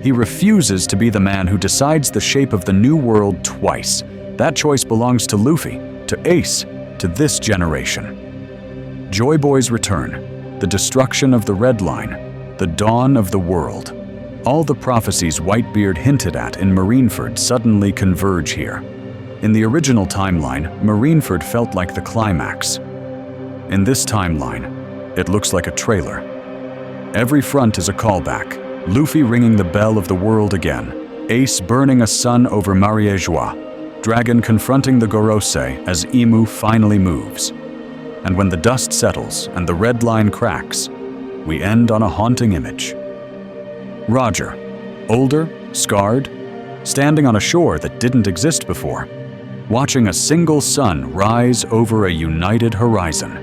He refuses to be the man who decides the shape of the new world twice. That choice belongs to Luffy, to Ace, to this generation. Joy Boy's return, the destruction of the red line, the dawn of the world. All the prophecies Whitebeard hinted at in Marineford suddenly converge here. In the original timeline, Marineford felt like the climax. In this timeline, it looks like a trailer. Every front is a callback. Luffy ringing the bell of the world again, Ace burning a sun over Mariejois, Dragon confronting the Gorosei as Imu finally moves. And when the dust settles and the red line cracks, we end on a haunting image. Roger, older, scarred, standing on a shore that didn't exist before, watching a single sun rise over a united horizon.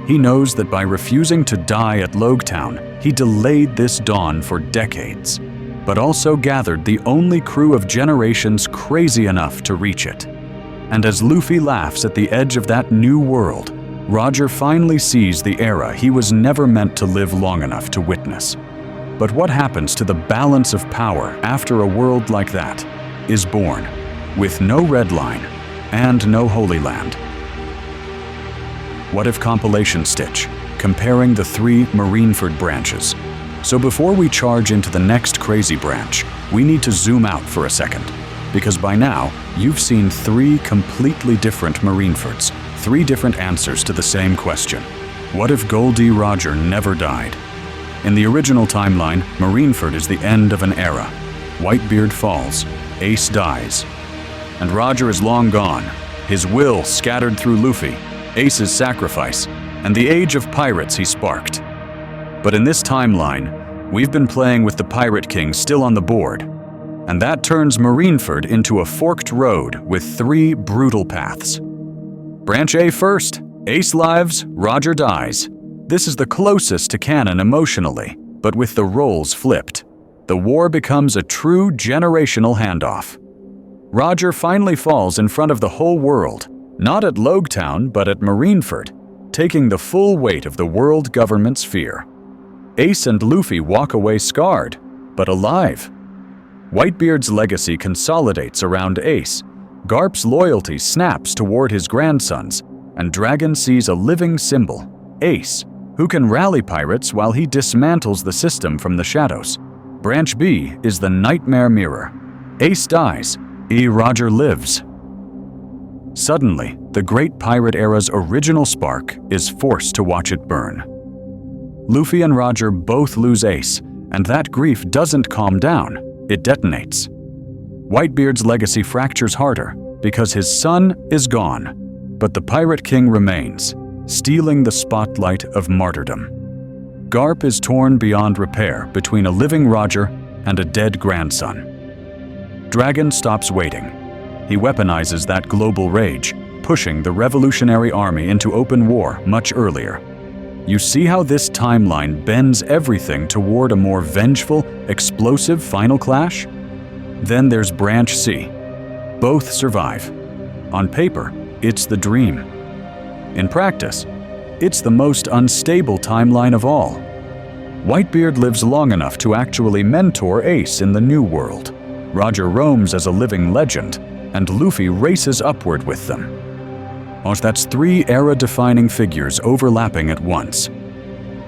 He knows that by refusing to die at Logetown, he delayed this dawn for decades, but also gathered the only crew of generations crazy enough to reach it. And as Luffy laughs at the edge of that new world, Roger finally sees the era he was never meant to live long enough to witness. But what happens to the balance of power after a world like that is born, with no red line and no Holy Land? What if compilation stitch, comparing the three Marineford branches? So before we charge into the next crazy branch, we need to zoom out for a second, because by now you've seen three completely different Marinefords, three different answers to the same question. What if Gol D Roger never died? In the original timeline, Marineford is the end of an era. Whitebeard falls, Ace dies, and Roger is long gone, his will scattered through Luffy, Ace's sacrifice, and the age of pirates he sparked. But in this timeline, we've been playing with the Pirate King still on the board, and that turns Marineford into a forked road with three brutal paths. Branch A first, Ace lives, Roger dies. This is the closest to canon emotionally, but with the roles flipped. The war becomes a true generational handoff. Roger finally falls in front of the whole world, not at Logetown, but at Marineford, taking the full weight of the world government's fear. Ace and Luffy walk away scarred, but alive. Whitebeard's legacy consolidates around Ace, Garp's loyalty snaps toward his grandsons, and Dragon sees a living symbol, Ace, who can rally pirates while he dismantles the system from the shadows. Branch B is the nightmare mirror. Ace dies, Roger lives. Suddenly, the great pirate era's original spark is forced to watch it burn. Luffy and Roger both lose Ace, and that grief doesn't calm down, it detonates. Whitebeard's legacy fractures harder because his son is gone, but the Pirate King remains, stealing the spotlight of martyrdom. Garp is torn beyond repair between a living Roger and a dead grandson. Dragon stops waiting. He weaponizes that global rage, pushing the Revolutionary Army into open war much earlier. You see how this timeline bends everything toward a more vengeful, explosive final clash? Then there's Branch C. Both survive. On paper, it's the dream. In practice, it's the most unstable timeline of all. Whitebeard lives long enough to actually mentor Ace in the New World. Roger roams as a living legend, and Luffy races upward with them. Oh, that's three era-defining figures overlapping at once.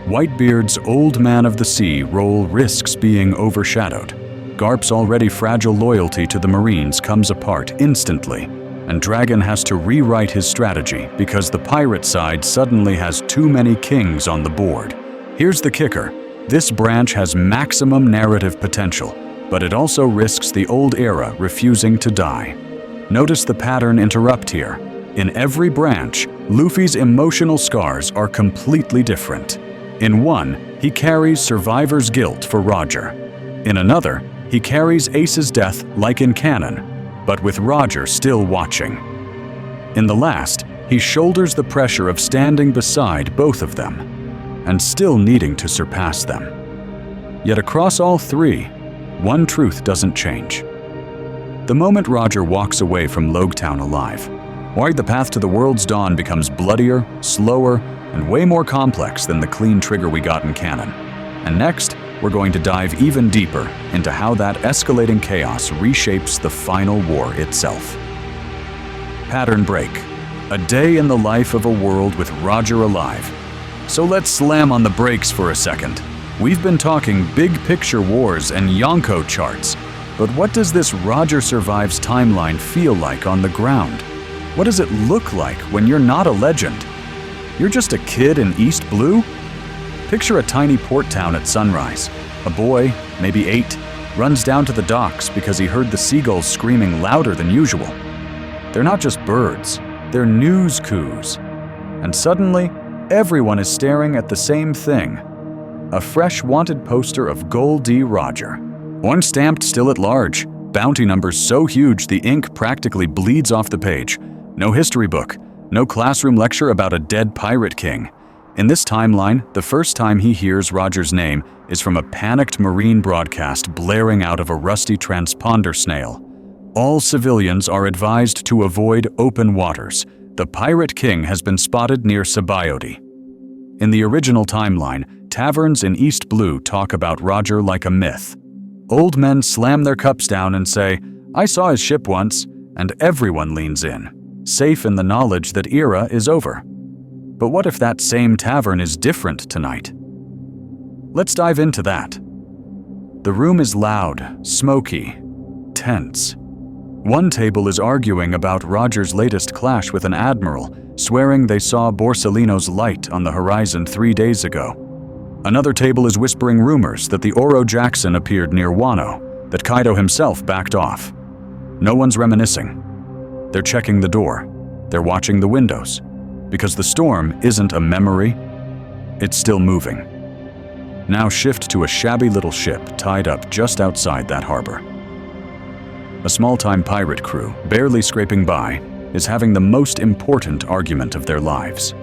Whitebeard's Old Man of the Sea role risks being overshadowed. Garp's already fragile loyalty to the Marines comes apart instantly, and Dragon has to rewrite his strategy because the pirate side suddenly has too many kings on the board. Here's the kicker. This branch has maximum narrative potential, but it also risks the old era refusing to die. Notice the pattern interrupt here. In every branch, Luffy's emotional scars are completely different. In one, he carries survivor's guilt for Roger. In another, he carries Ace's death like in canon, but with Roger still watching. In the last, He shoulders the pressure of standing beside both of them, and still needing to surpass them. Yet across all three, one truth doesn't change. The moment Roger walks away from Logetown alive, the path to the world's dawn becomes bloodier, slower, and way more complex than the clean trigger we got in canon. And next, we're going to dive even deeper into how that escalating chaos reshapes the final war itself. Pattern break. A day in the life of a world with Roger alive. So let's slam on the brakes for a second. We've been talking big picture wars and Yonko charts, but what does this Roger survives timeline feel like on the ground? What does it look like when you're not a legend? You're just a kid in East Blue? Picture a tiny port town at sunrise. A boy, maybe 8, runs down to the docks because he heard the seagulls screaming louder than usual. They're not just birds, they're news coups. And suddenly, everyone is staring at the same thing. A fresh wanted poster of Gol D Roger. One stamped still at large, bounty numbers so huge the ink practically bleeds off the page. No history book, no classroom lecture about a dead pirate king. In this timeline, the first time he hears Roger's name is from a panicked Marine broadcast blaring out of a rusty transponder snail. All civilians are advised to avoid open waters. The Pirate King has been spotted near Sabaody. In the original timeline, taverns in East Blue talk about Roger like a myth. Old men slam their cups down and say, "I saw his ship once," and everyone leans in, safe in the knowledge that era is over. But what if that same tavern is different tonight? Let's dive into that. The room is loud, smoky, tense. One table is arguing about Roger's latest clash with an admiral, swearing they saw Borsalino's light on the horizon 3 days ago. Another table is whispering rumors that the Oro Jackson appeared near Wano, that Kaido himself backed off. No one's reminiscing. They're checking the door. They're watching the windows. Because the storm isn't a memory, it's still moving. Now shift to a shabby little ship tied up just outside that harbor. A small-time pirate crew, barely scraping by, is having the most important argument of their lives.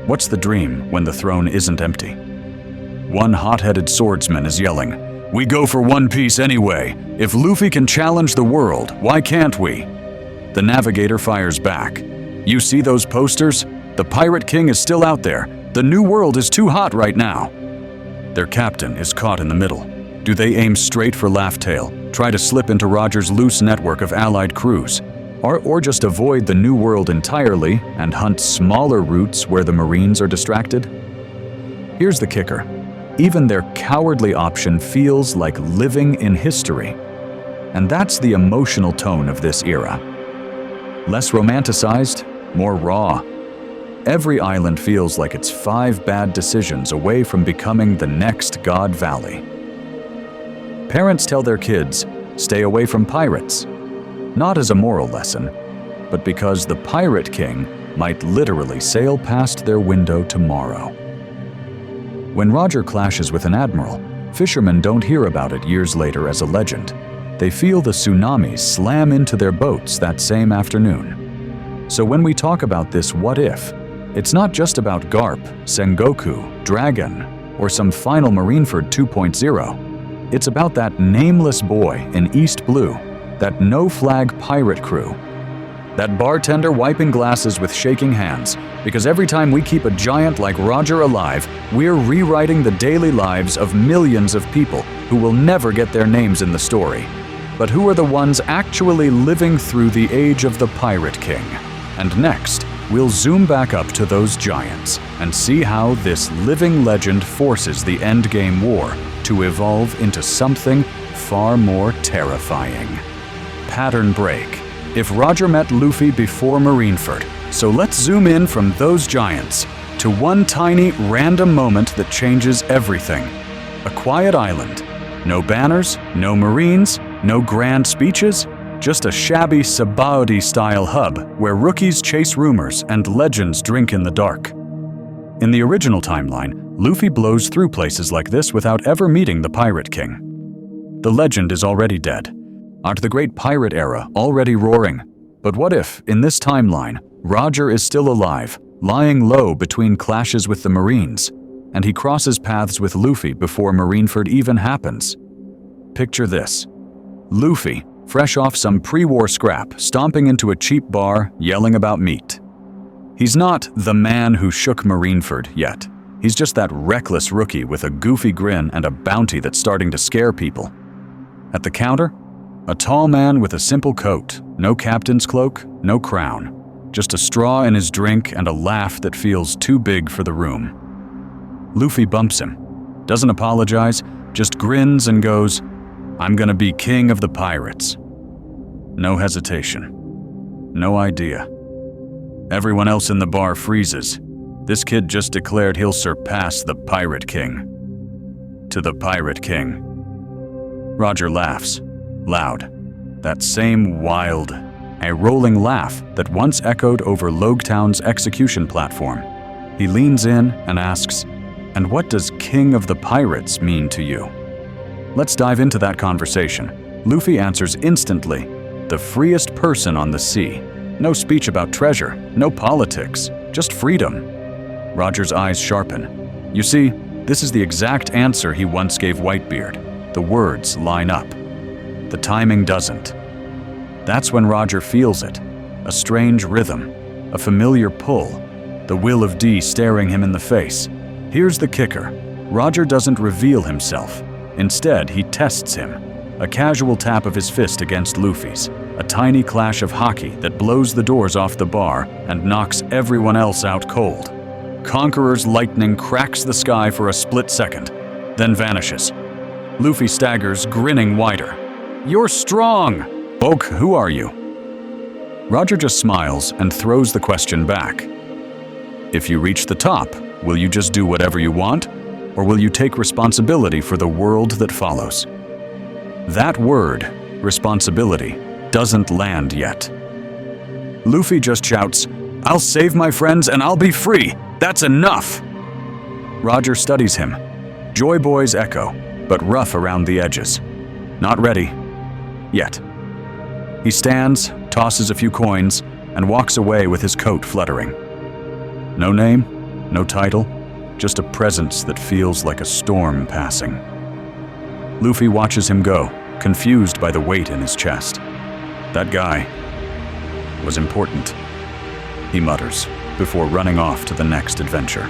What's the dream when the throne isn't empty? One hot-headed swordsman is yelling, "We go for One Piece anyway. If Luffy can challenge the world, why can't we?" The navigator fires back. "You see those posters? The Pirate King is still out there. The New World is too hot right now." Their captain is caught in the middle. Do they aim straight for Laugh Tale, try to slip into Roger's loose network of allied crews, or just avoid the New World entirely and hunt smaller routes where the Marines are distracted? Here's the kicker. Even their cowardly option feels like living in history. And that's the emotional tone of this era. Less romanticized, more raw. Every island feels like it's 5 bad decisions away from becoming the next God Valley. Parents tell their kids, stay away from pirates. Not as a moral lesson, but because the Pirate King might literally sail past their window tomorrow. When Roger clashes with an admiral, fishermen don't hear about it years later as a legend. They feel the tsunamis slam into their boats that same afternoon. So when we talk about this what if, it's not just about Garp, Sengoku, Dragon, or some final Marineford 2.0. It's about that nameless boy in East Blue, that no-flag pirate crew. That bartender wiping glasses with shaking hands, because every time we keep a giant like Roger alive, we're rewriting the daily lives of millions of people who will never get their names in the story. But who are the ones actually living through the age of the Pirate King? And next, we'll zoom back up to those giants and see how this living legend forces the endgame war to evolve into something far more terrifying. Pattern break. If Roger met Luffy before Marineford, so let's zoom in from those giants to one tiny random moment that changes everything. A quiet island. No banners, no Marines, no grand speeches, just a shabby Sabaody-style hub where rookies chase rumors and legends drink in the dark. In the original timeline, Luffy blows through places like this without ever meeting the Pirate King. The legend is already dead. Aren't the great pirate era already roaring? But what if, in this timeline, Roger is still alive, lying low between clashes with the Marines, and he crosses paths with Luffy before Marineford even happens. Picture this. Luffy, fresh off some pre-war scrap, stomping into a cheap bar, yelling about meat. He's not the man who shook Marineford yet. He's just that reckless rookie with a goofy grin and a bounty that's starting to scare people. At the counter, a tall man with a simple coat, no captain's cloak, no crown. Just a straw in his drink and a laugh that feels too big for the room. Luffy bumps him, doesn't apologize, just grins and goes, "I'm gonna be king of the pirates." No hesitation. No idea. Everyone else in the bar freezes. This kid just declared he'll surpass the Pirate King. To the Pirate King. Roger laughs, loud. That same wild, a rolling laugh that once echoed over Logetown's execution platform. He leans in and asks, "And what does King of the Pirates mean to you?" Let's dive into that conversation. Luffy answers instantly, "The freest person on the sea. No speech about treasure, no politics, just freedom." Roger's eyes sharpen. You see, this is the exact answer he once gave Whitebeard. The words line up. The timing doesn't. That's when Roger feels it. A strange rhythm, a familiar pull, the will of D staring him in the face. Here's the kicker. Roger doesn't reveal himself. Instead, he tests him. A casual tap of his fist against Luffy's. A tiny clash of hockey that blows the doors off the bar and knocks everyone else out cold. Conqueror's lightning cracks the sky for a split second, then vanishes. Luffy staggers, grinning wider. "You're strong!" "Oak, who are you?" Roger just smiles and throws the question back. "If you reach the top, will you just do whatever you want, or will you take responsibility for the world that follows?" That word, responsibility, doesn't land yet. Luffy just shouts, "I'll save my friends and I'll be free! That's enough!" Roger studies him. Joy Boy's echo, but rough around the edges. Not ready. Yet. He stands, tosses a few coins, and walks away with his coat fluttering. No name, no title, just a presence that feels like a storm passing. Luffy watches him go, confused by the weight in his chest. That guy was important, he mutters, before running off to the next adventure.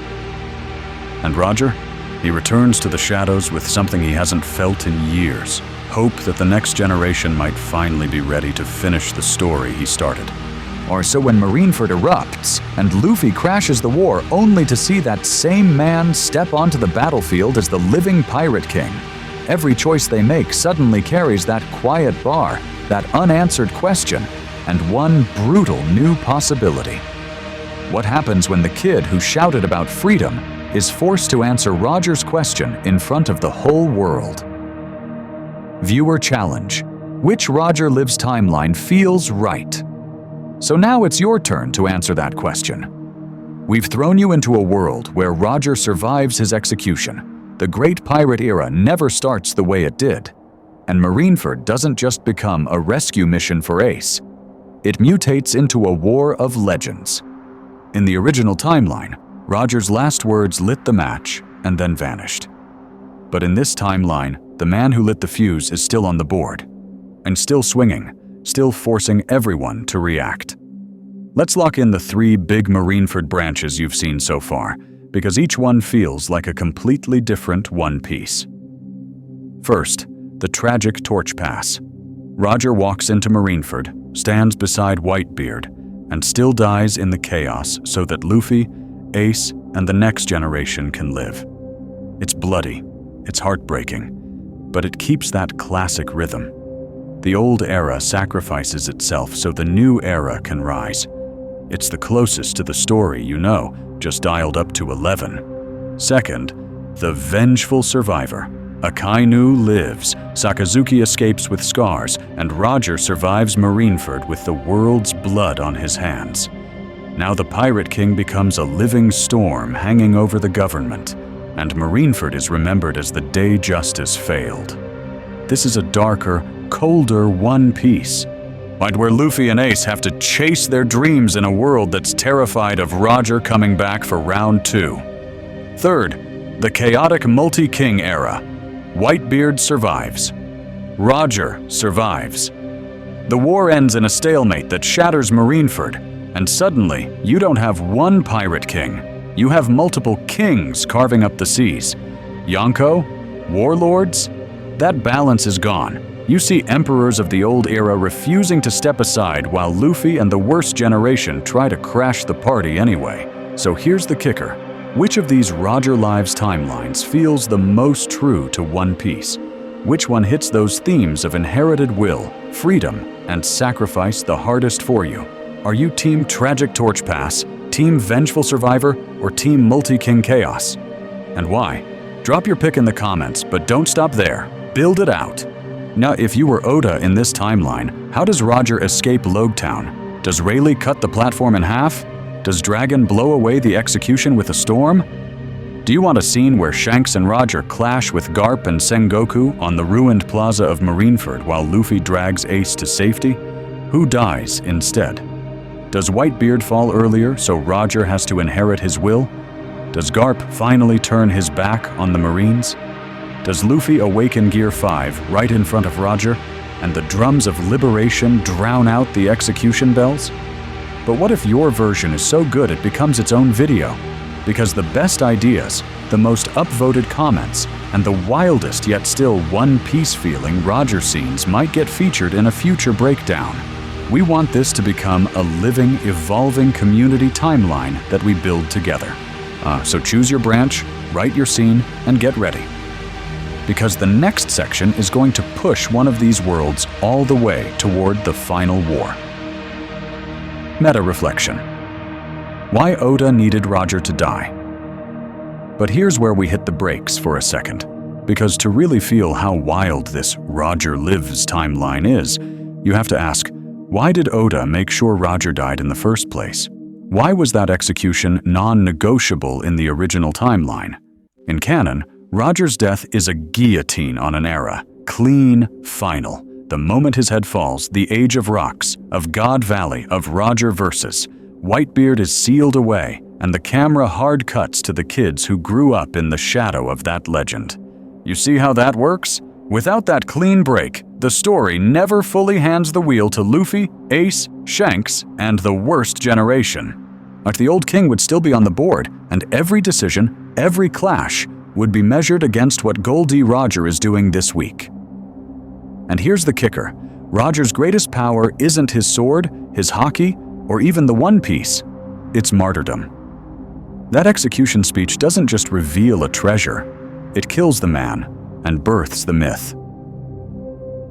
And Roger? He returns to the shadows with something he hasn't felt in years. Hope that the next generation might finally be ready to finish the story he started. Or so when Marineford erupts, and Luffy crashes the war only to see that same man step onto the battlefield as the living Pirate King. Every choice they make suddenly carries that quiet bar, that unanswered question, and one brutal new possibility. What happens when the kid who shouted about freedom is forced to answer Roger's question in front of the whole world? Viewer challenge. Which Roger Lives timeline feels right? So now it's your turn to answer that question. We've thrown you into a world where Roger survives his execution. The Great Pirate Era never starts the way it did. And Marineford doesn't just become a rescue mission for Ace. It mutates into a war of legends. In the original timeline, Roger's last words lit the match and then vanished. But in this timeline, the man who lit the fuse is still on the board, and still swinging, still forcing everyone to react. Let's lock in the 3 big Marineford branches you've seen so far, because each one feels like a completely different One Piece. First, the tragic Torch Pass. Roger walks into Marineford, stands beside Whitebeard, and still dies in the chaos so that Luffy, Ace, and the next generation can live. It's bloody, it's heartbreaking, but it keeps that classic rhythm. The old era sacrifices itself so the new era can rise. It's the closest to the story you know, just dialed up to 11. Second, the vengeful survivor. Akainu lives, Sakazuki escapes with scars, and Roger survives Marineford with the world's blood on his hands. Now the Pirate King becomes a living storm hanging over the government, and Marineford is remembered as the day justice failed. This is a darker, colder One Piece, and where Luffy and Ace have to chase their dreams in a world that's terrified of Roger coming back for round 2. Third, the chaotic multi-king era. Whitebeard survives. Roger survives. The war ends in a stalemate that shatters Marineford, and suddenly you don't have one pirate king. You have multiple kings carving up the seas. Yonko? Warlords? That balance is gone. You see emperors of the old era refusing to step aside while Luffy and the worst generation try to crash the party anyway. So here's the kicker. Which of these Roger Lives timelines feels the most true to One Piece? Which one hits those themes of inherited will, freedom, and sacrifice the hardest for you? Are you Team Tragic Torch Pass, Team Vengeful Survivor, or Team Multi-King Chaos? And why? Drop your pick in the comments, but don't stop there. Build it out. Now, if you were Oda in this timeline, how does Roger escape Logetown? Does Rayleigh cut the platform in half? Does Dragon blow away the execution with a storm? Do you want a scene where Shanks and Roger clash with Garp and Sengoku on the ruined plaza of Marineford while Luffy drags Ace to safety? Who dies instead? Does Whitebeard fall earlier so Roger has to inherit his will? Does Garp finally turn his back on the Marines? Does Luffy awaken Gear 5 right in front of Roger, and the drums of liberation drown out the execution bells? But what if your version is so good it becomes its own video? Because the best ideas, the most upvoted comments, and the wildest yet still One Piece feeling Roger scenes might get featured in a future breakdown. We want this to become a living, evolving community timeline that we build together. So choose your branch, write your scene, and get ready. Because the next section is going to push one of these worlds all the way toward the final war. Meta-reflection. Why Oda needed Roger to die. But here's where we hit the brakes for a second, because to really feel how wild this Roger Lives timeline is, you have to ask, why did Oda make sure Roger died in the first place? Why was that execution non-negotiable in the original timeline? In canon, Roger's death is a guillotine on an era, clean, final. The moment his head falls, the Age of Rocks, of God Valley, of Roger versus Whitebeard is sealed away, and the camera hard cuts to the kids who grew up in the shadow of that legend. You see how that works? Without that clean break, the story never fully hands the wheel to Luffy, Ace, Shanks, and the worst generation. But the old king would still be on the board, and every decision, every clash, would be measured against what Gol D Roger is doing this week. And here's the kicker. Roger's greatest power isn't his sword, his haki, or even the One Piece. It's martyrdom. That execution speech doesn't just reveal a treasure. It kills the man and births the myth.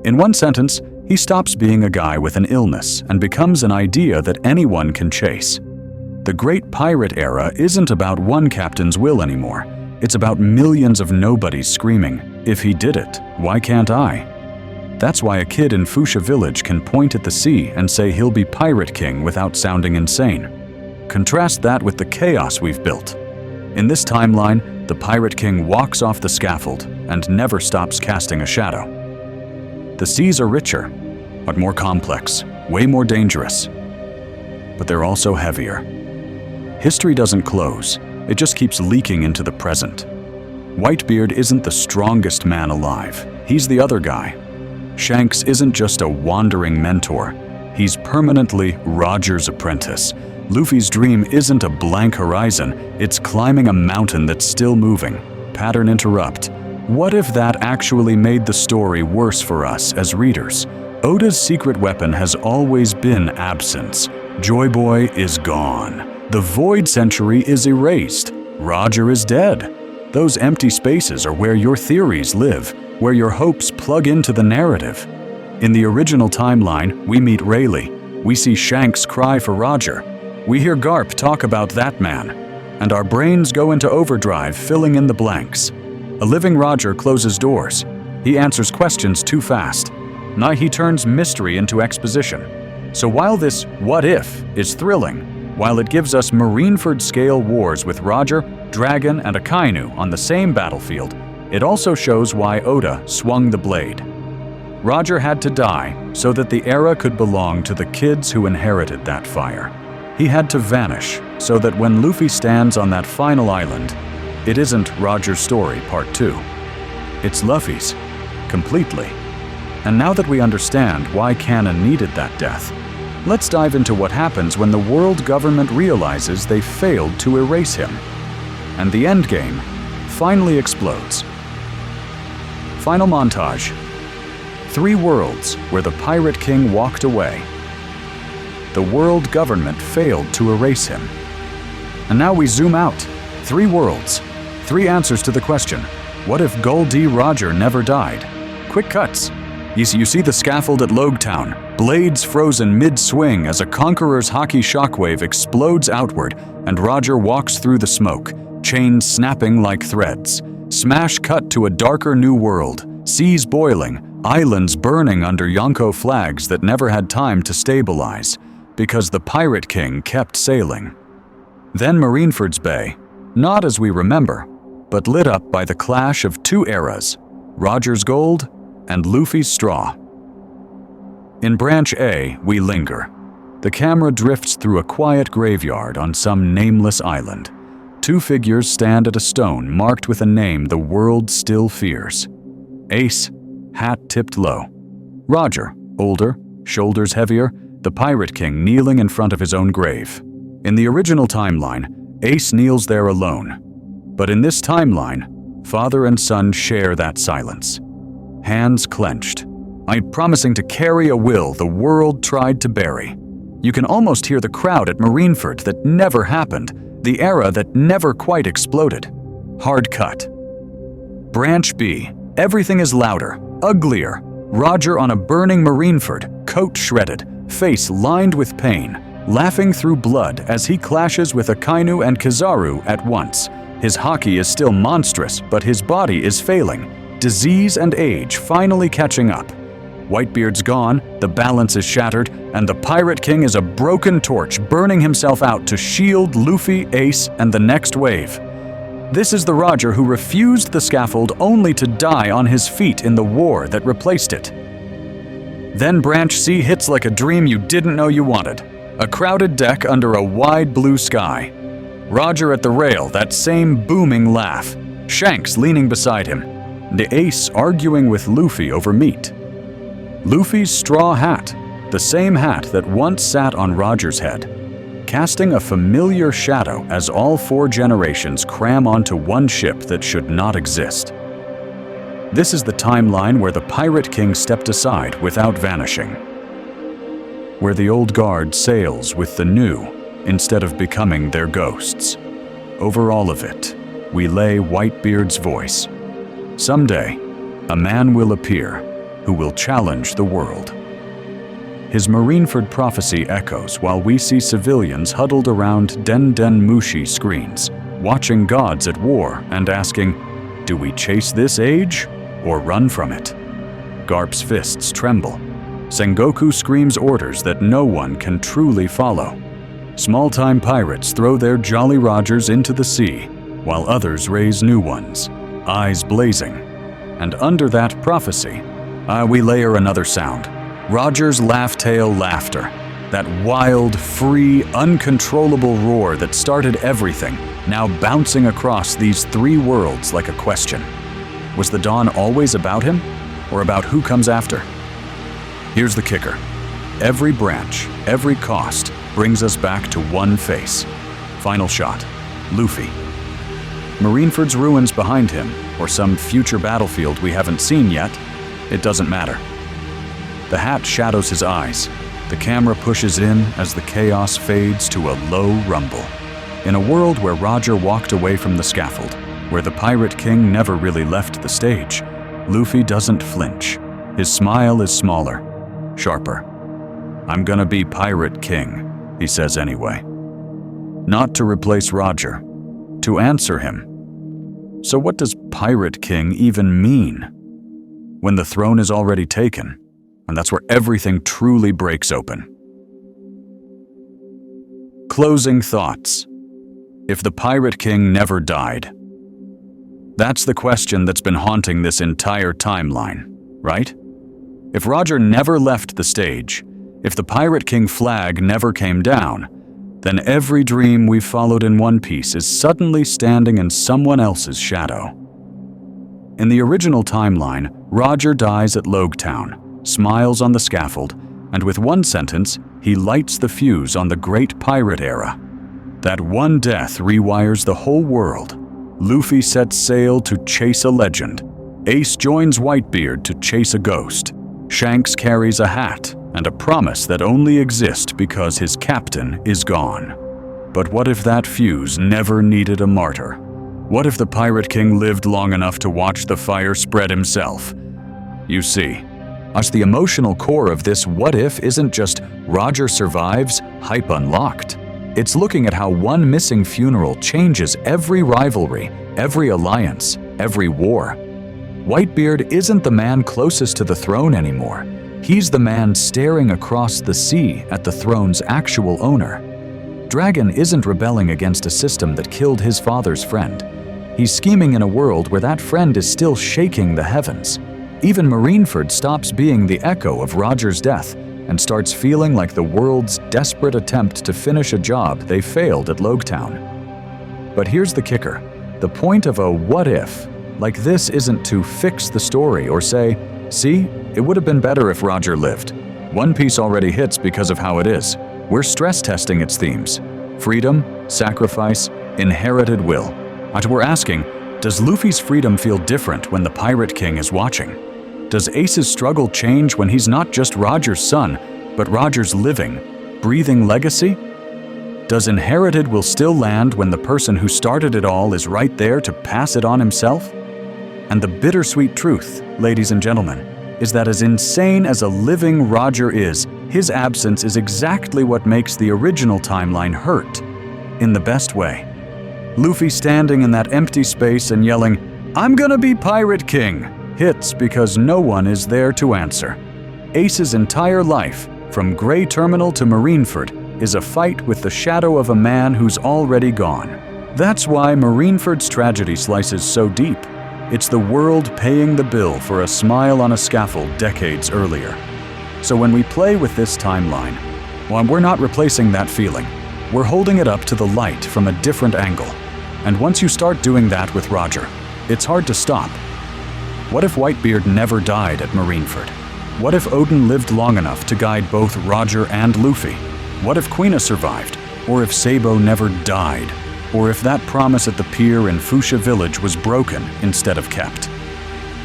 In one sentence, he stops being a guy with an illness and becomes an idea that anyone can chase. The Great Pirate Era isn't about one captain's will anymore. It's about millions of nobodies screaming, "If he did it, why can't I?" That's why a kid in Fuchsia Village can point at the sea and say he'll be Pirate King without sounding insane. Contrast that with the chaos we've built. In this timeline, the Pirate King walks off the scaffold and never stops casting a shadow. The seas are richer, but more complex, way more dangerous. But they're also heavier. History doesn't close. It just keeps leaking into the present. Whitebeard isn't the strongest man alive. He's the other guy. Shanks isn't just a wandering mentor. He's permanently Roger's apprentice. Luffy's dream isn't a blank horizon. It's climbing a mountain that's still moving. Pattern interrupt. What if that actually made the story worse for us as readers? Oda's secret weapon has always been absence. Joy Boy is gone. The Void Century is erased. Roger is dead. Those empty spaces are where your theories live, where your hopes plug into the narrative. In the original timeline, we meet Rayleigh. We see Shanks cry for Roger. We hear Garp talk about that man. And our brains go into overdrive, filling in the blanks. A living Roger closes doors. He answers questions too fast. Now he turns mystery into exposition. So while this what if is thrilling, while it gives us Marineford-scale wars with Roger, Dragon, and Akainu on the same battlefield, it also shows why Oda swung the blade. Roger had to die so that the era could belong to the kids who inherited that fire. He had to vanish so that when Luffy stands on that final island, it isn't Roger's story part 2. It's Luffy's, completely. And now that we understand why canon needed that death, let's dive into what happens when the world government realizes they failed to erase him. And the endgame finally explodes. Final montage. 3 worlds where the Pirate King walked away. The world government failed to erase him. And now we zoom out. 3 worlds. 3 answers to the question, what if Gol D Roger never died? Quick cuts. You see the scaffold at Logtown, blades frozen mid-swing as a conqueror's hockey shockwave explodes outward and Roger walks through the smoke, chains snapping like threads. Smash cut to a darker new world, seas boiling, islands burning under Yonko flags that never had time to stabilize, because the Pirate King kept sailing. Then Marineford's Bay, not as we remember, but lit up by the clash of 2 eras, Roger's gold and Luffy's straw. In Branch A, we linger. The camera drifts through a quiet graveyard on some nameless island. 2 figures stand at a stone marked with a name the world still fears. Ace, hat tipped low. Roger, older, shoulders heavier, the Pirate King kneeling in front of his own grave. In the original timeline, Ace kneels there alone. But in this timeline, father and son share that silence. Hands clenched. I'm promising to carry a will the world tried to bury. You can almost hear the crowd at Marineford that never happened, the era that never quite exploded. Hard cut. Branch B. Everything is louder, uglier. Roger on a burning Marineford, coat shredded, face lined with pain, laughing through blood as he clashes with Akainu and Kizaru at once. His hockey is still monstrous, but his body is failing. Disease and age finally catching up. Whitebeard's gone, the balance is shattered, and the Pirate King is a broken torch burning himself out to shield Luffy, Ace, and the next wave. This is the Roger who refused the scaffold only to die on his feet in the war that replaced it. Then Branch C hits like a dream you didn't know you wanted. A crowded deck under a wide blue sky. Roger at the rail, that same booming laugh. Shanks leaning beside him. The Ace arguing with Luffy over meat. Luffy's straw hat, the same hat that once sat on Roger's head, casting a familiar shadow as all 4 generations cram onto one ship that should not exist. This is the timeline where the Pirate King stepped aside without vanishing, where the old guard sails with the new instead of becoming their ghosts. Over all of it, we lay Whitebeard's voice. Someday, a man will appear who will challenge the world. His Marineford prophecy echoes while we see civilians huddled around Den Den Mushi screens, watching gods at war and asking, do we chase this age or run from it? Garp's fists tremble. Sengoku screams orders that no one can truly follow. Small-time pirates throw their Jolly Rogers into the sea, while others raise new ones, eyes blazing. And under that prophecy, we layer another sound. Roger's laugh-tail laughter. That wild, free, uncontrollable roar that started everything, now bouncing across these 3 worlds like a question. Was the dawn always about him, or about who comes after? Here's the kicker. Every branch, every cost, brings us back to one face. Final shot. Luffy. Marineford's ruins behind him, or some future battlefield we haven't seen yet, it doesn't matter. The hat shadows his eyes. The camera pushes in as the chaos fades to a low rumble. In a world where Roger walked away from the scaffold, where the Pirate King never really left the stage, Luffy doesn't flinch. His smile is smaller, sharper. I'm gonna be Pirate King, he says anyway. Not to replace Roger, to answer him. So what does Pirate King even mean? When the throne is already taken, and that's where everything truly breaks open. Closing thoughts. If the Pirate King never died? That's the question that's been haunting this entire timeline, right? If Roger never left the stage, if the Pirate King flag never came down, then every dream we've followed in One Piece is suddenly standing in someone else's shadow. In the original timeline, Roger dies at Logetown, smiles on the scaffold, and with one sentence, he lights the fuse on the Great Pirate Era. That one death rewires the whole world. Luffy sets sail to chase a legend. Ace joins Whitebeard to chase a ghost. Shanks carries a hat and a promise that only exists because his captain is gone. But what if that fuse never needed a martyr? What if the Pirate King lived long enough to watch the fire spread himself? You see, the emotional core of this what if isn't just Roger survives, hype unlocked. It's looking at how one missing funeral changes every rivalry, every alliance, every war. Whitebeard isn't the man closest to the throne anymore. He's the man staring across the sea at the throne's actual owner. Dragon isn't rebelling against a system that killed his father's friend. He's scheming in a world where that friend is still shaking the heavens. Even Marineford stops being the echo of Roger's death and starts feeling like the world's desperate attempt to finish a job they failed at Logetown. But here's the kicker. The point of a what if like this isn't to fix the story or say, see, it would have been better if Roger lived. One Piece already hits because of how it is. We're stress testing its themes. Freedom, sacrifice, inherited will. And we're asking, does Luffy's freedom feel different when the Pirate King is watching? Does Ace's struggle change when he's not just Roger's son, but Roger's living, breathing legacy? Does inherited will still land when the person who started it all is right there to pass it on himself? And the bittersweet truth, ladies and gentlemen, is that as insane as a living Roger is, his absence is exactly what makes the original timeline hurt, in the best way. Luffy standing in that empty space and yelling, "I'm gonna be Pirate King," hits because no one is there to answer. Ace's entire life, from Grey Terminal to Marineford, is a fight with the shadow of a man who's already gone. That's why Marineford's tragedy slices so deep. It's the world paying the bill for a smile on a scaffold decades earlier. So when we play with this timeline, well, we're not replacing that feeling. We're holding it up to the light from a different angle. And once you start doing that with Roger, it's hard to stop. What if Whitebeard never died at Marineford? What if Odin lived long enough to guide both Roger and Luffy? What if Quina survived? Or if Sabo never died? Or if that promise at the pier in Fuchsia Village was broken instead of kept?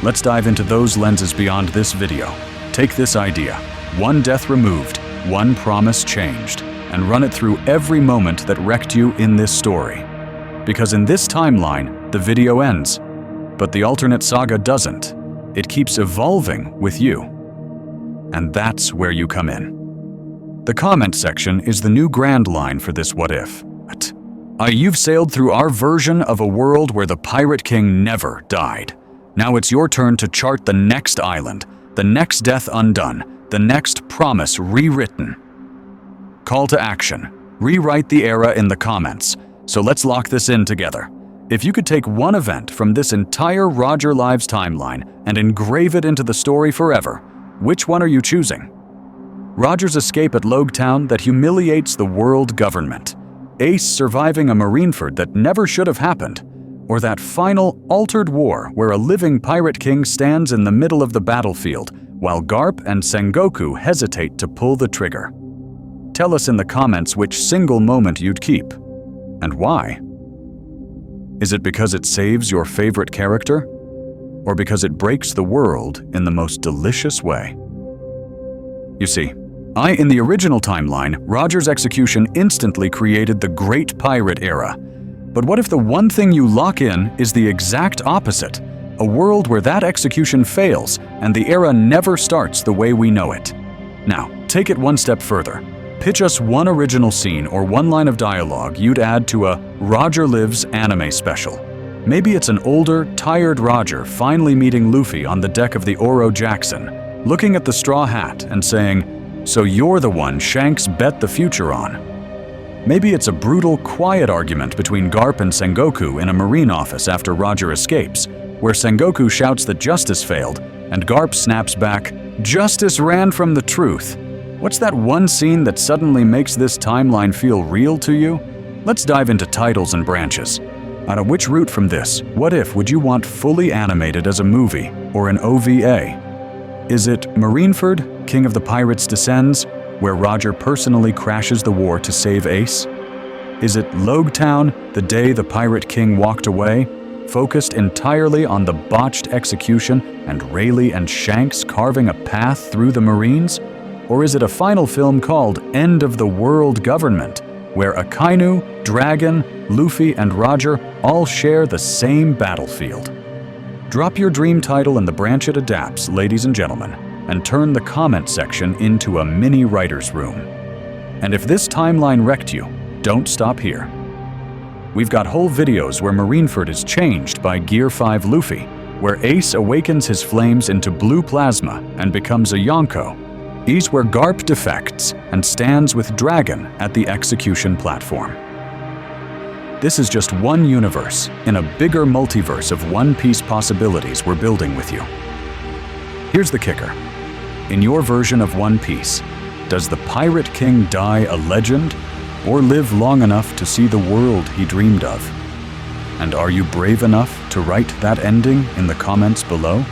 Let's dive into those lenses beyond this video. Take this idea, one death removed, one promise changed, and run it through every moment that wrecked you in this story. Because in this timeline, the video ends, but the alternate saga doesn't. It keeps evolving with you. And that's where you come in. The comment section is the new grand line for this what if. You've sailed through our version of a world where the Pirate King never died. Now it's your turn to chart the next island, the next death undone, the next promise rewritten. Call to action. Rewrite the era in the comments. So let's lock this in together. If you could take one event from this entire Roger Lives timeline and engrave it into the story forever, which one are you choosing? Roger's escape at Logetown that humiliates the world government. Ace surviving a Marineford that never should have happened. Or that final altered war where a living Pirate King stands in the middle of the battlefield while Garp and Sengoku hesitate to pull the trigger. Tell us in the comments which single moment you'd keep. And why? Is it because it saves your favorite character? Or because it breaks the world in the most delicious way? You see, in the original timeline, Roger's execution instantly created the Great Pirate Era. But what if the one thing you lock in is the exact opposite? A world where that execution fails and the era never starts the way we know it. Now, take it one step further. Pitch us one original scene or one line of dialogue you'd add to a Roger Lives anime special. Maybe it's an older, tired Roger finally meeting Luffy on the deck of the Oro Jackson, looking at the straw hat and saying, "So you're the one Shanks bet the future on." Maybe it's a brutal, quiet argument between Garp and Sengoku in a marine office after Roger escapes, where Sengoku shouts that justice failed, and Garp snaps back, Justice ran from the truth. What's that one scene that suddenly makes this timeline feel real to you? Let's dive into titles and branches. Out of which route from this, What If would you want fully animated as a movie or an OVA? Is it Marineford, King of the Pirates Descends, where Roger personally crashes the war to save Ace? Is it Loguetown, the day the Pirate King walked away, focused entirely on the botched execution and Rayleigh and Shanks carving a path through the Marines? Or is it a final film called End of the World Government, where Akainu, Dragon, Luffy, and Roger all share the same battlefield? Drop your dream title in the branch it adapts, ladies and gentlemen, and turn the comment section into a mini writer's room. And if this timeline wrecked you, don't stop here. We've got whole videos where Marineford is changed by Gear 5 Luffy, where Ace awakens his flames into blue plasma and becomes a Yonko. He's where Garp defects and stands with Dragon at the execution platform. This is just one universe in a bigger multiverse of One Piece possibilities we're building with you. Here's the kicker. In your version of One Piece, does the Pirate King die a legend or live long enough to see the world he dreamed of? And are you brave enough to write that ending in the comments below?